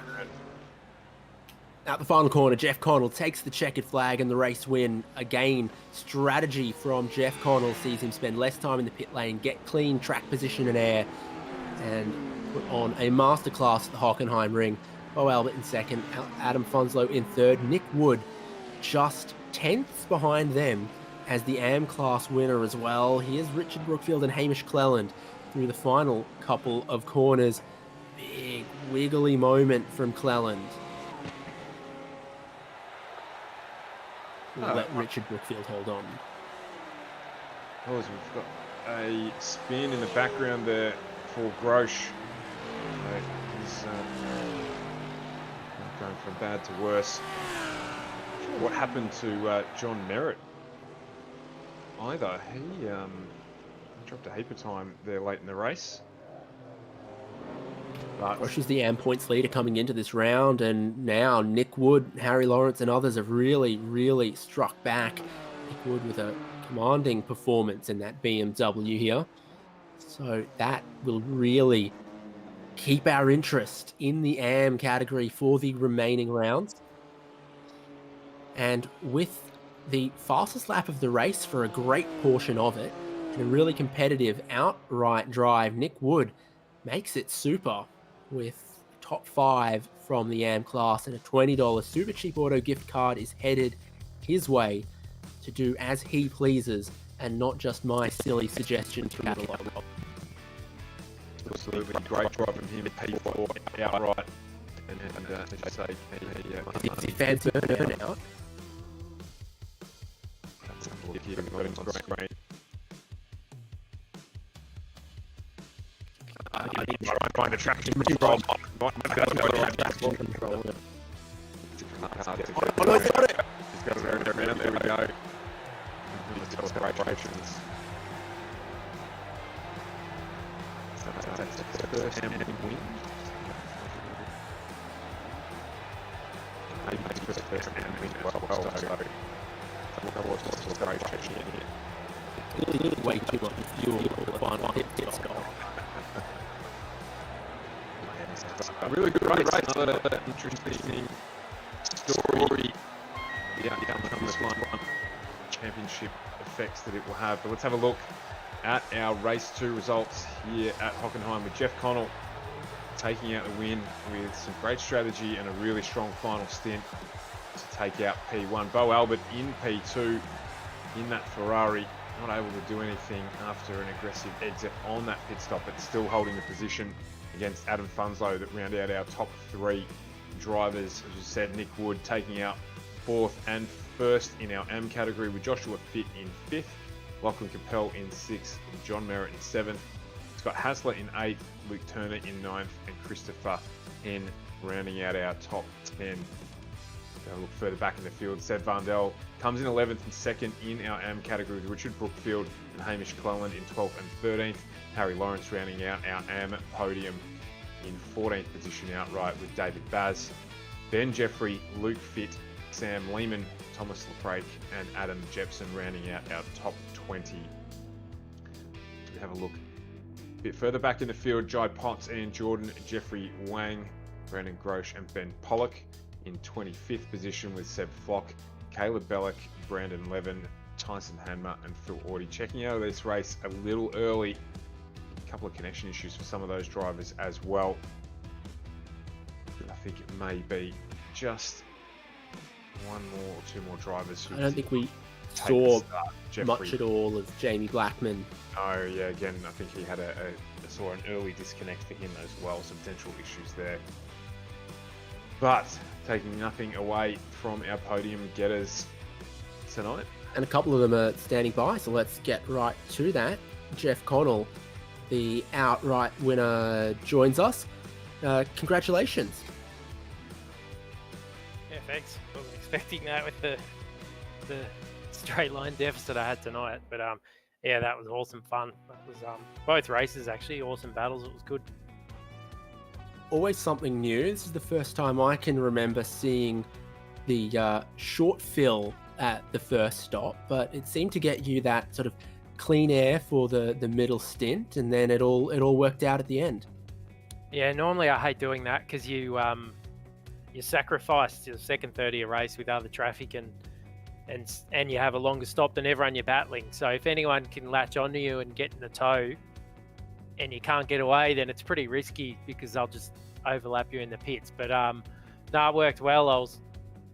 At the final corner, Jeff Connell takes the checkered flag and the race win. Again, strategy from Jeff Connell sees him spend less time in the pit lane, get clean track position and air, and put on a masterclass at the Hockenheimring. Bo Albert in second, Adam Funslow in third, Nick Wood just 10ths behind them as the AM class winner as well. Here's Richard Brookfield and Hamish Cleland through the final couple of corners. Big wiggly moment from Cleland. We'll let Richard Brookfield hold on. Oh, we've got a spin in the background there for Grosh. He's going from bad to worse. Not sure what happened to John Merritt either. He dropped a heap of time there late in the race. Grosh is the AM points leader coming into this round, and now Nick Wood, Harry Lawrence and others have really struck back. Nick Wood with a commanding performance in that BMW here. So that will really keep our interest in the AM category for the remaining rounds. And with the fastest lap of the race for a great portion of it, and a really competitive outright drive, Nick Wood makes it super with top 5 from the AM class, and a $20 Super Cheap Auto gift card is headed his way to do as he pleases and not just my silly suggestions from catalog. Absolutely great drive from him, P4 outright, and as you say, is he fancy burnout? That's a look here, we've got him on screen. Try and find the traction control. He's got it around. There we go. Celebrations. That's the first win. makes first and win as well. So what's the great stretch here? Way too much fuel for the final pit stop. A really good race. Another interesting story. The outcome of this one. Championship effects that it will have. But let's have a look at our race 2 results here at Hockenheim with Jeff Connell taking out the win with some great strategy and a really strong final stint to take out P1. Bo Albert in P2 in that Ferrari, not able to do anything after an aggressive exit on that pit stop, but still holding the position against Adam Funslow that round out our top 3 drivers. As you said, Nick Wood taking out 4th and 1st in our M category with Joshua Fitt in 5th, Lachlan Capel in 6th, and John Merritt in 7th, Scott Hassler in 8th, Luke Turner in 9th, and Christopher Henn rounding out our top 10. Go look further back in the field. Seb Vandel comes in 11th and 2nd in our AM category with Richard Brookfield and Hamish Cleland in 12th and 13th. Harry Lawrence rounding out our AM podium in 14th position outright with David Baz. Ben Jeffrey, Luke Fitt, Sam Lehman, Thomas LaPrake and Adam Jepson rounding out our top 20. We have a look a bit further back in the field. Jai Potts, Ian Jordan, Jeffrey Wang, Brandon Grosh and Ben Pollock in 25th position with Seb Flock, Caleb Bellick, Brandon Levin, Tyson Hanmer and Phil Audie. Checking out of this race a little early. A couple of connection issues for some of those drivers as well. I think it may be just one more or 2 more drivers. I don't think we saw much at all of Jamie Blackman. Oh yeah, again, I think he had saw an early disconnect for him as well, some potential issues there. But taking nothing away from our podium getters tonight. And a couple of them are standing by, so let's get right to that. Jeff Connell, the outright winner, joins us. Congratulations. Yeah, thanks. Wasn't expecting that with the straight line deficit I had tonight, but yeah, that was awesome fun. That was both races actually, awesome battles. It was good. Always something new. This is the first time I can remember seeing the short fill at the first stop, but it seemed to get you that sort of clean air for the middle stint, and then it all worked out at the end. Yeah, normally I hate doing that because you sacrifice the second third of your race with other traffic and you have a longer stop than everyone you're battling. So if anyone can latch onto you and get in the tow and you can't get away, then it's pretty risky because they'll just overlap you in the pits. But no, it worked well. I was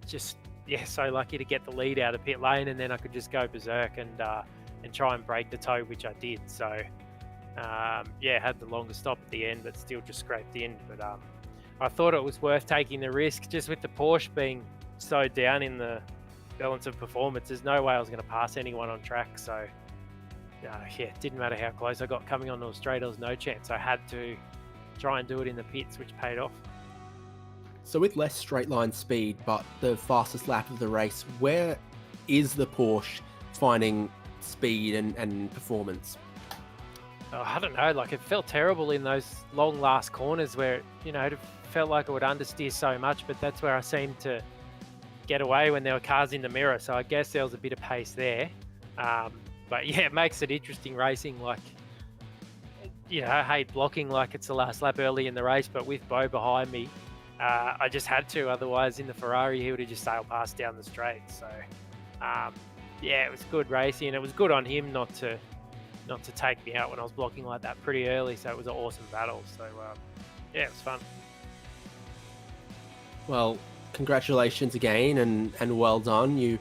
just so lucky to get the lead out of pit lane, and then I could just go berserk and try and break the tow, which I did. So had the longer stop at the end, but still just scraped in. But I thought it was worth taking the risk just with the Porsche being so down in the balance of performance. There's no way I was going to pass anyone on track. So it didn't matter how close I got coming onto a straight, there was no chance. I had to try and do it in the pits, which paid off. So with less straight line speed, but the fastest lap of the race, where is the Porsche finding speed and performance? Oh, I don't know, like it felt terrible in those long last corners where, it felt like it would understeer so much, but that's where I seemed to get away when there were cars in the mirror. So I guess there was a bit of pace there. But yeah, it makes it interesting racing. Like, I hate blocking like it's the last lap early in the race, but with Bo behind me, I just had to. Otherwise, in the Ferrari, he would have just sailed past down the straight. So, it was good racing. It was good on him not to take me out when I was blocking like that pretty early. So it was an awesome battle. So, it was fun. Well, congratulations again, and well done. You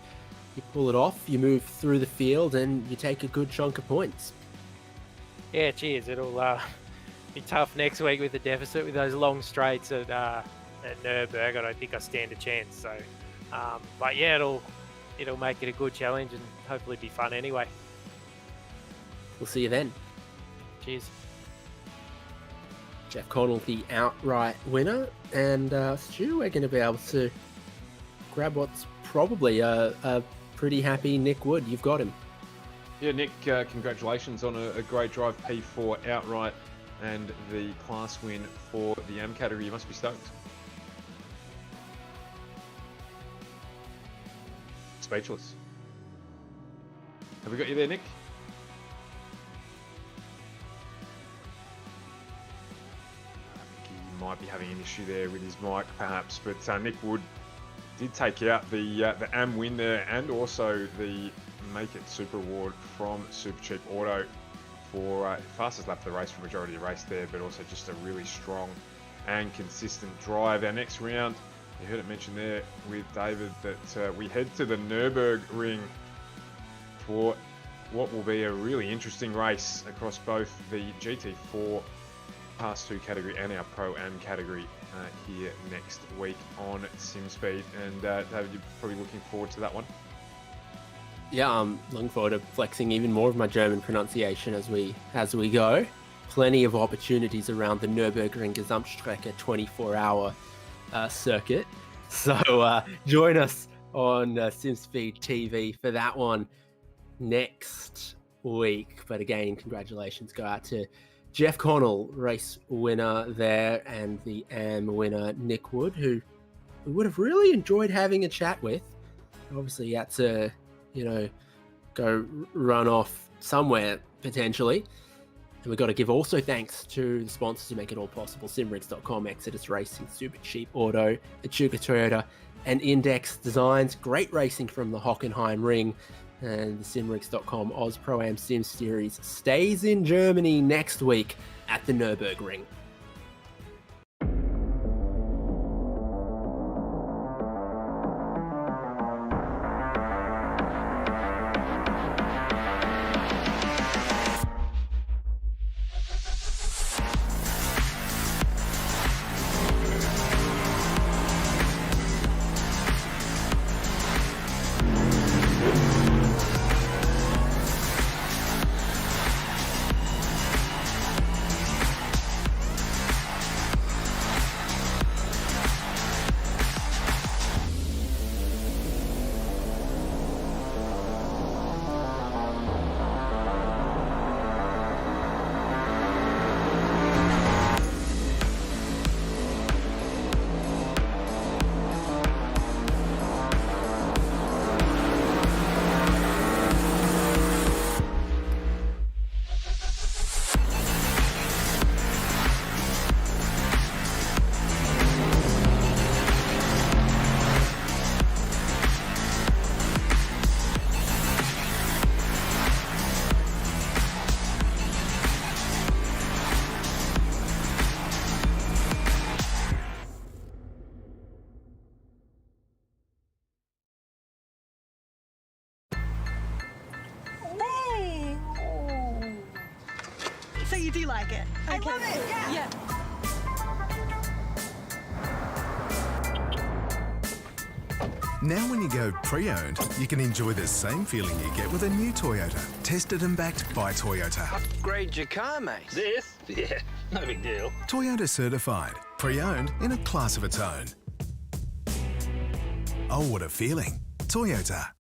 pull it off, you move through the field, and you take a good chunk of points. Yeah, cheers. It'll be tough next week with the deficit with those long straights at Nürburgring. I don't think I stand a chance. So, but yeah, it'll make it a good challenge and hopefully be fun anyway. We'll see you then. Cheers. Jeff Connell, the outright winner, and Stu, we're going to be able to grab what's probably a pretty happy Nick Wood. You've got him. Yeah, Nick, congratulations on a great drive, P4 outright, and the class win for the AM category. You must be stoked. speechless. Have we got you there, Nick? I think he might be having an issue there with his mic, perhaps. But Nick Wood did take out the AM win there, and also the Make It Super Award from Super Cheap Auto for fastest lap of the race for majority of the race there, but also just a really strong and consistent drive. Our next round, you heard it mentioned there with David that we head to the Nürburgring for what will be a really interesting race across both the GT4 Pass 2 category and our Pro-Am category here next week on SimSpeed. And David, you're probably looking forward to that one. Yeah, I'm looking forward to flexing even more of my German pronunciation as we go. Plenty of opportunities around the Nürburgring Gesamtstrecke 24-hour circuit. So join us on SimSpeed TV for that one next week. But again, congratulations go out to Jeff Connell, race winner there, and the AM winner Nick Wood, who we would have really enjoyed having a chat with. Obviously, you had to, go run off somewhere potentially. And we've got to give also thanks to the sponsors who make it all possible: Simrigs.com, Exodus Racing, Super Cheap Auto, Echuca Toyota, and Index Designs. Great racing from the Hockenheimring. And the Simrigs.com Oz Pro-Am Sim Series stays in Germany next week at the Nürburgring. So you do like it? I love it, yeah. Now when you go pre-owned, you can enjoy the same feeling you get with a new Toyota. Tested and backed by Toyota. Upgrade your car, mate. This? Yeah, no big deal. Toyota certified. Pre-owned in a class of its own. Oh, what a feeling. Toyota.